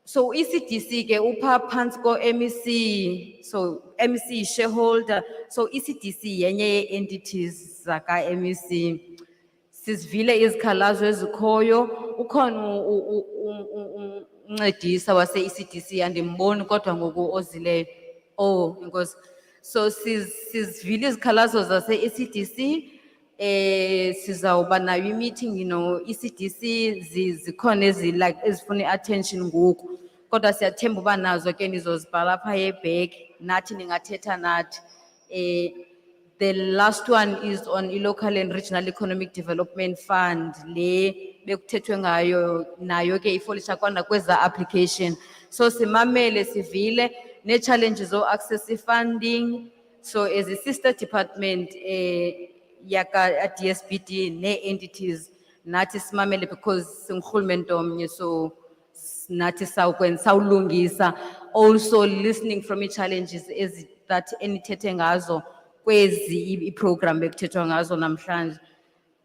So ECDC ke upha phansi ko-MEC, so MEC is shareholder, so ECDC yenye ye-entities zaka MEC. Sizivile izikhalazo ezikhoyo, ukhona uncedisa wase-ECDC andimboni kodwa ngoku ozileyo. Oh, inkosi. So sizivile izikhalazo zase-ECDC, sizawuba nayo i-meeting, ECDC zikhona like ezifuna i-attention ngoku. Kodwa siyathemba uba nazo ke nizozibhala apha ebhek, nathi ningathetha nathi. The last one is on local and regional economic development fund. Le bekuthethwe ngayo nayo ke ifolisha kwanda kweza application. So simamele sivile ne challenges o access funding. So as a sister department yaka DSBD ne entities nathi simamele because singurhulumente omnye, so nathi sawulungisa, also listening from the challenges that enithethe ngazo kwezi i-program bekuthethwa ngazo namhlanje.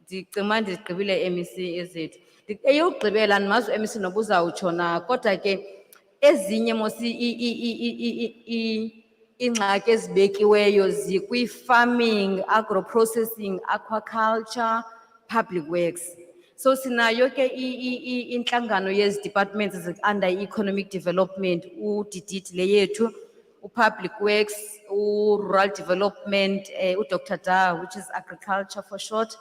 Ndicinga ndigqibile MEC ezethu. Eyokugqibela ndimazi MEC noba uzawutshona, kodwa ke ezinye mos ingxaki ezibekiweyo zikwi-farming, agro-processing, aquaculture, public works. So sinayo ke inhlangano yezi departments under economic development, uDidit le yethu, public works, rural development, Dr. Da, which is agriculture for short,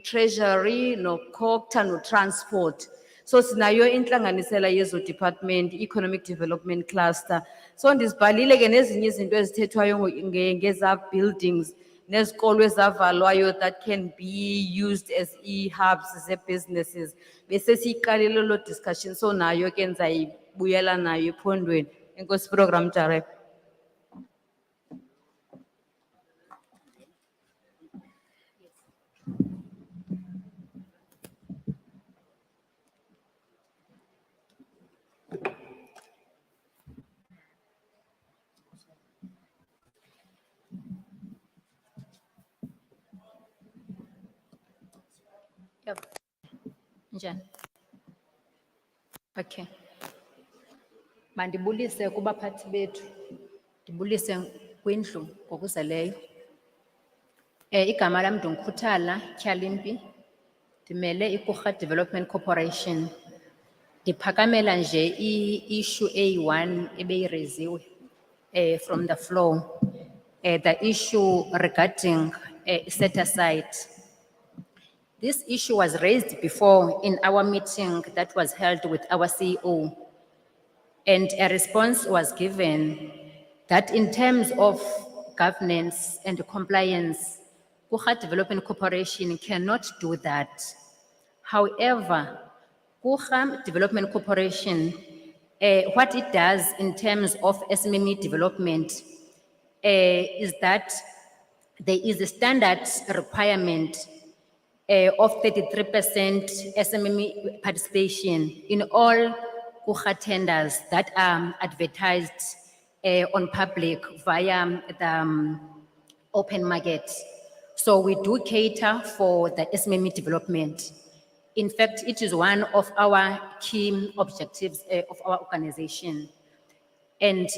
treasury, no COCTA, no transport. So sinayo inhlanganisela yezo department, economic development cluster. So ndizibhalile ke nezinye izinto ezithethwayo ngeza buildings, nezikolo ezavalwayo that can be used as e-hubs ze-businesses. Bese siyiqalile lo discussion, so nayo ke nzayibuyela nayo ephondweni. Enkosi program director. Yep. Njani? Okay. Mandibulise kubaphathi bethu. Ndibulise kwindlu ngokuzeleyo. Igama lami ndinguKhuthala Tyhalimpi. Ndimele iKurha Development Corporation. Ndiphakamela nje i-issue A1 ebeyireziwe from the floor. The issue regarding set aside. This issue was raised before in our meeting that was held with our CEO. And a response was given that in terms of governance and compliance, Kurha Development Corporation cannot do that. However, Kurha Development Corporation, what it does in terms of SMME development is that there is a standard requirement of 33% SMME participation in all Kurha tenders that are advertised on public via the open market. So we do cater for the SMME development. In fact, it is one of our key objectives of our organization. And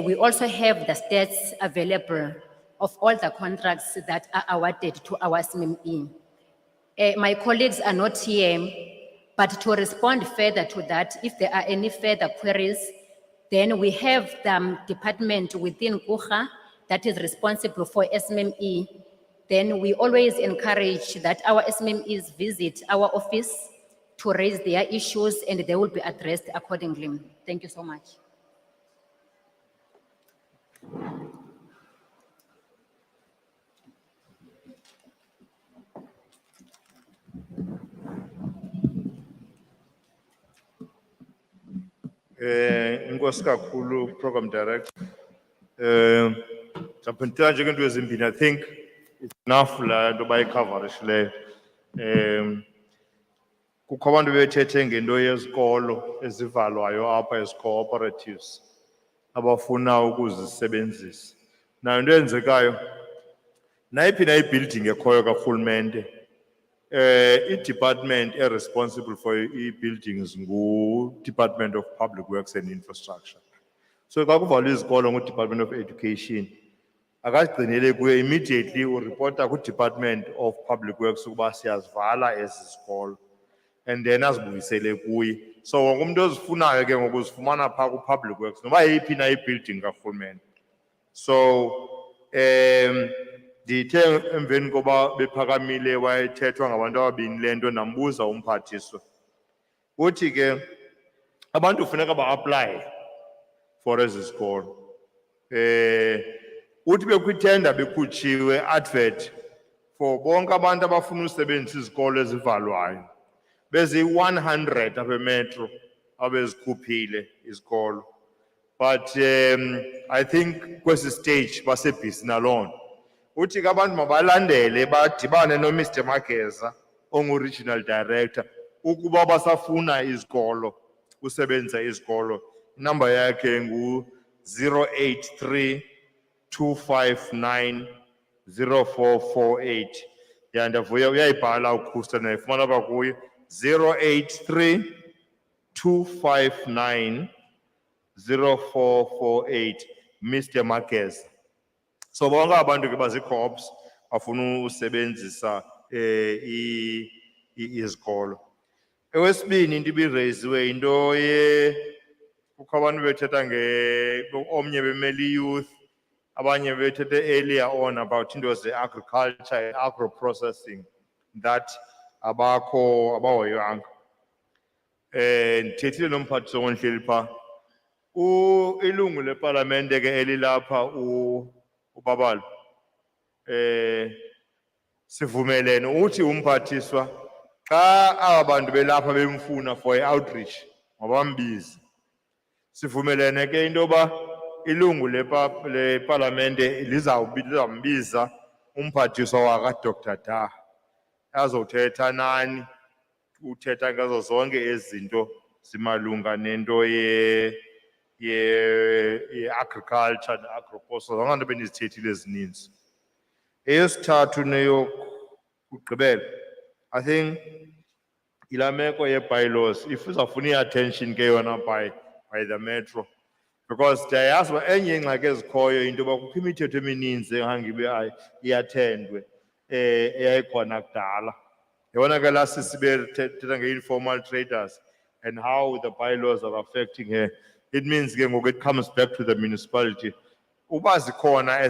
we also have the stats available of all the contracts that are awarded to our SMME. My colleagues are not here, but to respond further to that, if there are any further queries, then we have the department within Kurha that is responsible for SMME. Then we always encourage that our SMMEs visit our office to raise their issues and they will be addressed accordingly. Thank you so much. inkosi kakhulu, Program Director. Zaphendula nje ngento ezimbini. I think it's enough la nto bayicoverishileyo. Kukho abantu bethethe ngento yezikolo ezivalwayo apha as cooperatives abafuna ukuzisebenzisa. Nayo into eyenzekayo, nayiphi na i-building ekhoyo karhulumente, i-department responsible for i-buildings ngu-Department of Public Works and Infrastructure. So xa kuvalwa izikolo ngu-Department of Education, akagcinele kuye immediately ureporta ku-Department of Public Works ukuba siyazivala ezi zikolo, and then azibuyisele kuye. So wonke umuntu ozifunayo ke ngoku uzifumana phaa ku-Public Works noba yeyiphi na i-building karhulumente. So ndithe emveni koba bephakamile wayethethwa ngabantu ababini le nto, ndambuza umphathiswa. Uthi ke abantu funeka ba-aplaye for ezi zikolo. Uthi bekwithenda bekhutshiwe advert for bonke abantu abafuna usebenzisa izikolo ezivalwayo. Bezi-100 apha emetro abezikhuphile izikolo. But I think kwesi stage basebhizi naloo nto. Uthi ke abantu mabalandele badibane no-Mr. Mageza ongu-Regional Director ukuba basafuna izikolo, usebenza izikolo. Inamba yakhe ngu-083 259 0448. Ya ndavuya uyayibhala ukhusta nayifumana apha kuyo. 083 259 0448, Mr. Mageza. So bonke abantu ke bazi-co-ops bafuna usebenzisa izikolo. Ewesibini into ibiraisiwe into kukho abantu bethetha omnye bemele i-youth, abanye bethethe earlier on about into ze-agriculture, agro-processing, that abahoywanga. Ndithethile nomphathiswa ondihleli phaa. Ilungu lepalamente ke elilapha ubabalo. Sivumelene uthi umphathiswa xa abantu belapha bemfuna for outreach mabambize. Sivumelene ke into yoba ilungu lepalamente lizambiza umphathiswa waka-Dr. Da azothetha nani, uthetha ngazo zonke ezinto zimalunga nento ye-agriculture ne-agro-processing, zonke nto bendizithethile ezininzi. Eyesithathu neyokugqibela, I think ilaa meko ye-bylaws if izawufuna i-attention ke yona by the metro, because ndiyayazi uba enye yeengxaki ezikhoyo into yoba kukho imithetho emininzi engange ibe iyathendwe eyayikhona kudala. Yabona ke laa sisibe thetha nge-informal traders and how the bylaws are affecting her. It means ke ngoku it comes back to the municipality. Uba zikhona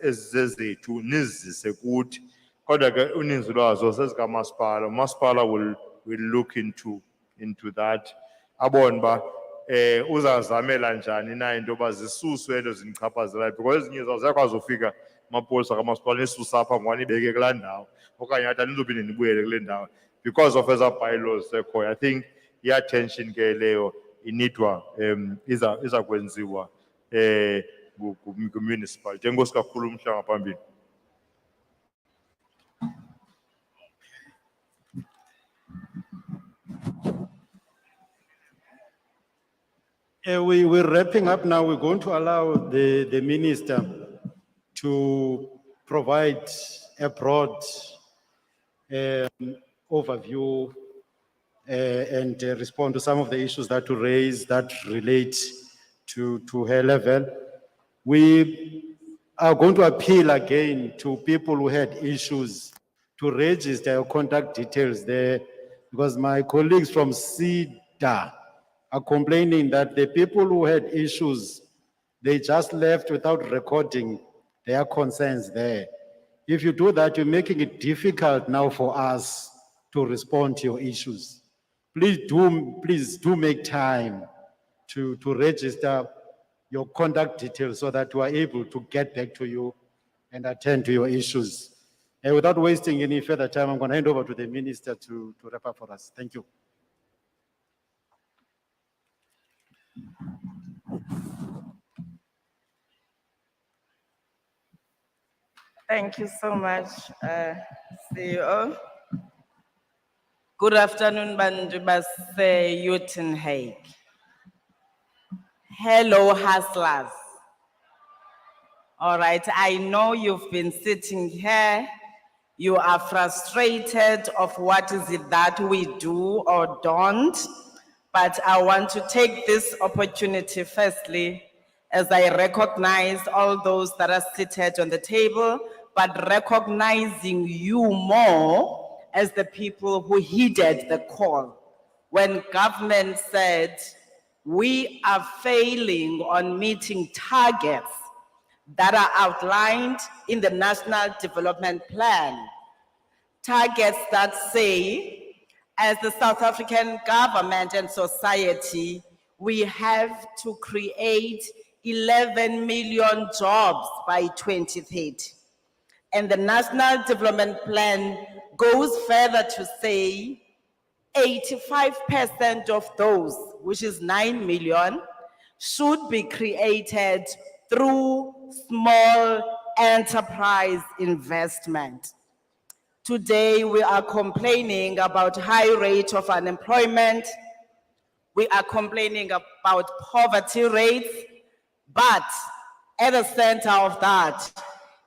ezizethu nizise kuthi, kodwa ke uninzi lwazo sezikamasipala. Umasipala will look into that. Abone uba uzazamela njani na into yoba zisuswe ezo zindichaphazelayo, because ezinye zazo ziyakwazi ufika amapolisa kamasipala nisuse apha ngwane ibeke kulaa ndawo, okanye athi anizophinda nibuyele kule ndawo because of eza bylaws sekhoyo. I think i-attention ke leyo inidwa iza kwenziwa municipality. Enkosi kakhulu umhla ngaphambili. We're wrapping up now. We're going to allow the minister to provide a broad overview and respond to some of the issues that to raise that relate to her level. We are going to appeal again to people who had issues to register your contact details there, because my colleagues from SIDA are complaining that the people who had issues, they just left without recording their concerns there. If you do that, you're making it difficult now for us to respond to your issues. Please do make time to register your contact details so that we are able to get back to you and attend to your issues. And without wasting any further time, I'm going to hand over to the minister to wrap up for us. Thank you. Thank you so much, CEO. Good afternoon, bantu base Uitenhage. Hello, hustlers. All right, I know you've been sitting here. You are frustrated of what is it that we do or don't. But I want to take this opportunity firstly, as I recognize all those that are seated on the table, but recognizing you more as the people who heeded the call. When government said, we are failing on meeting targets that are outlined in the National Development Plan. Targets that say, as the South African government and society, we have to create 11 million jobs by 2030. And the National Development Plan goes further to say 85% of those, which is 9 million, should be created through small enterprise investment. Today, we are complaining about high rate of unemployment. We are complaining about poverty rates, but at the center of that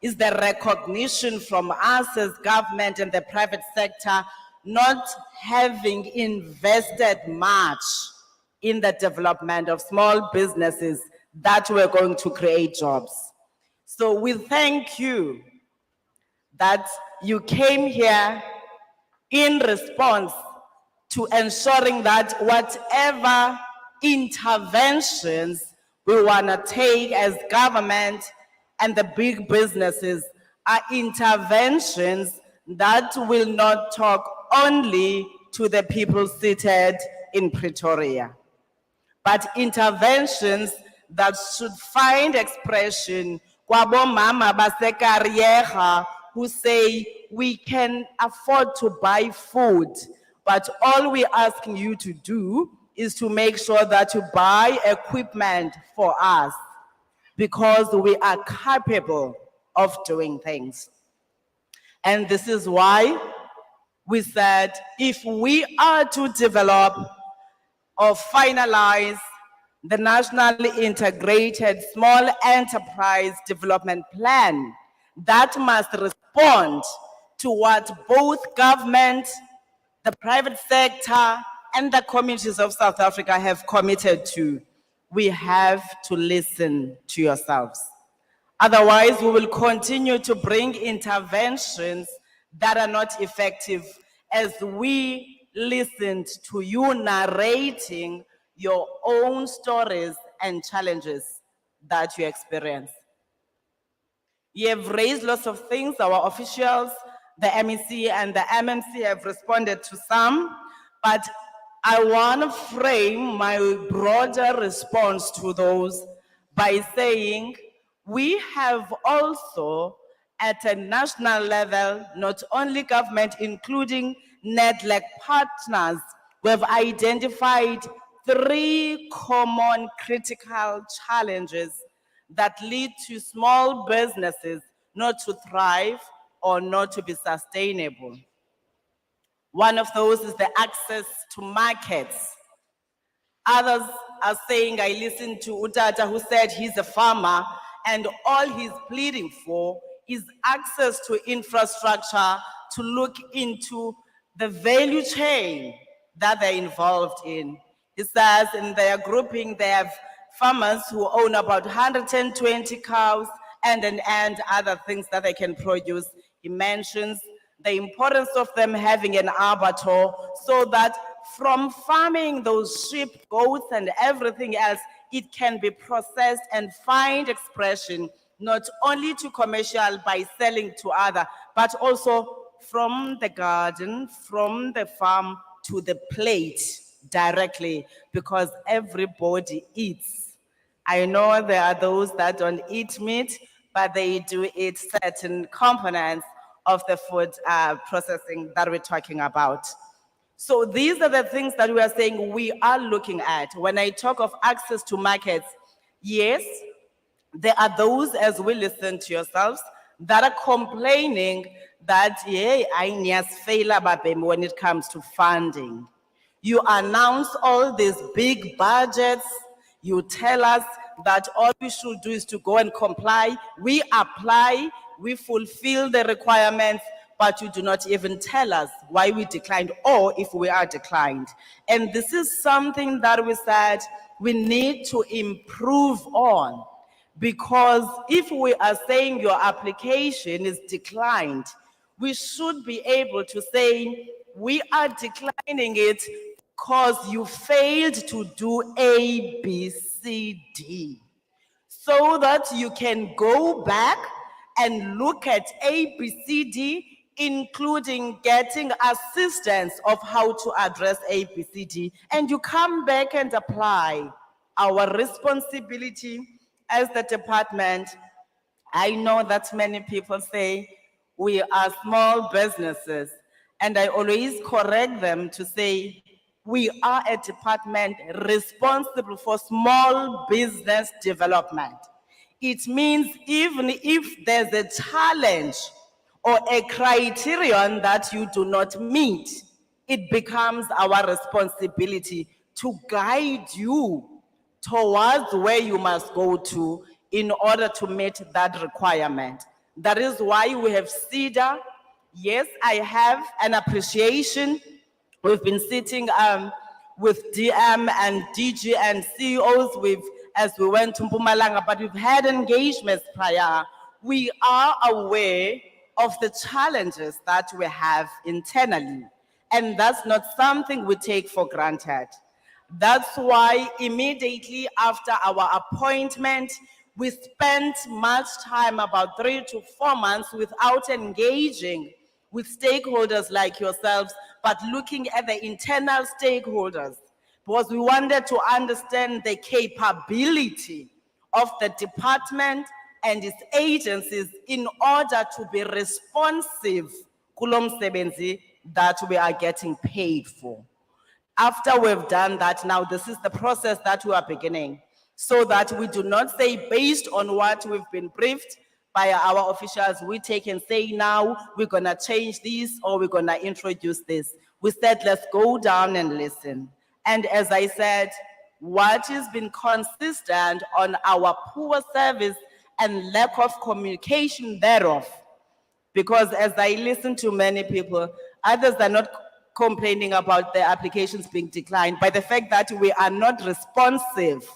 is the recognition from us as government and the private sector not having invested much in the development of small businesses that were going to create jobs. So we thank you that you came here in response to ensuring that whatever interventions we want to take as government and the big businesses are interventions that will not talk only to the people seated in Pretoria, but interventions that should find expression kwabo mama basekariyega who say we can afford to buy food, but all we're asking you to do is to make sure that you buy equipment for us because we are capable of doing things. And this is why we said if we are to develop or finalize the Nationally Integrated Small Enterprise Development Plan, that must respond to what both government, the private sector, and the communities of South Africa have committed to. We have to listen to yourselves. Otherwise, we will continue to bring interventions that are not effective as we listened to you narrating your own stories and challenges that you experience. You have raised lots of things. Our officials, the MEC and the MMC have responded to some, but I want to frame my broader response to those by saying we have also at a national level, not only government, including NEDLAC partners, we have identified 3 common critical challenges that lead to small businesses not to thrive or not to be sustainable. One of those is the access to markets. Others are saying, I listened to Utata who said he's a farmer and all he's pleading for is access to infrastructure to look into the value chain that they're involved in. He says in their grouping, they have farmers who own about 120 cows and other things that they can produce. He mentions the importance of them having an arbiter so that from farming those sheep, goats, and everything else, it can be processed and find expression, not only to commercial by selling to other, but also from the garden, from the farm to the plate directly, because everybody eats. I know there are those that don't eat meat, but they do eat certain components of the food processing that we're talking about. So these are the things that we are saying we are looking at. When I talk of access to markets, yes, there are those, as we listen to yourselves, that are complaining that, yeah, I need failure when it comes to funding. You announce all these big budgets. You tell us that all we should do is to go and comply. We apply, we fulfill the requirements, but you do not even tell us why we declined or if we are declined. And this is something that we said we need to improve on, because if we are saying your application is declined, we should be able to say we are declining it because you failed to do A, B, C, D, so that you can go back and look at A, B, C, D, including getting assistance of how to address A, B, C, D, and you come back and apply. Our responsibility as the department, I know that many people say we are small businesses, and I always correct them to say we are a department responsible for small business development. It means even if there's a challenge or a criterion that you do not meet, it becomes our responsibility to guide you towards where you must go to in order to meet that requirement. That is why we have CEDA. Yes, I have an appreciation. We've been sitting with DM and DG and CEOs as we went to Mpumalanga, but we've had engagements prior. We are aware of the challenges that we have internally, and that's not something we take for granted. That's why immediately after our appointment, we spent much time, about 3 to 4 months, without engaging with stakeholders like yourselves, but looking at the internal stakeholders, because we wanted to understand the capability of the department and its agencies in order to be responsive kulo msebenzi that we are getting paid for. After we've done that, now this is the process that we are beginning, so that we do not say based on what we've been briefed by our officials, we take and say now we're gonna change this or we're gonna introduce this. We said, let's go down and listen. And as I said, what has been consistent on our poor service and lack of communication thereof, because as I listen to many people, others are not complaining about their applications being declined by the fact that we are not responsive,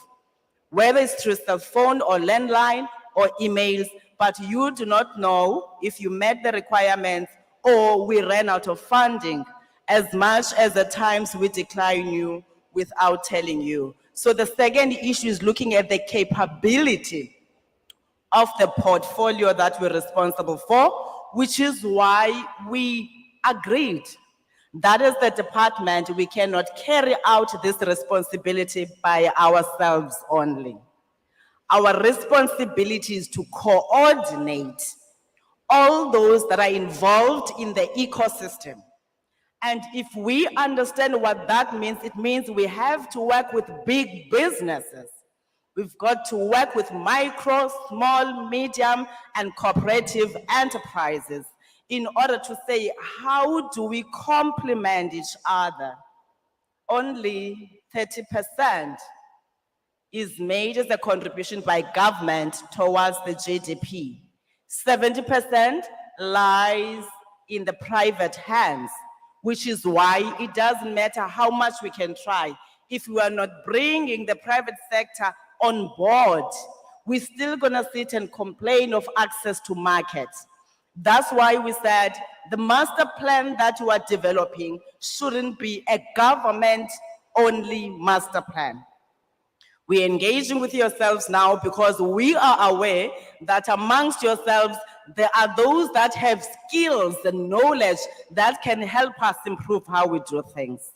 whether it's through cell phone or landline or emails, but you do not know if you met the requirements or we ran out of funding, as much as at times we decline you without telling you. So the second issue is looking at the capability of the portfolio that we're responsible for, which is why we agreed that as the department, we cannot carry out this responsibility by ourselves only. Our responsibility is to coordinate all those that are involved in the ecosystem. And if we understand what that means, it means we have to work with big businesses. We've got to work with micro, small, medium, and cooperative enterprises in order to say, how do we complement each other? Only 30% is made as a contribution by government towards the GDP. 70% lies in the private hands, which is why it doesn't matter how much we can try. If we are not bringing the private sector on board, we're still gonna sit and complain of access to markets. That's why we said the master plan that we are developing shouldn't be a government-only master plan. We're engaging with yourselves now because we are aware that amongst yourselves, there are those that have skills and knowledge that can help us improve how we do things.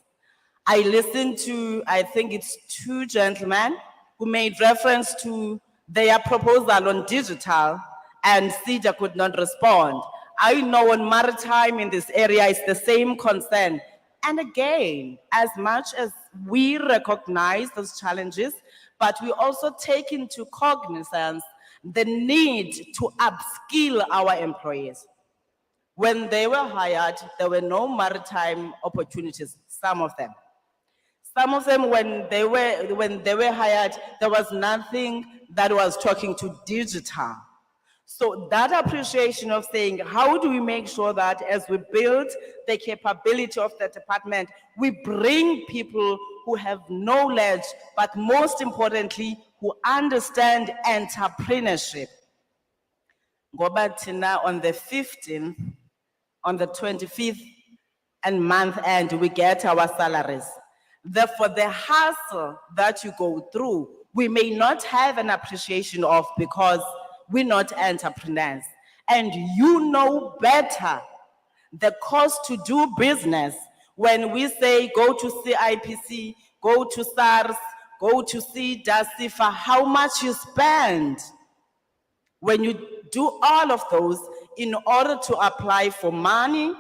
I listened to, I think it's 2 gentlemen who made reference to their proposal on digital, and CEDA could not respond. I know on maritime in this area, it's the same concern. And again, as much as we recognize those challenges, but we also take into cognizance the need to upskill our employees. When they were hired, there were no maritime opportunities, some of them. Some of them, when they were hired, there was nothing that was talking to digital. So that appreciation of saying, how do we make sure that as we build the capability of the department, we bring people who have knowledge, but most importantly, who understand entrepreneurship. Ngoba thina on the 15th, on the 25th and month end, we get our salaries. Therefore, the hustle that you go through, we may not have an appreciation of because we're not entrepreneurs. And you know better the cost to do business when we say go to CIPC, go to SARS, go to CIFA, how much you spend. When you do all of those in order to apply for money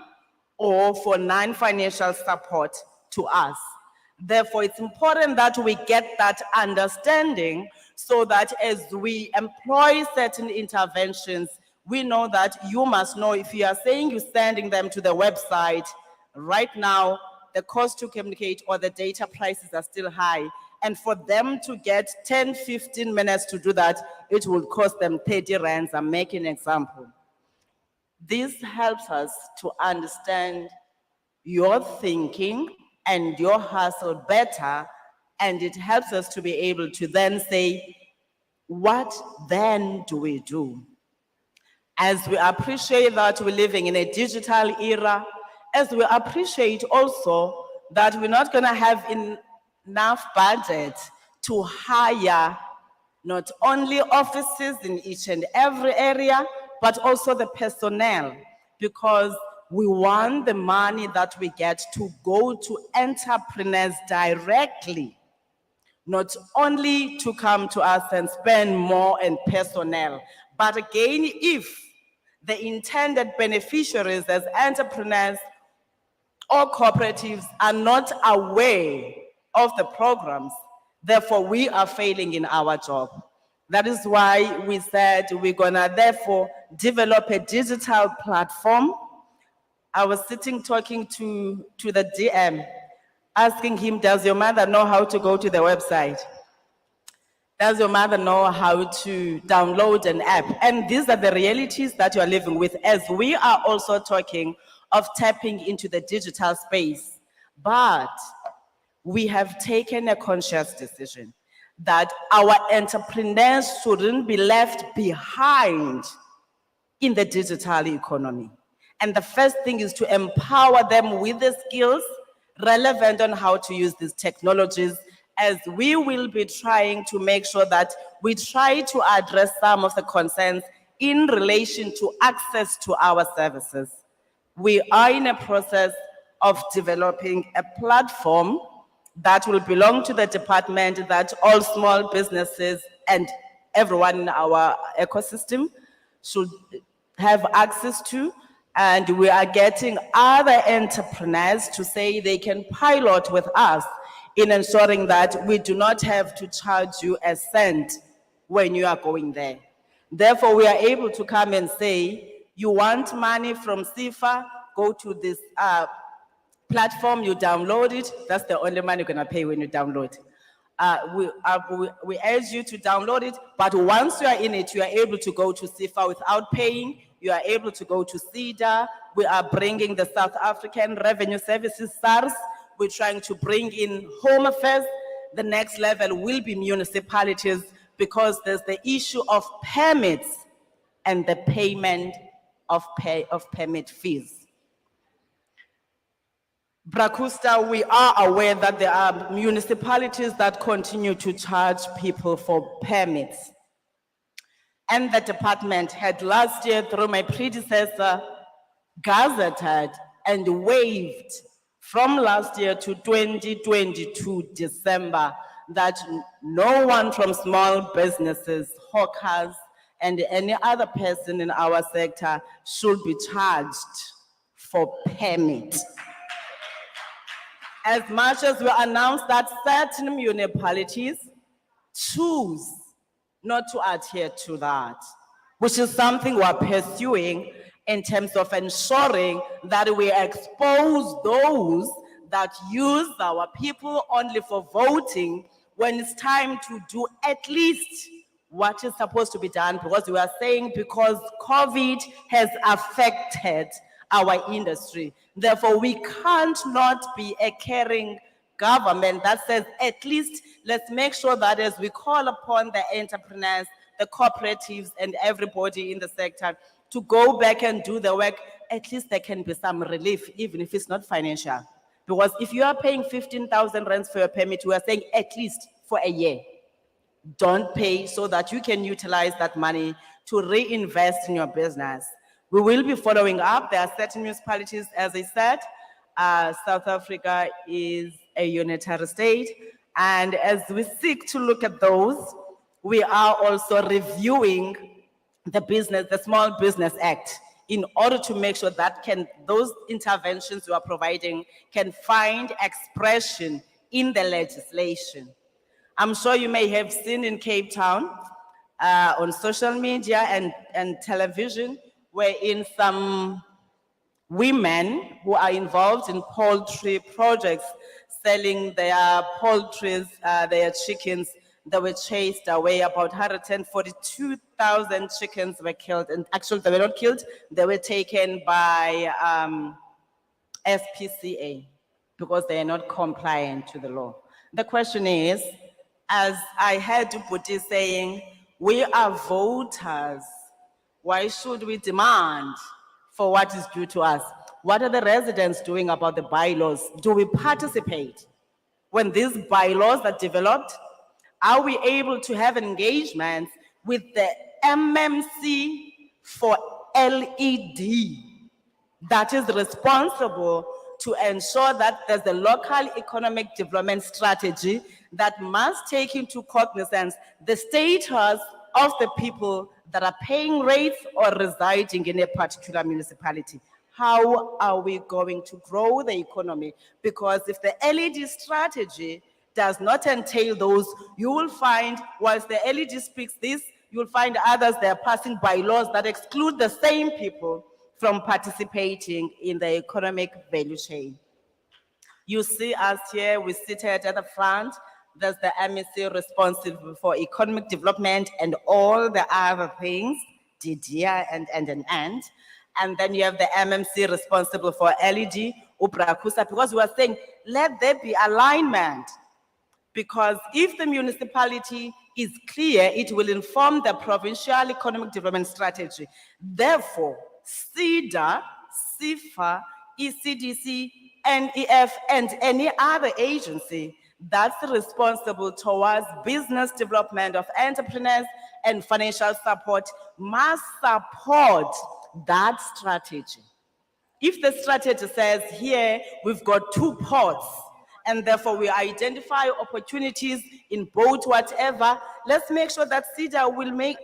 or for non-financial support to us. Therefore, it's important that we get that understanding so that as we employ certain interventions, we know that you must know if you are saying you're sending them to the website, right now, the cost to communicate or the data prices are still high. And for them to get 10, 15 minutes to do that, it will cost them 30 rands. I'm making an example. This helps us to understand your thinking and your hustle better, and it helps us to be able to then say, what then do we do? As we appreciate that we're living in a digital era, as we appreciate also that we're not going to have enough budget to hire not only offices in each and every area, but also the personnel, because we want the money that we get to go to entrepreneurs directly, not only to come to us and spend more in personnel, but again, if the intended beneficiaries as entrepreneurs or cooperatives are not aware of the programs, therefore we are failing in our job. That is why we said we're gonna therefore develop a digital platform. I was sitting talking to the DM, asking him, does your mother know how to go to the website? Does your mother know how to download an app? And these are the realities that you are living with, as we are also talking of tapping into the digital space. But we have taken a conscious decision that our entrepreneurs shouldn't be left behind in the digital economy. And the first thing is to empower them with the skills relevant on how to use these technologies, as we will be trying to make sure that we try to address some of the concerns in relation to access to our services. We are in a process of developing a platform that will belong to the department that all small businesses and everyone in our ecosystem should have access to. And we are getting other entrepreneurs to say they can pilot with us in ensuring that we do not have to charge you a cent when you are going there. Therefore, we are able to come and say, you want money from CIFA, go to this platform, you download it. That's the only money you're gonna pay when you download. We urge you to download it, but once you are in it, you are able to go to CIFA without paying. You are able to go to CEDA. We are bringing the South African Revenue Services, SARS. We're trying to bring in Home Affairs. The next level will be municipalities, because there's the issue of permits and the payment of permit fees. Brakusta, we are aware that there are municipalities that continue to charge people for permits. And the department had last year, through my predecessor, gazetted and waived from last year to 2022 December that no one from small businesses, hawkers, and any other person in our sector should be charged for permit. As much as we announced that certain municipalities choose not to adhere to that, which is something we're pursuing in terms of ensuring that we expose those that use our people only for voting when it's time to do at least what is supposed to be done, because we are saying because COVID has affected our industry. Therefore, we can't not be a caring government that says, at least let's make sure that as we call upon the entrepreneurs, the cooperatives, and everybody in the sector to go back and do the work, at least there can be some relief, even if it's not financial. Because if you are paying 15,000 rands for your permit, we are saying at least for a year. Don't pay so that you can utilize that money to reinvest in your business. We will be following up. There are certain municipalities, as I said, South Africa is a unitary state. And as we seek to look at those, we are also reviewing the Small Business Act in order to make sure that those interventions we are providing can find expression in the legislation. I'm sure you may have seen in Cape Town on social media and television, wherein some women who are involved in poultry projects, selling their poultries, their chickens, they were chased away. About 142,000 chickens were killed, and actually they were not killed, they were taken by SPCA because they are not compliant to the law. The question is, as I heard Buti saying, we are voters. Why should we demand for what is due to us? What are the residents doing about the bylaws? Do we participate when these bylaws are developed? Are we able to have engagement with the MMC for LED that is responsible to ensure that there's a local economic development strategy that must take into cognizance the status of the people that are paying rates or residing in a particular municipality? How are we going to grow the economy? Because if the LED strategy does not entail those, you will find, whilst the LED speaks this, you'll find others, they're passing bylaws that exclude the same people from participating in the economic value chain. You see us here, we seated at the front. There's the MEC responsible for economic development and all the other things, DDIA and then you have the MMC responsible for LED, Ubrakusa, because we are saying, let there be alignment. Because if the municipality is clear, it will inform the provincial economic development strategy. Therefore, CEDA, CIFA, ECDC, NEF, and any other agency that's responsible towards business development of entrepreneurs and financial support must support that strategy. If the strategy says here we've got 2 ports and therefore we identify opportunities in both whatever, let's make sure that CEDA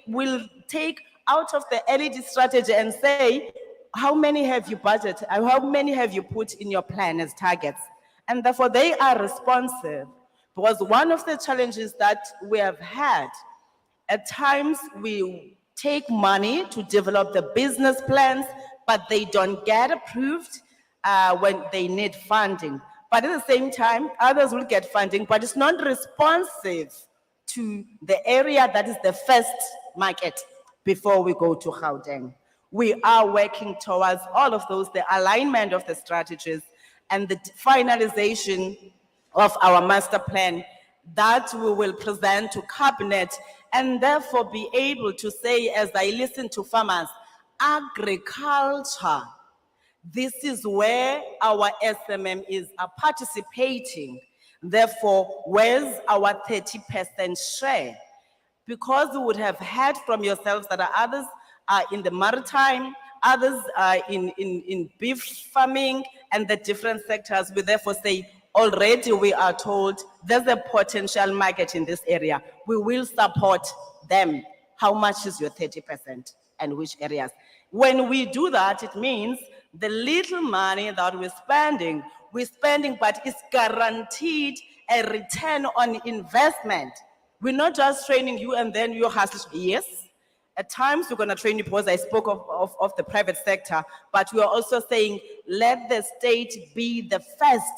will take out of the LED strategy and say, how many have you budgeted? How many have you put in your plan as targets? And therefore they are responsive, because one of the challenges that we have had, at times we take money to develop the business plans, but they don't get approved when they need funding. But at the same time, others will get funding, but it's not responsive to the area that is the first market before we go to Gauteng. We are working towards all of those, the alignment of the strategies and the finalization of our master plan that we will present to cabinet, and therefore be able to say, as I listen to farmers, agriculture, this is where our SMMEs are participating. Therefore, where's our 30% share? Because we would have heard from yourselves that others are in the maritime, others are in beef farming and the different sectors. We therefore say, already we are told there's a potential market in this area. We will support them. How much is your 30% and which areas? When we do that, it means the little money that we're spending we're spending, but it's guaranteed a return on investment. We're not just training you and then you hustle. Yes, at times we're going to train you because I spoke of the private sector, but we are also saying let the state be the first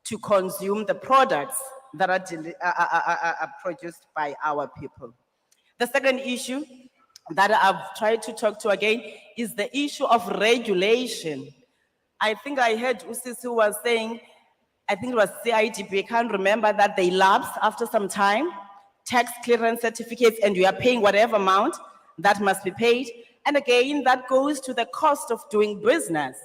to consume the products that are produced by our people. The second issue that I've tried to talk to again is the issue of regulation. I think I heard Usisi was saying, I think it was CIDP, I can't remember, that they lapse after some time, tax clearance certificates, and you are paying whatever amount that must be paid. And again, that goes to the cost of doing business.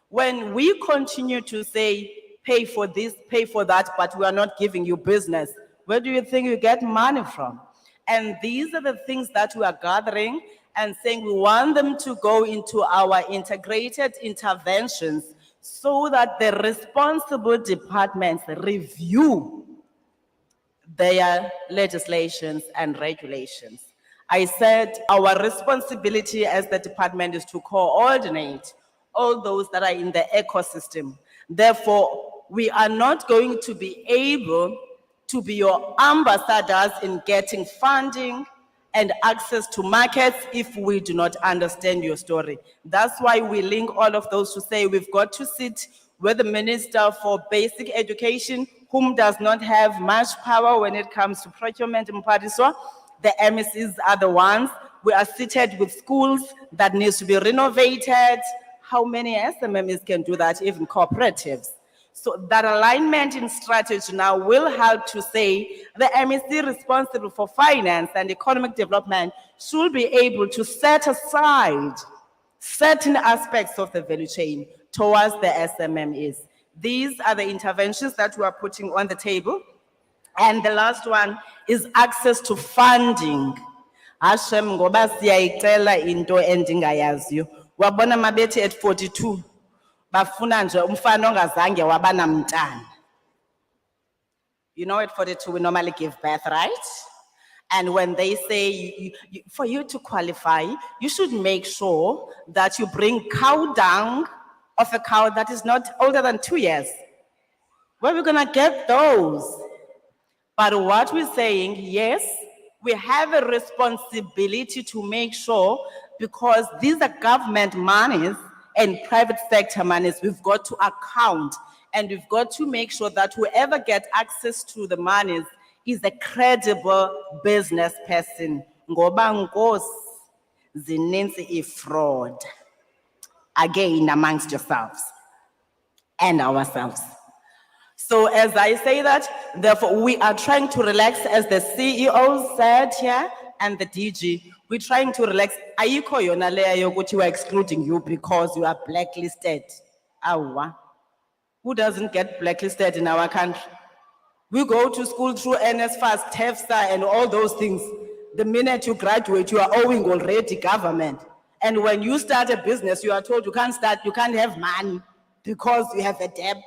When we continue to say, pay for this, pay for that, but we are not giving you business, where do you think you get money from? And these are the things that we are gathering and saying we want them to go into our integrated interventions so that the responsible departments review their legislations and regulations. I said our responsibility as the department is to coordinate all those that are in the ecosystem. Therefore, we are not going to be able to be your ambassadors in getting funding and access to markets if we do not understand your story. That's why we link all of those to say we've got to sit with the Minister for Basic Education, whom does not have much power when it comes to procurement in Pariswa. The MECs are the ones. We are seated with schools that needs to be renovated. How many SMMEs can do that, even cooperatives? So that alignment in strategy now will help to say the MEC responsible for finance and economic development should be able to set aside certain aspects of the value chain towards the SMMEs. These are the interventions that we are putting on the table. And the last one is access to funding. Hashem ngoba siyayicela into endingayaziyo. Wabona mabethi at 42. Bafuna nje umfana ongazange waba namntana. You know, at 42 we normally give birth, right? And when they say for you to qualify, you should make sure that you bring cow dung of a cow that is not older than 2 years. Where are we gonna get those? But what we're saying, yes, we have a responsibility to make sure, because these are government monies and private sector monies, we've got to account and we've got to make sure that whoever gets access to the monies is a credible business person. Ngoba nkosi zininzi fraud. Again, amongst yourselves and ourselves. So as I say that, therefore we are trying to relax, as the CEO said here and the DG, we're trying to relax. Ayikho yona leya yokuthi we're excluding you because you are blacklisted. Awa. Who doesn't get blacklisted in our country? We go to school through NSFAS, TEFSA, and all those things. The minute you graduate, you are owing already government. And when you start a business, you are told you can't start, you can't have money because you have a debt.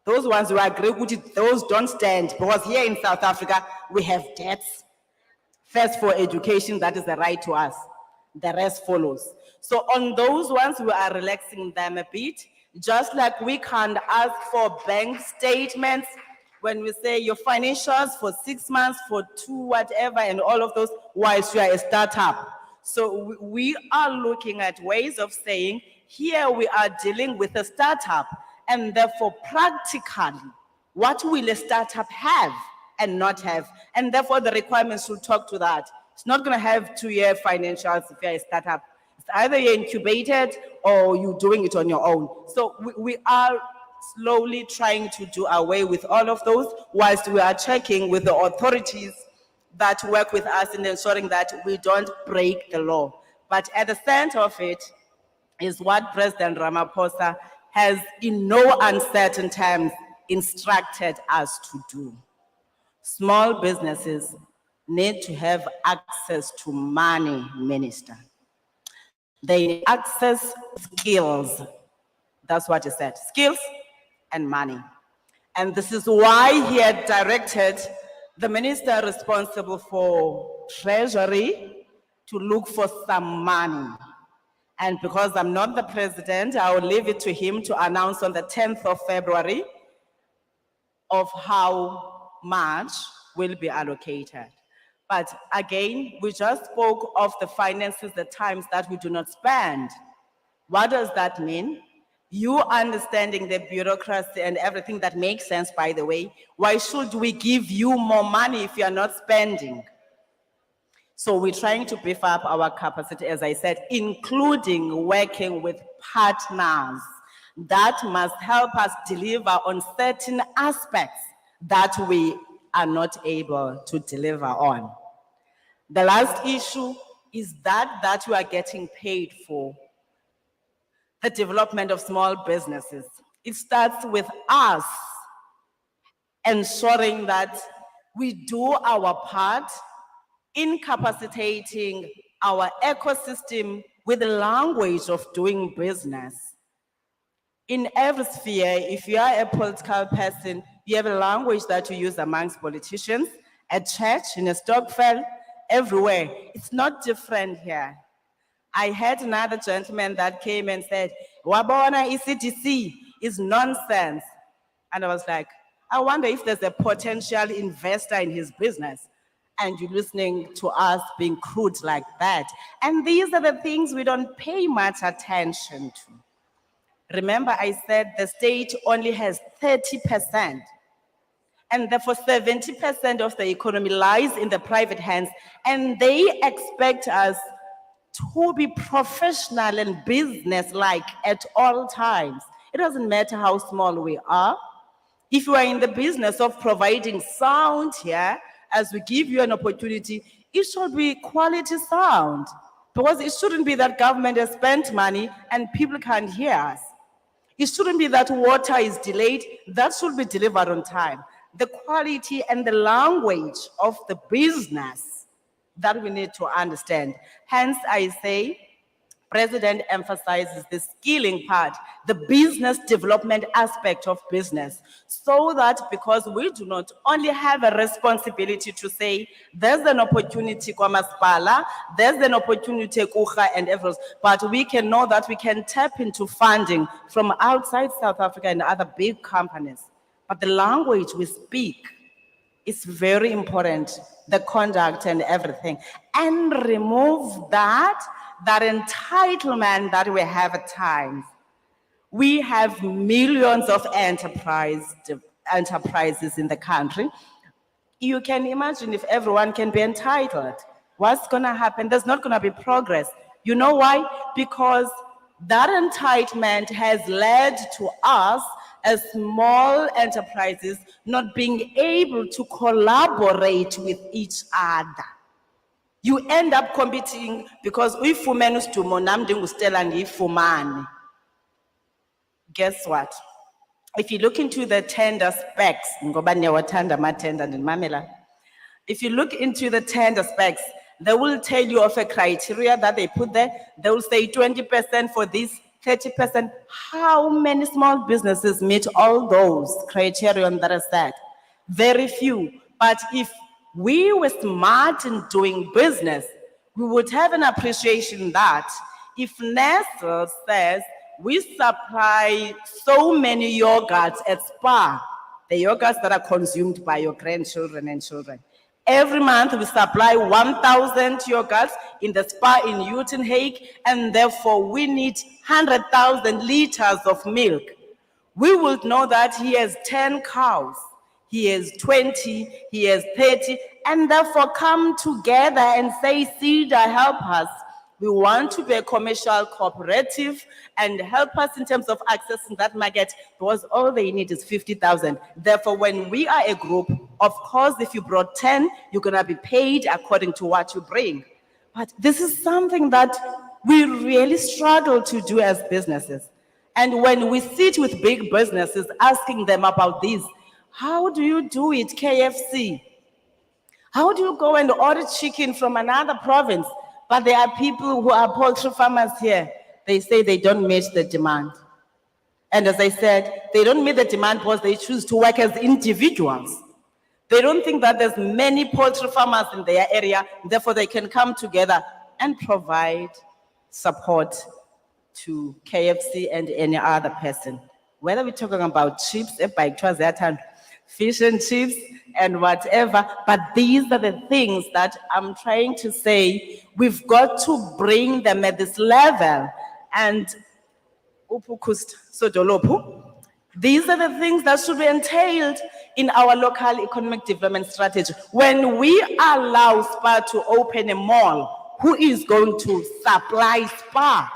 Those ones who agree with it, those don't stand, because here in South Africa, we have debts. First for education, that is the right to us. The rest follows. So on those ones, we are relaxing them a bit, just like we can't ask for bank statements when we say your financials for 6 months, for 2, whatever, and all of those, whilst you are a startup. So we are looking at ways of saying, here we are dealing with a startup, and therefore practically, what will a startup have and not have? And therefore the requirements should talk to that. It's not gonna have 2-year financials if you're a startup. It's either you're incubated or you're doing it on your own. So we are slowly trying to do away with all of those, whilst we are checking with the authorities that work with us in ensuring that we don't break the law. But at the center of it is what President Ramaphosa has in no uncertain terms instructed us to do. Small businesses need to have access to money, Minister. They need access skills. That's what he said, skills and money. And this is why he had directed the minister responsible for treasury to look for some money. And because I'm not the president, I will leave it to him to announce on the 10th of February of how much will be allocated. But again, we just spoke of the finances, the times that we do not spend. What does that mean? You understanding the bureaucracy and everything that makes sense, by the way, why should we give you more money if you are not spending? So we're trying to beef up our capacity, as I said, including working with partners that must help us deliver on certain aspects that we are not able to deliver on. The last issue is that you are getting paid for the development of small businesses. It starts with us ensuring that we do our part in capacitating our ecosystem with the language of doing business. In every sphere, if you are a political person, you have a language that you use amongst politicians, at church, in a stokvel, everywhere. It's not different here. I had another gentleman that came and said, Wabona ECDC is nonsense. And I was like, I wonder if there's a potential investor in his business. And you're listening to us being crude like that. And these are the things we don't pay much attention to. Remember, I said the state only has 30%. And therefore 70% of the economy lies in the private hands. And they expect us to be professional and business-like at all times. It doesn't matter how small we are. If you are in the business of providing sound here, as we give you an opportunity, it should be quality sound. Because it shouldn't be that government has spent money and people can't hear us. It shouldn't be that water is delayed. That should be delivered on time. The quality and the language of the business that we need to understand. Hence, I say, President emphasizes the skilling part, the business development aspect of business, so that because we do not only have a responsibility to say, there's an opportunity kwamaspala, there's an opportunity kucha and everything, but we can know that we can tap into funding from outside South Africa and other big companies. But the language we speak is very important, the conduct and everything. And remove that entitlement that we have at times. We have millions of enterprises in the country. You can imagine if everyone can be entitled. What's gonna happen? There's not gonna be progress. You know why? Because that entitlement has led to us as small enterprises not being able to collaborate with each other. You end up competing because uifumene uSidumo nami ndinguStella ngiyifumane. Guess what? If you look into the tender specs, ngoba niyawathanda ama-tender ndimamela. If you look into the tender specs, they will tell you of a criteria that they put there. They will say 20% for this, 30%. How many small businesses meet all those criteria that are set? Very few. But if we were smart in doing business, we would have an appreciation that if Nestle says we supply so many yogurts at Spa, the yogurts that are consumed by your grandchildren and children, every month we supply 1,000 yogurts in the Spa in Uitenhage, and therefore we need 100,000 liters of milk. We would know that he has 10 cows. He has 20, he has 30, and therefore come together and say, CEDA, help us. We want to be a commercial cooperative and help us in terms of accessing that market, because all they need is 50,000. Therefore, when we are a group, of course, if you brought 10, you're gonna be paid according to what you bring. But this is something that we really struggle to do as businesses. And when we sit with big businesses asking them about this, how do you do it, KFC? How do you go and order chicken from another province? But there are people who are poultry farmers here. They say they don't meet the demand. And as I said, they don't meet the demand because they choose to work as individuals. They don't think that there's many poultry farmers in their area, therefore they can come together and provide support to KFC and any other person. Whether we're talking about chips, fish and chips and whatever, but these are the things that I'm trying to say, we've got to bring them at this level. And these are the things that should be entailed in our local economic development strategy. When we allow SPAR to open a mall, who is going to supply SPAR?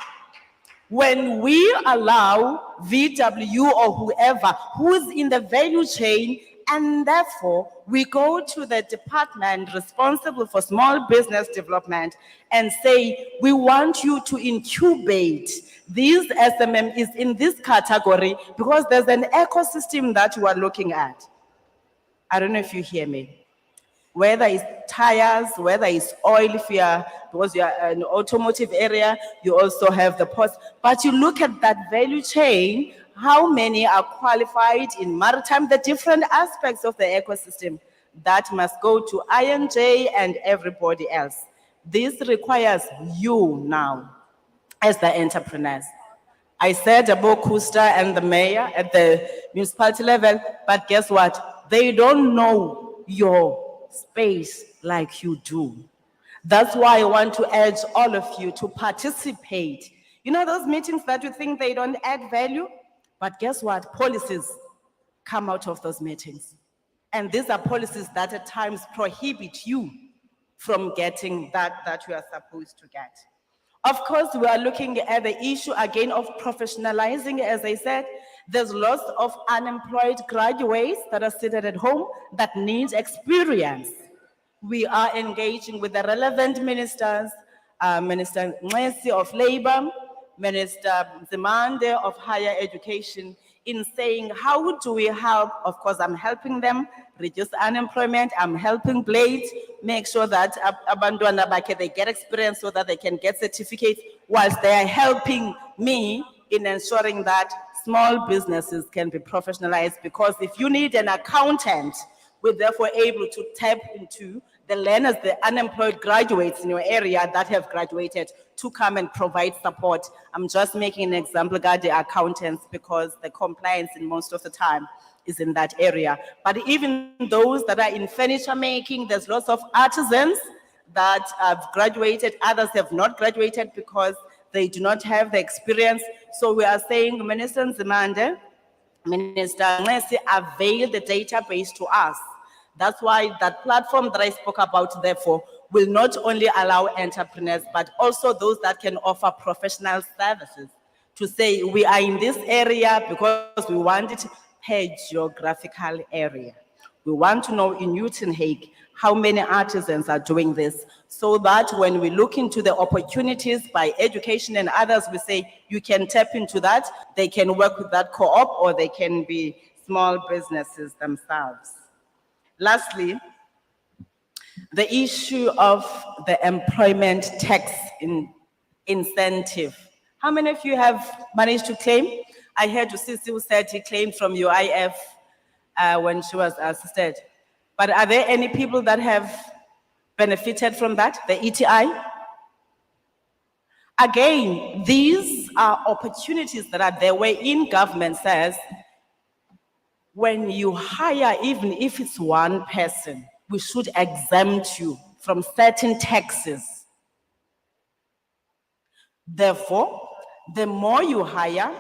When we allow VW or whoever who's in the value chain, and therefore we go to the department responsible for small business development and say, we want you to incubate these SMMEs in this category because there's an ecosystem that you are looking at. I don't know if you hear me. Whether it's tires, whether it's oil, if you are, because you are an automotive area, you also have the ports. But you look at that value chain, how many are qualified in maritime, the different aspects of the ecosystem that must go to INJ and everybody else. This requires you now as the entrepreneurs. I said about Kusta and the mayor at the municipality level, but guess what? They don't know your space like you do. That's why I want to urge all of you to participate. You know those meetings that you think they don't add value? But guess what? Policies come out of those meetings. And these are policies that at times prohibit you from getting that you are supposed to get. Of course, we are looking at the issue again of professionalizing. As I said, there's lots of unemployed graduates that are seated at home that need experience. We are engaging with the relevant ministers, Minister Ngesi of Labor, Minister Zemande of Higher Education, in saying, how do we help? Of course, I'm helping them reduce unemployment. I'm helping Blade make sure that abantwana bakhe they get experience so that they can get certificates, whilst they are helping me in ensuring that small businesses can be professionalized. Because if you need an accountant, we're therefore able to tap into the learners, the unemployed graduates in your area that have graduated to come and provide support. I'm just making an example, the accountants, because the compliance in most of the time is in that area. But even those that are in furniture making, there's lots of artisans that have graduated, others have not graduated because they do not have the experience. So we are saying, Minister Nzimande, Minister Ngesi, avail the database to us. That's why that platform that I spoke about, therefore, will not only allow entrepreneurs, but also those that can offer professional services to say, we are in this area because we want it per geographical area. We want to know in Newton Hague how many artisans are doing this, so that when we look into the opportunities by education and others, we say, you can tap into that, they can work with that co-op, or they can be small businesses themselves. Lastly, the issue of the employment tax incentive. How many of you have managed to claim? I heard Sisi who said he claimed from UIF when she was assisted. But are there any people that have benefited from that, the ETI? Again, these are opportunities that are there wherein government says, when you hire, even if it's one person, we should exempt you from certain taxes. Therefore, the more you hire,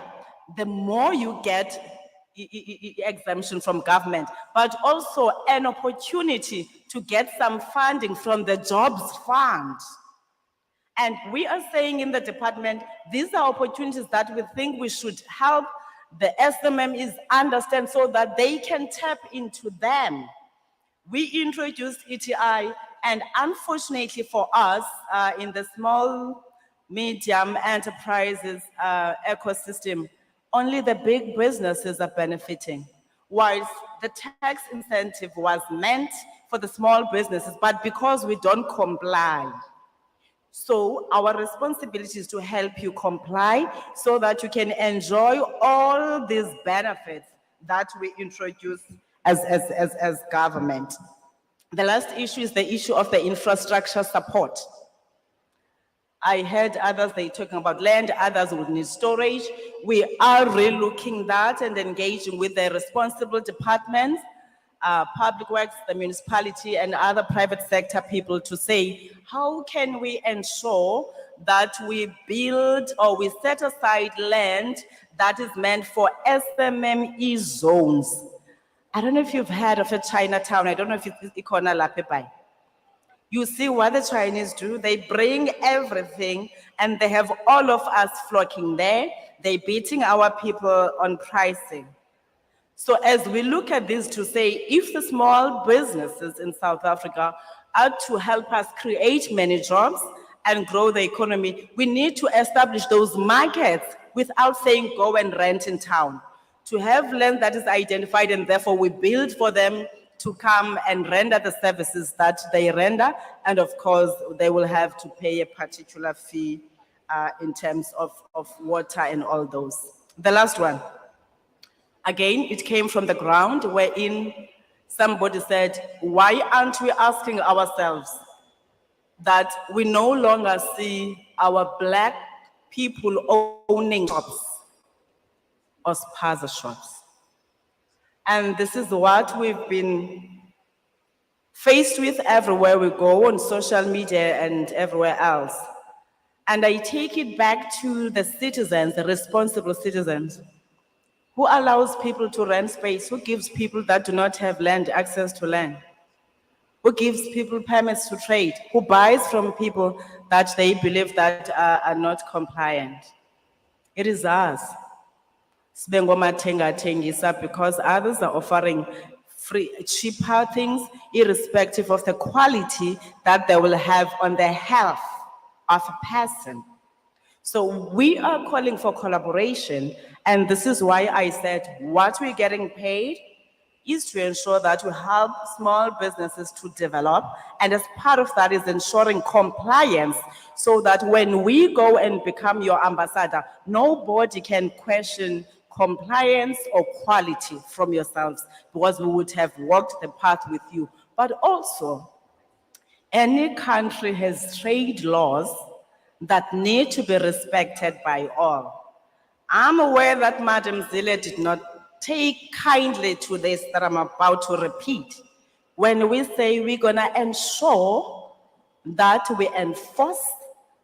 the more you get exemption from government, but also an opportunity to get some funding from the jobs fund. And we are saying in the department, these are opportunities that we think we should help the SMMEs understand so that they can tap into them. We introduced ETI, and unfortunately for us, in the small, medium enterprises ecosystem, only the big businesses are benefiting, whilst the tax incentive was meant for the small businesses, but because we don't comply. So our responsibility is to help you comply so that you can enjoy all these benefits that we introduce as government. The last issue is the issue of the infrastructure support. I heard others, they talking about land, others would need storage. We are relooking that and engaging with the responsible departments, public works, the municipality and other private sector people to say, how can we ensure that we build or we set aside land that is meant for SMME zones? I don't know if you've heard of a Chinatown. I don't know if it's Ikona Lapepai. You see what the Chinese do? They bring everything and they have all of us flocking there. They're beating our people on pricing. So as we look at this to say, if the small businesses in South Africa are to help us create many jobs and grow the economy, we need to establish those markets without saying go and rent in town. To have land that is identified and therefore we build for them to come and render the services that they render. And of course, they will have to pay a particular fee in terms of water and all those. The last one. Again, it came from the ground wherein somebody said, why aren't we asking ourselves that we no longer see our Black people owning shops or spaza shops? And this is what we've been faced with everywhere we go on social media and everywhere else. And I take it back to the citizens, the responsible citizens. Who allows people to rent space? Who gives people that do not have land access to land? Who gives people permits to trade? Who buys from people that they believe that are not compliant? It is us. Because others are offering free, cheaper things, irrespective of the quality that they will have on the health of a person. So we are calling for collaboration, and this is why I said what we're getting paid is to ensure that we help small businesses to develop, and as part of that is ensuring compliance so that when we go and become your ambassador, nobody can question compliance or quality from yourselves, because we would have walked the path with you. But also, any country has trade laws that need to be respected by all. I'm aware that Madam Zille did not take kindly to this that I'm about to repeat. When we say we're gonna ensure that we enforce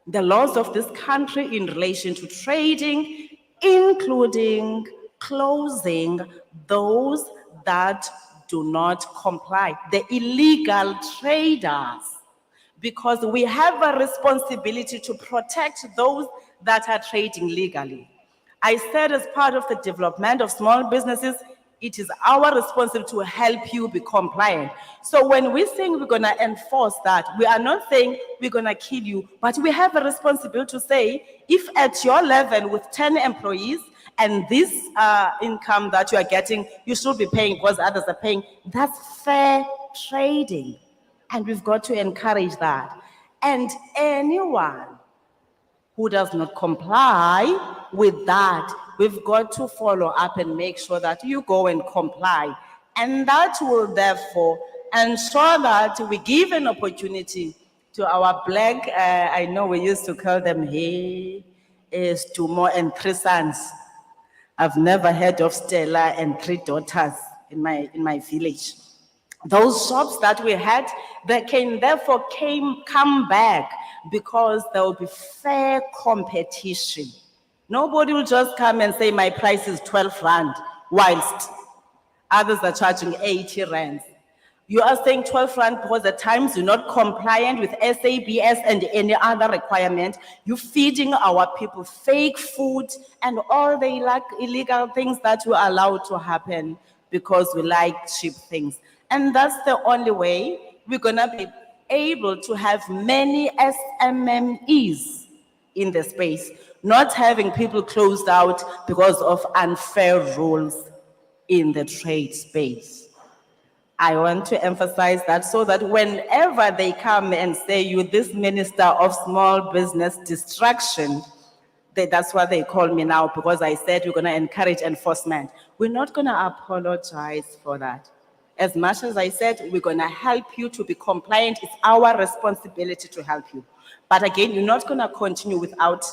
the laws of this country in relation to trading, including closing those that do not comply, the illegal traders, because we have a responsibility to protect those that are trading legally. I said as part of the development of small businesses, it is our responsibility to help you be compliant. So when we're saying we're gonna enforce that, we are not saying we're gonna kill you, but we have a responsibility to say, if at your level with 10 employees, and this income that you are getting, you should be paying because others are paying, that's fair trading. And we've got to encourage that. And anyone who does not comply with that, we've got to follow up and make sure that you go and comply. And that will therefore ensure that we give an opportunity to our Black, I know we used to call them Sidumo and 3 sons. I've never heard of Stella and 3 daughters in my village. Those shops that we had, they can therefore come back because there will be fair competition. Nobody will just come and say my price is 12 rand, whilst others are charging 80 rands. You are saying 12 rand because at times you're not compliant with SABS and any other requirement. You're feeding our people fake food and all the illegal things that we allow to happen because we like cheap things. And that's the only way we're gonna be able to have many SMMEs in the space, not having people closed out because of unfair rules in the trade space. I want to emphasize that so that whenever they come and say you this minister of small business distraction, that's what they call me now because I said we're going to encourage enforcement. We're not going to apologize for that. As much as I said, we're going to help you to be compliant. It's our responsibility to help you. But again, you're not gonna continue without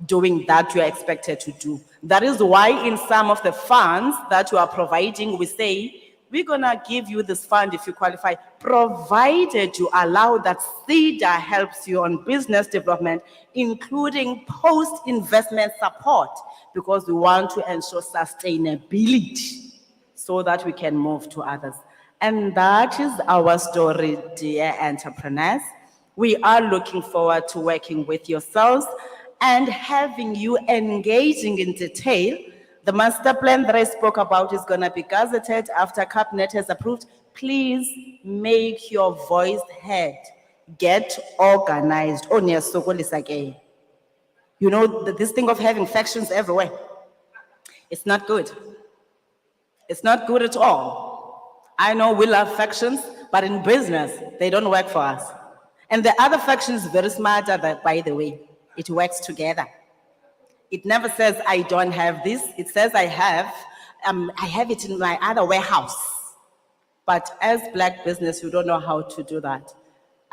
doing that you are expected to do. That is why in some of the funds that you are providing, we say, we're gonna give you this fund if you qualify, provided you allow that SEDA helps you on business development, including post-investment support, because we want to ensure sustainability so that we can move to others. And that is our story, dear entrepreneurs. We are looking forward to working with yourselves and having you engaging in detail. The master plan that I spoke about is going to be gazetted after Cabinet has approved. Please make your voice heard. Get organized. You know, this thing of having factions everywhere, it's not good. It's not good at all. I know we love factions, but in business, they don't work for us. And the other faction is very smart, by the way. It works together. It never says, I don't have this. It says, I have it in my other warehouse. But as Black business, we don't know how to do that.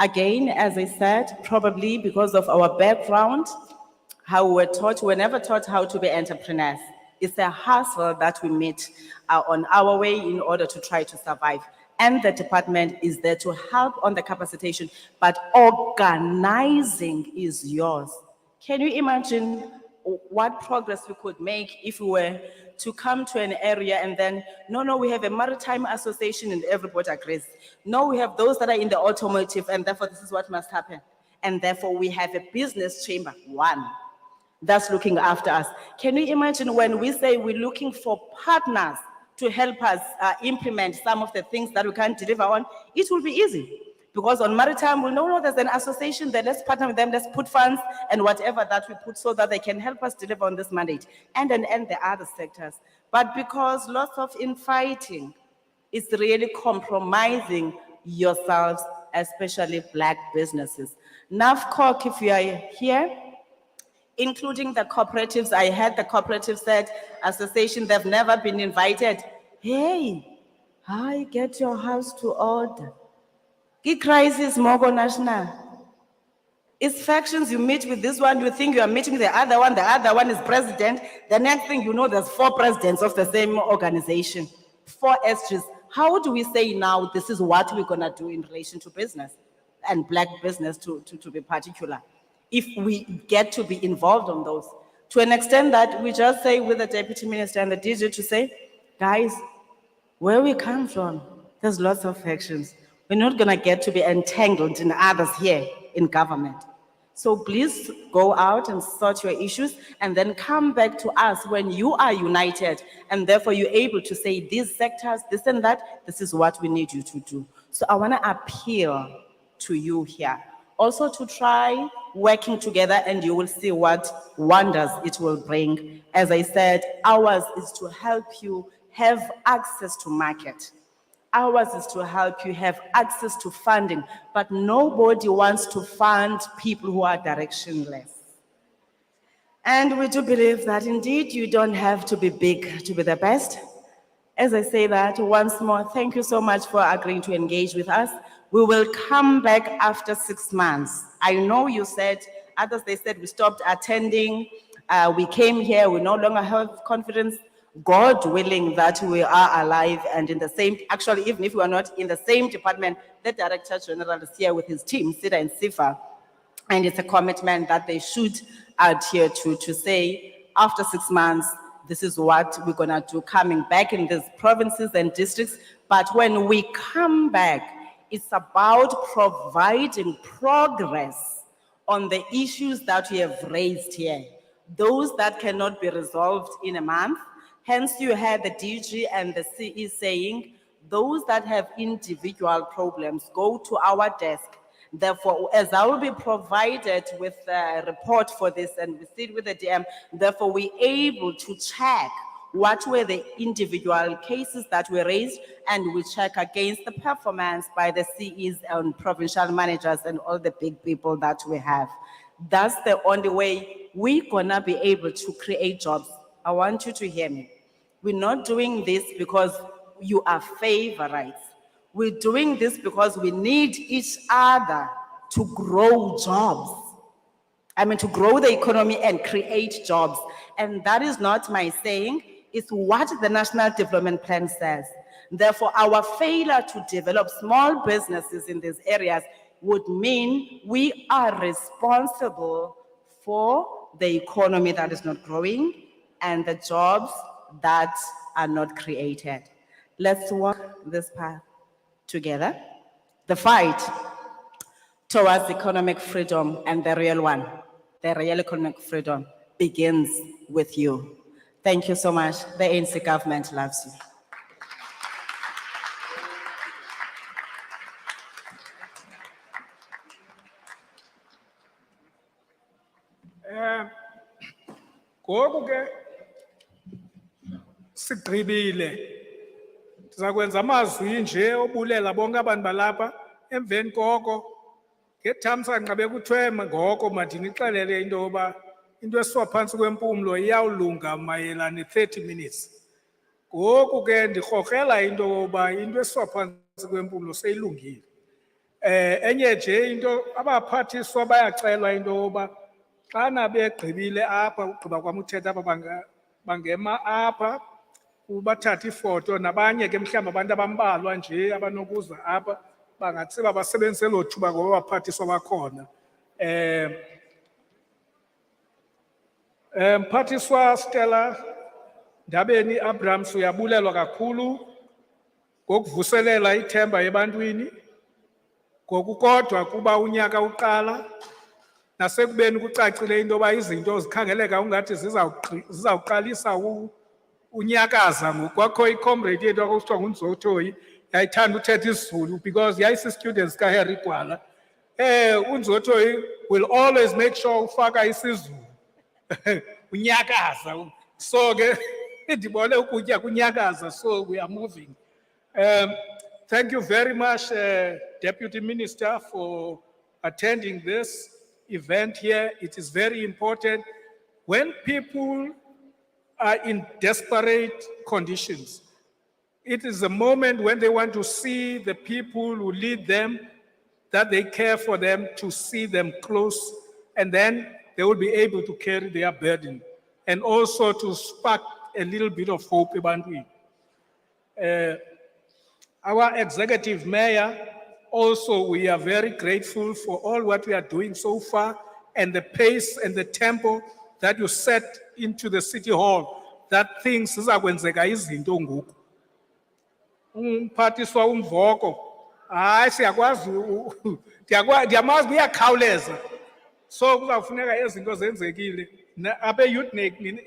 Again, as I said, probably because of our background, how we were never taught how to be entrepreneurs. It's a hustle that we meet on our way in order to try to survive. And the department is there to help on the capacitation, but organizing is yours. Can you imagine what progress we could make if we were to come to an area and then, no, we have a maritime association and everybody agrees. No, we have those that are in the automotive and therefore this is what must happen. And therefore we have a business chamber, one, that's looking after us. Can you imagine when we say we're looking for partners to help us implement some of the things that we can't deliver on? It will be easy. Because on maritime, we'll know there's an association there, let's partner with them, let's put funds and whatever that we put so that they can help us deliver on this mandate and the other sectors. But because lots of infighting is really compromising yourselves, especially Black businesses. NAFCOC, if you are here, including the cooperatives, I heard the cooperatives said, association, they've never been invited. Hey, I get your house to order. Key crisis, Mogo National. It's factions, you meet with this one, you think you are meeting the other one is president. The next thing you know, there's 4 presidents of the same organization, 4 SGs. How do we say now, this is what we're gonna do in relation to business and Black business to be particular? If we get to be involved on those, to an extent that we just say with the deputy minister and the DG to say, guys, where we come from, there's lots of factions. We're not gonna get to be entangled in others here in government. So please go out and sort your issues and then come back to us when you are united and therefore you're able to say these sectors, this and that, this is what we need you to do. So I wanna appeal to you here. Also to try working together and you will see what wonders it will bring. As I said, ours is to help you have access to market. Ours is to help you have access to funding, but nobody wants to fund people who are directionless. And we do believe that indeed you don't have to be big to be the best. As I say that, once more, thank you so much for agreeing to engage with us. We will come back after 6 months. I know you said, others they said we stopped attending, we came here, we no longer have confidence. God willing that we are alive and in the same, actually even if we are not in the same department, the Director General is here with his team, SIDA and SIFA, and it's a commitment that they should adhere to say, after 6 months, this is what we're gonna do coming back in these provinces and districts. But when we come back, it's about providing progress on the issues that we have raised here, those that cannot be resolved in a month. Hence, you had the DG and the CE saying, those that have individual problems, go to our desk. Therefore, as I will be provided with a report for this and we sit with the DM, therefore we're able to check what were the individual cases that were raised and we check against the performance by the CEs and provincial managers and all the big people that we have. That's the only way we're gonna be able to create jobs. I want you to hear me. We're not doing this because you are favorites. We're doing this because we need each other to grow jobs. to grow the economy and create jobs. And that is not my saying, it's what the National Development Plan says. Therefore, our failure to develop small businesses in these areas would mean we are responsible for the economy that is not growing and the jobs that are not created. Let's walk this path together. The fight towards economic freedom and the real one, the real economic freedom, begins with you. Thank you so much. The ANC government loves you. Ngoku ke sigqibile sizakwenza amazwi nje obulela bonke abantu balapha emveni koko ngethamsanqa bekuthiwe ngoko mandinixelele into yoba into esiwa phantsi kwempumlo iyawulunga mayelana 30 minutes. Ngoku ke ndirhokrela into yoba into esiwa phantsi kwempumlo seyilungile. Enye nje into abaphathiswa bayacelwa into yoba xana begqibile apha ugqiba kwam uthetha apha bangema apha ubathathe ifoto nabanye ke mhlawumbi abantu abambalwa nje abanokuza apha bangatsiba basebenzise lo thuba ngoba abaphathiswa bakhona. Mphathiswa Stella Ndabeni-Abrahams, uyabulelwa kakhulu ngokuvuselela ithemba ebantwini ngokukodwa kuba unyaka uqala nasekubeni kucacile into yoba izinto zikhangeleka ungathi zizawuqalisa unyakaza ngoku. Kwakho icomrade yethu akuthiwa nguNzothoyi yayithanda uthetha isiZulu because yayisi-students kaHarry Gwala. uNzothoyi will always make sure ufaka isiZulu unyakaza. So ke ndibone ukutya kunyakaza, so we are moving. Thank you very much, Deputy Minister, for attending this event here. It is very important. When people are in desperate conditions, it is a moment when they want to see the people who lead them, that they care for them, to see them close, and then they will be able to carry their burden, and also to spark a little bit of hope. Our executive mayor, also, we are very grateful for all what we are doing so far and the pace and the tempo that you set into the city hall, that things zizakwenzeka izinto ngoku. Umphathiswa uMvoko, hayi siyakwazi ndiyamazi uyakhawuleza. So kuzawufuneka izinto zenzekile. Abe youth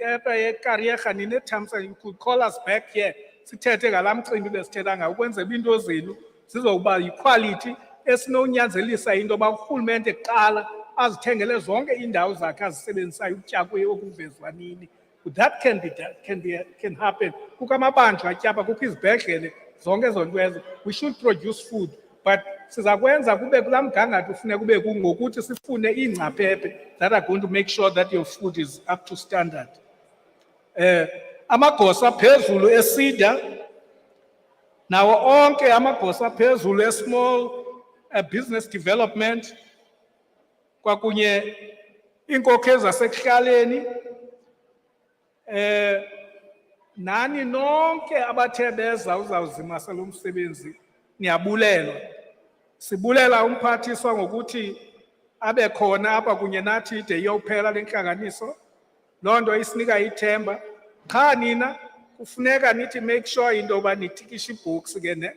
apha eKariyerha ninethamsanqa, you could call us back here. Sithethe ngala mcimbi besithetha ngawo ukwenzela into zenu zizokuba yiquality esinonyanzelisa into yoba urhulumente kuqala azithengele zonke indawo zakhe azisebenzisayo ukutya kuyo okuvezwa nini. That can happen. Kukho amabandla atyapha, kukho izibhedlele, zonke ezo nto ezo. We should produce food, but sizakwenza kube kulaa mgangatho ufuneka kube kungokuthi sifune iingcaphephe that are going to make sure that your food is up to standard. Amagosa phezulu esida nawo onke amagosa phezulu small business development kwakunye iinkokheli zasekuhlaleni, nani nonke abathe beza uzawuzimasa lo msebenzi niyabulelwa. Sibulela umphathiswa ngokuthi abe khona apha kunye nathi ide iyophela le ntlanganiso. Loo nto isinika ithemba. Qha nina kufuneka nithi make sure into yoba nitikisha ibooks ke ne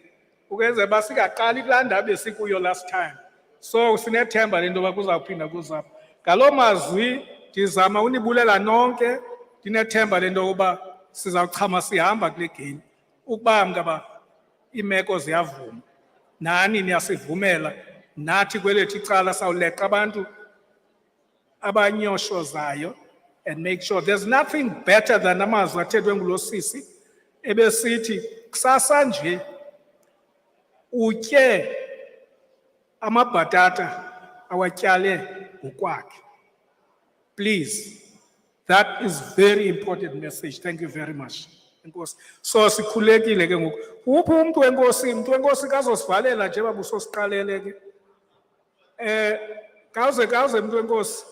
ukwenzela uba singaqali kulaa ndaba esikuyo last time. So sinethemba lento yoba kuzawuphinda kuzapha. Ngaloo mazwi ndizama unibulela nonke, ndinethemba lento yoba sizawuchama sihamba kule game. Ukuba ngaba iimeko ziyavuma, nani niyasivumela, nathi kwelethu icala sawuleqa abantu abanyoshozayo and make sure there's nothing better than amazwi athethwe ngulo sisi ebesithi kusasa nje utye amabhatata awatyale ngokwakhe. Please, that is very important message. Thank you very much. Enkosi. So sikhulekile ke ngoku. Uphi umuntu wenkosi kazosivalela nje babusosiqalele ke. Kawuze umuntu wenkosi.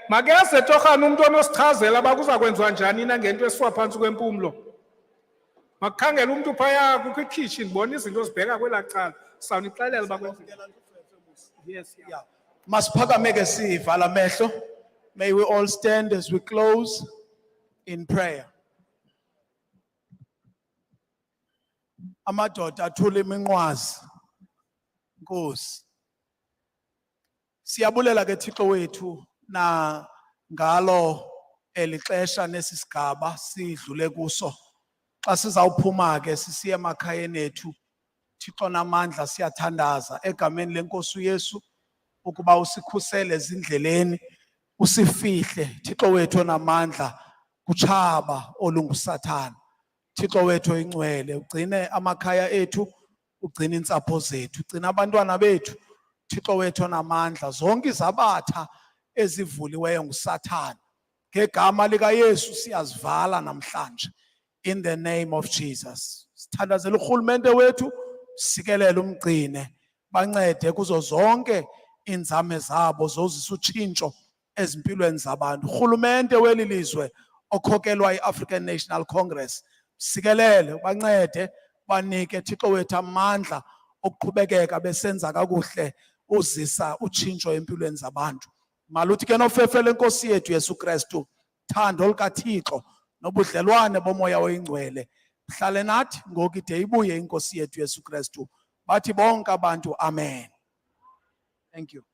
Makeze torhana umuntu onosichazela uba kuzakwenziwa njani na ngento esiwa phantsi kwempumlo. Makukhangela umuntu phaya kwikitchen bona izinto zibheka kwelaa cala. Sawunixelela uba kwenziwa. Yes, yeah. Masiphakame ke sivala amehlo. May we all stand as we close in prayer. Amadoda athule iminqwazi. Nkosi. Siyabulela ke Thixo wethu na ngalo elixesha nesisigaba sidlule kuso. Xa sizawuphuma ke sisiye emakhayeni ethu. Thixo namandla siyathandaza egameni lenkosi uYesu ukuba usikhusele ezindleleni usifihle Thixo wethu namandla kutshaba olungusathana. Thixo wethu ingcwele ugcine amakhaya ethu ugcine intsapho zethu ugcine abantwana bethu Thixo wethu namandla zonke izabatha ezivuliweyo ngusathana ngegama lika Yesu siyazivala namhlanje in the name of Jesus. Sithandazela urhulumente wethu sikelele umgcine bancede kuzo zonke inzame zabo zozisa utshintsho ezimpilweni zabantu. Urhulumente weli lizwe okhokelwa iAfrican National Congress sikelele bancede banike Thixo wethu amandla okuqhubekeka besenza kakuhle uzisa utshintsho empilweni zabantu. Maluthi ke nofefele inkosi yethu Yesu Kristu thando likaThixo nobudlelwane bomoya oyingcwele hlale nathi ngoku ide ibuye inkosi yethu Yesu Kristu. Bathi bonke abantu amen. Thank you.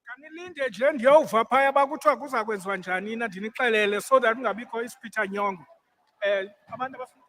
Kanilinde nje ndiyova phaya bakuthiwa kuzakwenziwa njani na ndinixelele so that kungabikho isiphithanyongo. Abantu abafuna